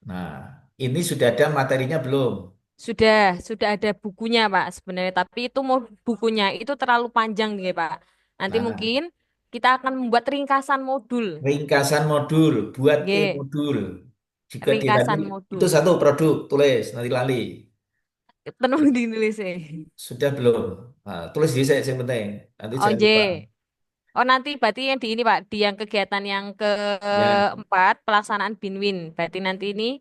Nah, ini sudah ada materinya belum? Sudah ada bukunya, Pak, sebenarnya. Tapi itu mau bukunya itu terlalu panjang nih, Pak. Nanti Nah, mungkin kita akan membuat ringkasan modul. Ringkasan modul, buat Nggih, e-modul. Juga ringkasan itu modul. satu produk, tulis, nanti lali. Tenung ditulis. Sudah belum? Nah, tulis di saya yang penting. Nanti Oh, jangan J. lupa. Oh, nanti berarti yang di ini, Pak, di yang kegiatan yang Ya, keempat, pelaksanaan Binwin. Berarti nanti ini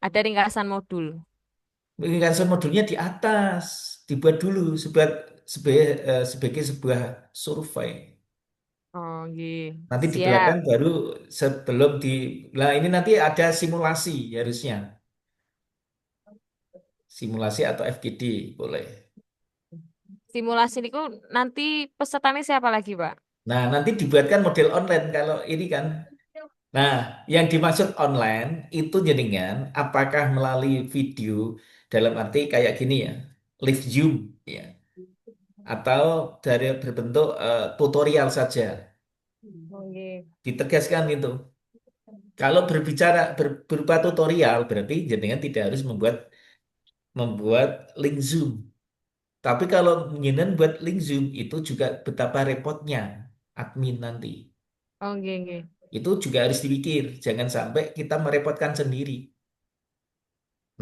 ada ringkasan modul. ringkasan modulnya di atas. Dibuat dulu sebagai sebuah survei. Oh, nggih. Nanti di Siap. belakang baru sebelum di... Nah, ini nanti ada simulasi harusnya. Simulasi atau FGD boleh. Simulasi itu nanti pesertanya siapa lagi, Pak? Nah, nanti dibuatkan model online kalau ini kan. Nah, yang dimaksud online itu jaringan apakah melalui video dalam arti kayak gini ya, live Zoom ya, atau dari berbentuk tutorial saja. Oh, nggih. Ditegaskan itu. Kalau berbicara berupa tutorial berarti jenengan tidak harus membuat link Zoom. Tapi kalau jenengan buat link Zoom itu juga betapa repotnya admin nanti. Oh, nggih, nggih. Itu juga harus dipikir, jangan sampai kita merepotkan sendiri.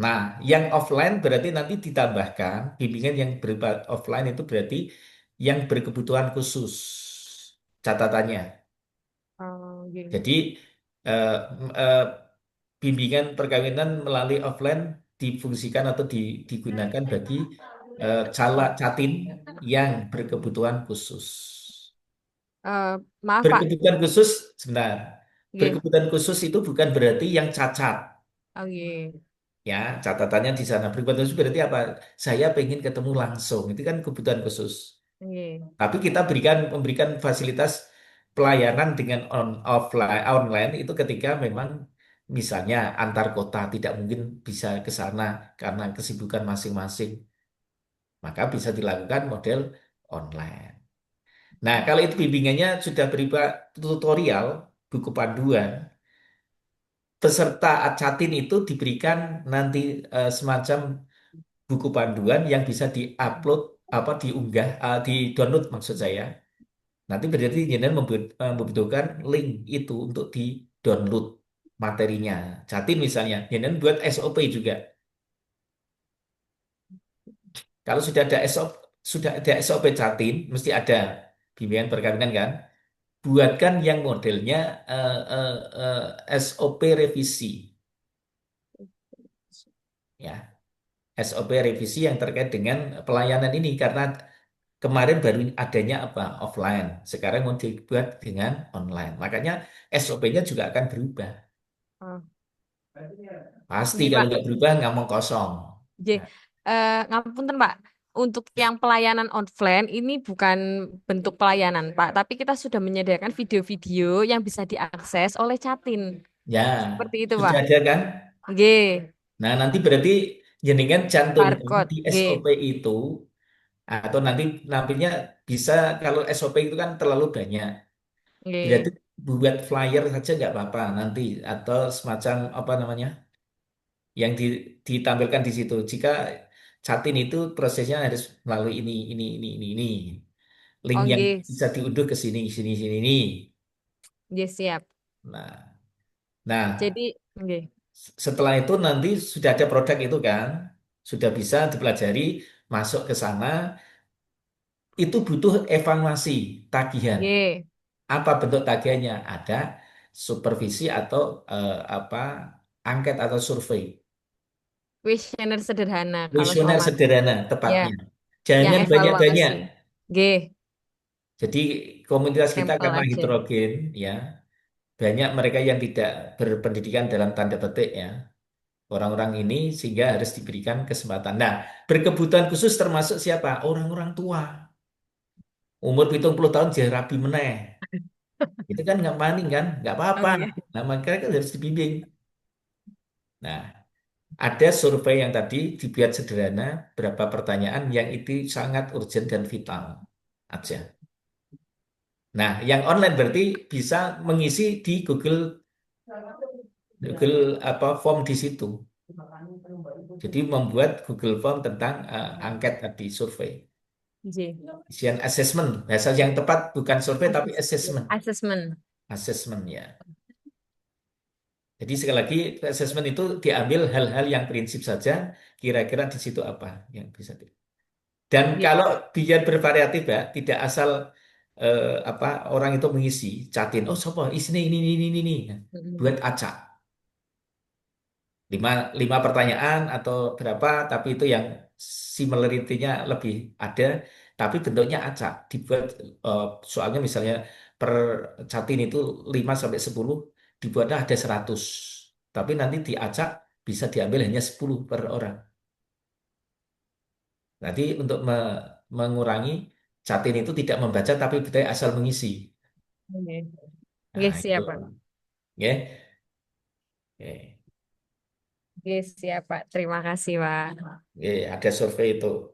Nah, yang offline berarti nanti ditambahkan bimbingan yang berupa offline itu berarti yang berkebutuhan khusus catatannya. Oh, nggih. Jadi eh, eh, bimbingan perkawinan melalui offline difungsikan atau digunakan bagi catin yang berkebutuhan khusus. Maaf, Pak. Berkebutuhan khusus, sebentar. Nggih. Berkebutuhan khusus itu bukan berarti yang cacat. Oh, nggih. Ya, catatannya di sana. Berkebutuhan khusus berarti apa? Saya pengen ketemu langsung. Itu kan kebutuhan khusus. Nggih. Tapi kita memberikan fasilitas pelayanan dengan offline, online itu ketika memang misalnya antar kota tidak mungkin bisa ke sana karena kesibukan masing-masing. Maka bisa dilakukan model online. Nah, kalau itu bimbingannya sudah berupa tutorial, buku panduan, peserta Catin itu diberikan nanti semacam buku panduan yang bisa diupload diunggah di-download maksud saya. Nanti berarti jenengan membutuhkan link itu untuk di-download materinya. Catin misalnya, jenengan buat SOP juga. Kalau sudah ada SOP Catin, mesti ada bimbingan perkawinan kan? Buatkan yang modelnya SOP revisi. Ya, SOP revisi yang terkait dengan pelayanan ini karena kemarin baru adanya apa offline, sekarang mau dibuat dengan online. Makanya SOP-nya juga akan berubah. Oh. Pasti Nggih, kalau Pak. nggak berubah ngomong kosong. Nggih. Nah, Ngapunten, Pak. Untuk yang pelayanan offline ini bukan bentuk pelayanan, Pak, tapi kita sudah menyediakan video-video yang bisa diakses oleh Catin. ya, Seperti itu, sudah Pak. ada kan? Nggih. Nah, nanti berarti jenengan cantumkan Barcode. di Nggih. SOP itu atau nanti nampilnya bisa kalau SOP itu kan terlalu banyak. Berarti Nggih. buat flyer saja nggak apa-apa nanti atau semacam apa namanya yang ditampilkan di situ. Jika Catin itu prosesnya harus melalui ini. Link Oh, yang nggih. bisa diunduh ke sini, ini. Nggih, siap. Nah, nah Jadi, nggih. setelah itu nanti sudah ada produk itu kan, sudah bisa dipelajari, masuk ke sana, itu butuh evaluasi, tagihan. Nggih. Apa bentuk tagihannya? Ada supervisi atau apa angket atau survei. Kuesioner sederhana kalau Kuesioner sama. sederhana Ya, tepatnya. yang Jangan banyak-banyak. evaluasi. Nggih. Jadi komunitas kita Sampel karena aja. heterogen ya, banyak mereka yang tidak berpendidikan dalam tanda petik ya. Orang-orang ini sehingga harus diberikan kesempatan. Nah, berkebutuhan khusus termasuk siapa? Orang-orang tua. Umur 70 tahun jadi rabi meneh. Itu kan nggak maning kan? Nggak apa-apa. Oke. Nah, mereka kan harus dibimbing. Nah, ada survei yang tadi dibuat sederhana, berapa pertanyaan yang itu sangat urgent dan vital aja. Nah, yang online berarti bisa mengisi di Google apa form di situ. Jadi membuat Google Form tentang angket tadi survei. J. Ujian assessment. Bahasa yang tepat bukan survei tapi assessment. Assessment. Assessment ya. Jadi sekali lagi assessment itu diambil hal-hal yang prinsip saja, kira-kira di situ apa yang bisa Dan Oke. kalau biar bervariatif ya, tidak asal apa orang itu mengisi, catin, oh sopo isinya ini. Buat acak. Lima pertanyaan atau berapa, tapi itu yang similarity-nya lebih ada, tapi bentuknya acak. Dibuat soalnya misalnya per catin itu 5 sampai 10, dibuatnya ada 100. Tapi nanti diacak bisa diambil hanya 10 per orang. Nanti untuk mengurangi catin itu tidak membaca tapi betul asal mengisi. Oke. Oke, Nah, itu. siap, Pak. Ya. Oke. Oke, siap, Pak. Terima kasih, Pak. Oke, ada survei itu.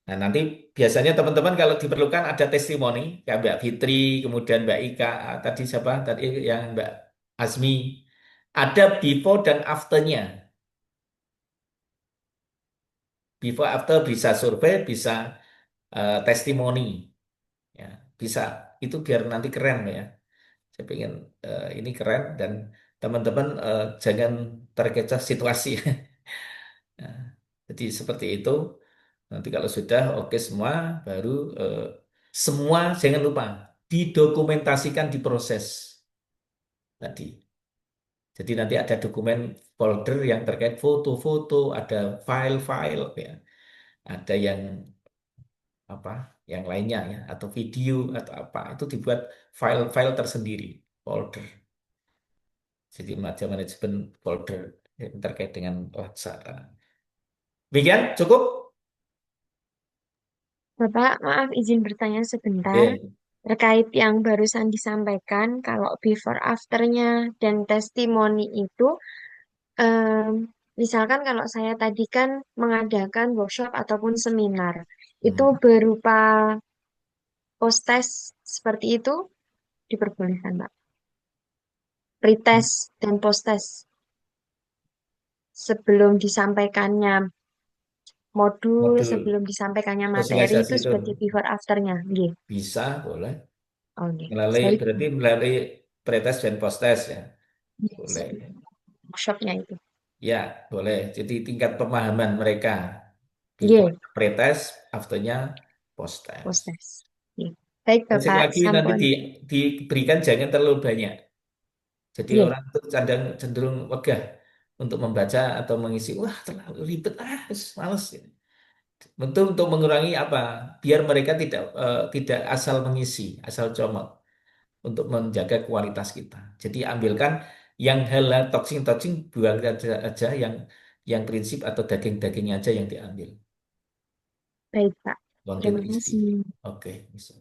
Nah, nanti biasanya teman-teman kalau diperlukan ada testimoni, kayak Mbak Fitri, kemudian Mbak Ika, tadi siapa? Tadi yang Mbak Azmi. Ada before dan after-nya. Before after bisa survei, bisa testimoni. Ya, bisa. Itu biar nanti keren ya. Saya pengen ini keren dan teman-teman jangan terkecoh situasi. Nah, jadi seperti itu. Nanti kalau sudah oke semua, baru semua jangan lupa didokumentasikan di proses tadi. Jadi nanti ada dokumen folder yang terkait foto-foto, ada file-file ya, ada yang apa, yang lainnya ya, atau video atau apa itu dibuat file-file tersendiri, folder. Jadi macam manajemen folder yang terkait dengan Laksana. Demikian cukup? Bapak, maaf izin bertanya sebentar. Oke. Terkait yang barusan disampaikan, kalau before after-nya dan testimoni itu, misalkan kalau saya tadi kan mengadakan workshop ataupun seminar, itu berupa post-test seperti itu diperbolehkan, Pak. Pretest dan post-test sebelum disampaikannya modul, Modul sebelum disampaikannya materi sosialisasi itu itu seperti before after-nya. Nggih. bisa, boleh. Oh, nggih. Melalui pretest dan posttest ya, boleh. Workshopnya itu. Ya, boleh. Jadi tingkat pemahaman mereka before Nggih. pretest, afternya posttest. Post-test. Nggih. Baik, Dan sekali Bapak, lagi nanti sampun. diberikan jangan terlalu banyak. Jadi Nggih. orang itu cenderung wegah untuk membaca atau mengisi. Wah, terlalu ribet, males. Untuk mengurangi apa? Biar mereka tidak asal mengisi, asal comot untuk menjaga kualitas kita. Jadi ambilkan yang hal-hal touching buang aja yang prinsip atau daging-dagingnya aja yang diambil. Baik, Pak. Wanted Terima isi. kasih. Oke, bisa.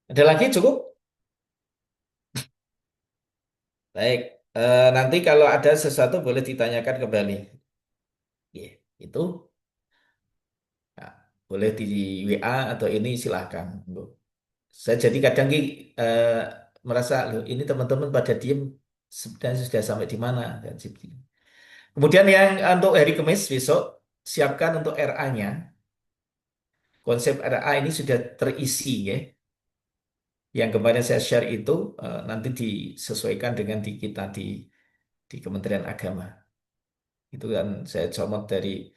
Ada lagi cukup? Baik. Nanti kalau ada sesuatu boleh ditanyakan kembali. Ya, itu. Nah, boleh di WA atau ini silahkan. Saya jadi kadang merasa loh ini teman-teman pada diem sebenarnya sudah sampai di mana dan kemudian yang untuk hari Kamis besok siapkan untuk RA-nya. Konsep RA ini sudah terisi ya. Yang kemarin saya share itu nanti disesuaikan dengan di kita di Kementerian Agama. Itu kan saya comot dari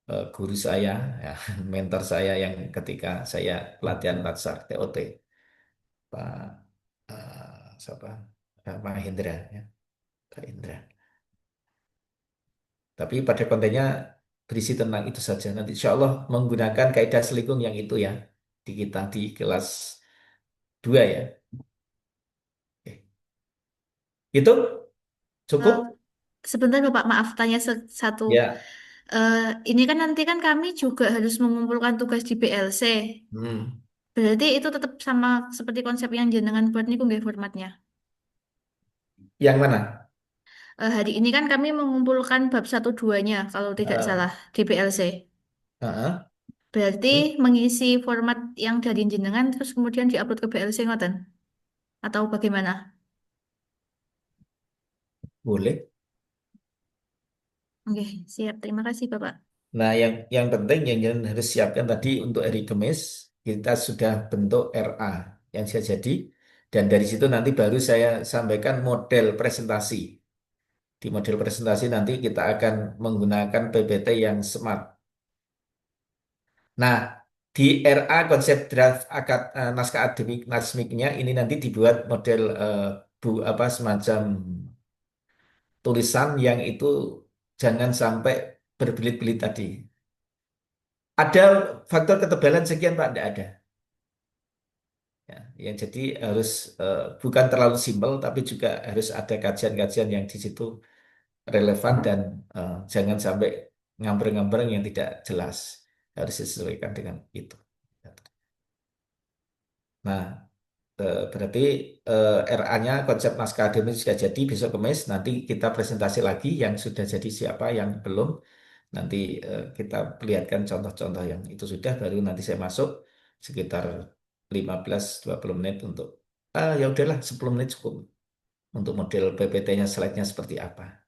guru saya, ya, mentor saya yang ketika saya pelatihan Latsar TOT. Pak siapa? Mahendra ya, Pak Indra. Tapi pada kontennya berisi tentang itu saja. Nanti insya Allah menggunakan kaidah selikung yang itu ya di kita di kelas 2 ya. Oke. Itu cukup? Eh, sebentar Bapak, maaf tanya satu. Ya. Ini kan nanti kan kami juga harus mengumpulkan tugas di PLC. Berarti itu tetap sama seperti konsep yang jenengan buat niku nggih formatnya. Yang mana? Hari ini kan kami mengumpulkan bab 1-2-nya kalau tidak salah di PLC. Berarti mengisi format yang dari jenengan terus kemudian diupload ke PLC ngoten? Atau bagaimana? Boleh. Oke, siap. Terima kasih Bapak. Nah, yang penting yang harus siapkan tadi untuk hari Kamis kita sudah bentuk RA yang bisa jadi, dan dari situ nanti baru saya sampaikan model presentasi. Di model presentasi nanti kita akan menggunakan PPT yang smart. Nah, di RA konsep draft naskah akademik nasmiknya ini nanti dibuat model apa semacam tulisan yang itu jangan sampai berbelit-belit tadi. Ada faktor ketebalan sekian Pak? Tidak ada. Ya, yang jadi harus bukan terlalu simpel, tapi juga harus ada kajian-kajian yang di situ relevan dan jangan sampai ngamber-ngamber yang tidak jelas. Harus disesuaikan dengan itu. Nah, berarti RA-nya konsep naskah akademik sudah jadi besok Kamis. Nanti kita presentasi lagi yang sudah jadi siapa, yang belum. Nanti kita perlihatkan contoh-contoh yang itu sudah, baru nanti saya masuk sekitar 15-20 menit untuk ya udahlah 10 menit cukup untuk model PPT-nya, slide-nya seperti apa.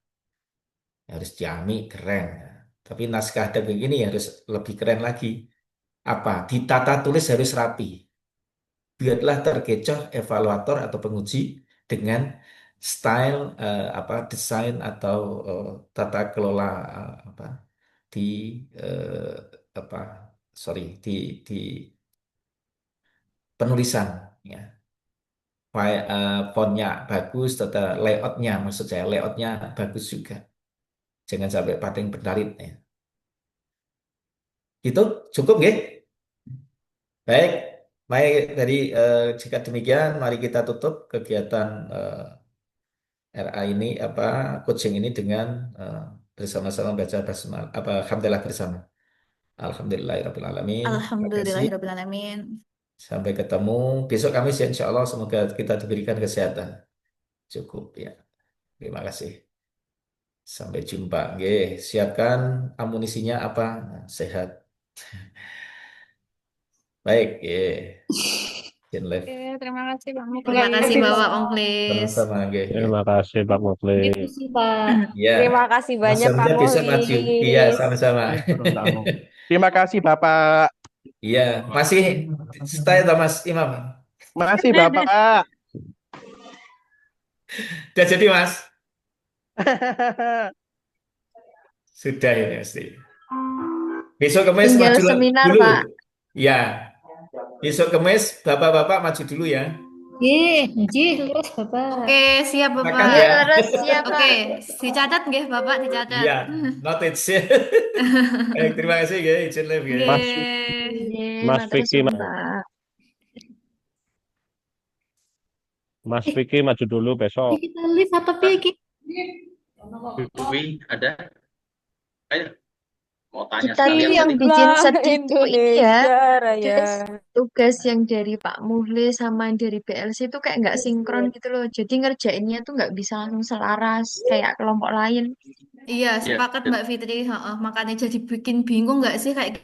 Harus ciamik, keren. Tapi naskah akademik ini harus lebih keren lagi. Apa? Ditata tulis harus rapi. Biarlah terkecoh evaluator atau penguji dengan style desain atau tata kelola apa di apa sorry di penulisan ya. Fontnya bagus, tata layoutnya, maksud saya layoutnya bagus juga, jangan sampai pating berdarit ya. Itu cukup nggih? Baik, baik dari jika demikian mari kita tutup kegiatan RA ini coaching ini dengan bersama-sama baca basmalah alhamdulillah bersama. Alhamdulillahirabbil alamin. Terima kasih. Alhamdulillahirrahmanirrahim. Sampai ketemu besok Kamis ya insya Allah, semoga kita diberikan kesehatan. Cukup ya. Terima kasih. Sampai jumpa. Oke, siapkan amunisinya apa? Nah, sehat. Baik, live. Oke, terima kasih Bang Terima kasih Bapak Mukhlis. Sama-sama, nggih. Terima kasih Pak Itu Mukhlis. sih, Pak. Ya. Terima kasih Mas banyak Pak Hamzah besok maju. Iya, Mukhlis. sama-sama. Terima kasih Bapak. Iya, masih stay atau Mas Imam? Masih Bapak. Udah jadi Mas? Sudah ini pasti. Besok Kamis Tinggal maju seminar, dulu. Pak. Ya. Besok Kamis Bapak-bapak maju dulu ya. Lurus Bapak. Oke, siap Makan Bapak. ya. Terus siap, Pak. Oke, dicatat nggih Bapak, dicatat. Iya, noted. Baik, terima kasih ya, izin live ya. Mas Mas Vicky, Mas Vicky maju dulu besok. Kita live apa Vicky? Dwi ada? Ayo. Mau tanya Kita sekalian tuh yang tadi. bikin sedih tuh Indonesia Raya. tugas yang dari Pak Muhlis sama yang dari PLC itu kayak nggak sinkron gitu loh. Jadi ngerjainnya tuh nggak bisa langsung selaras kayak kelompok lain. Iya, sepakat Mbak Fitri. Makanya jadi bikin bingung nggak sih kayak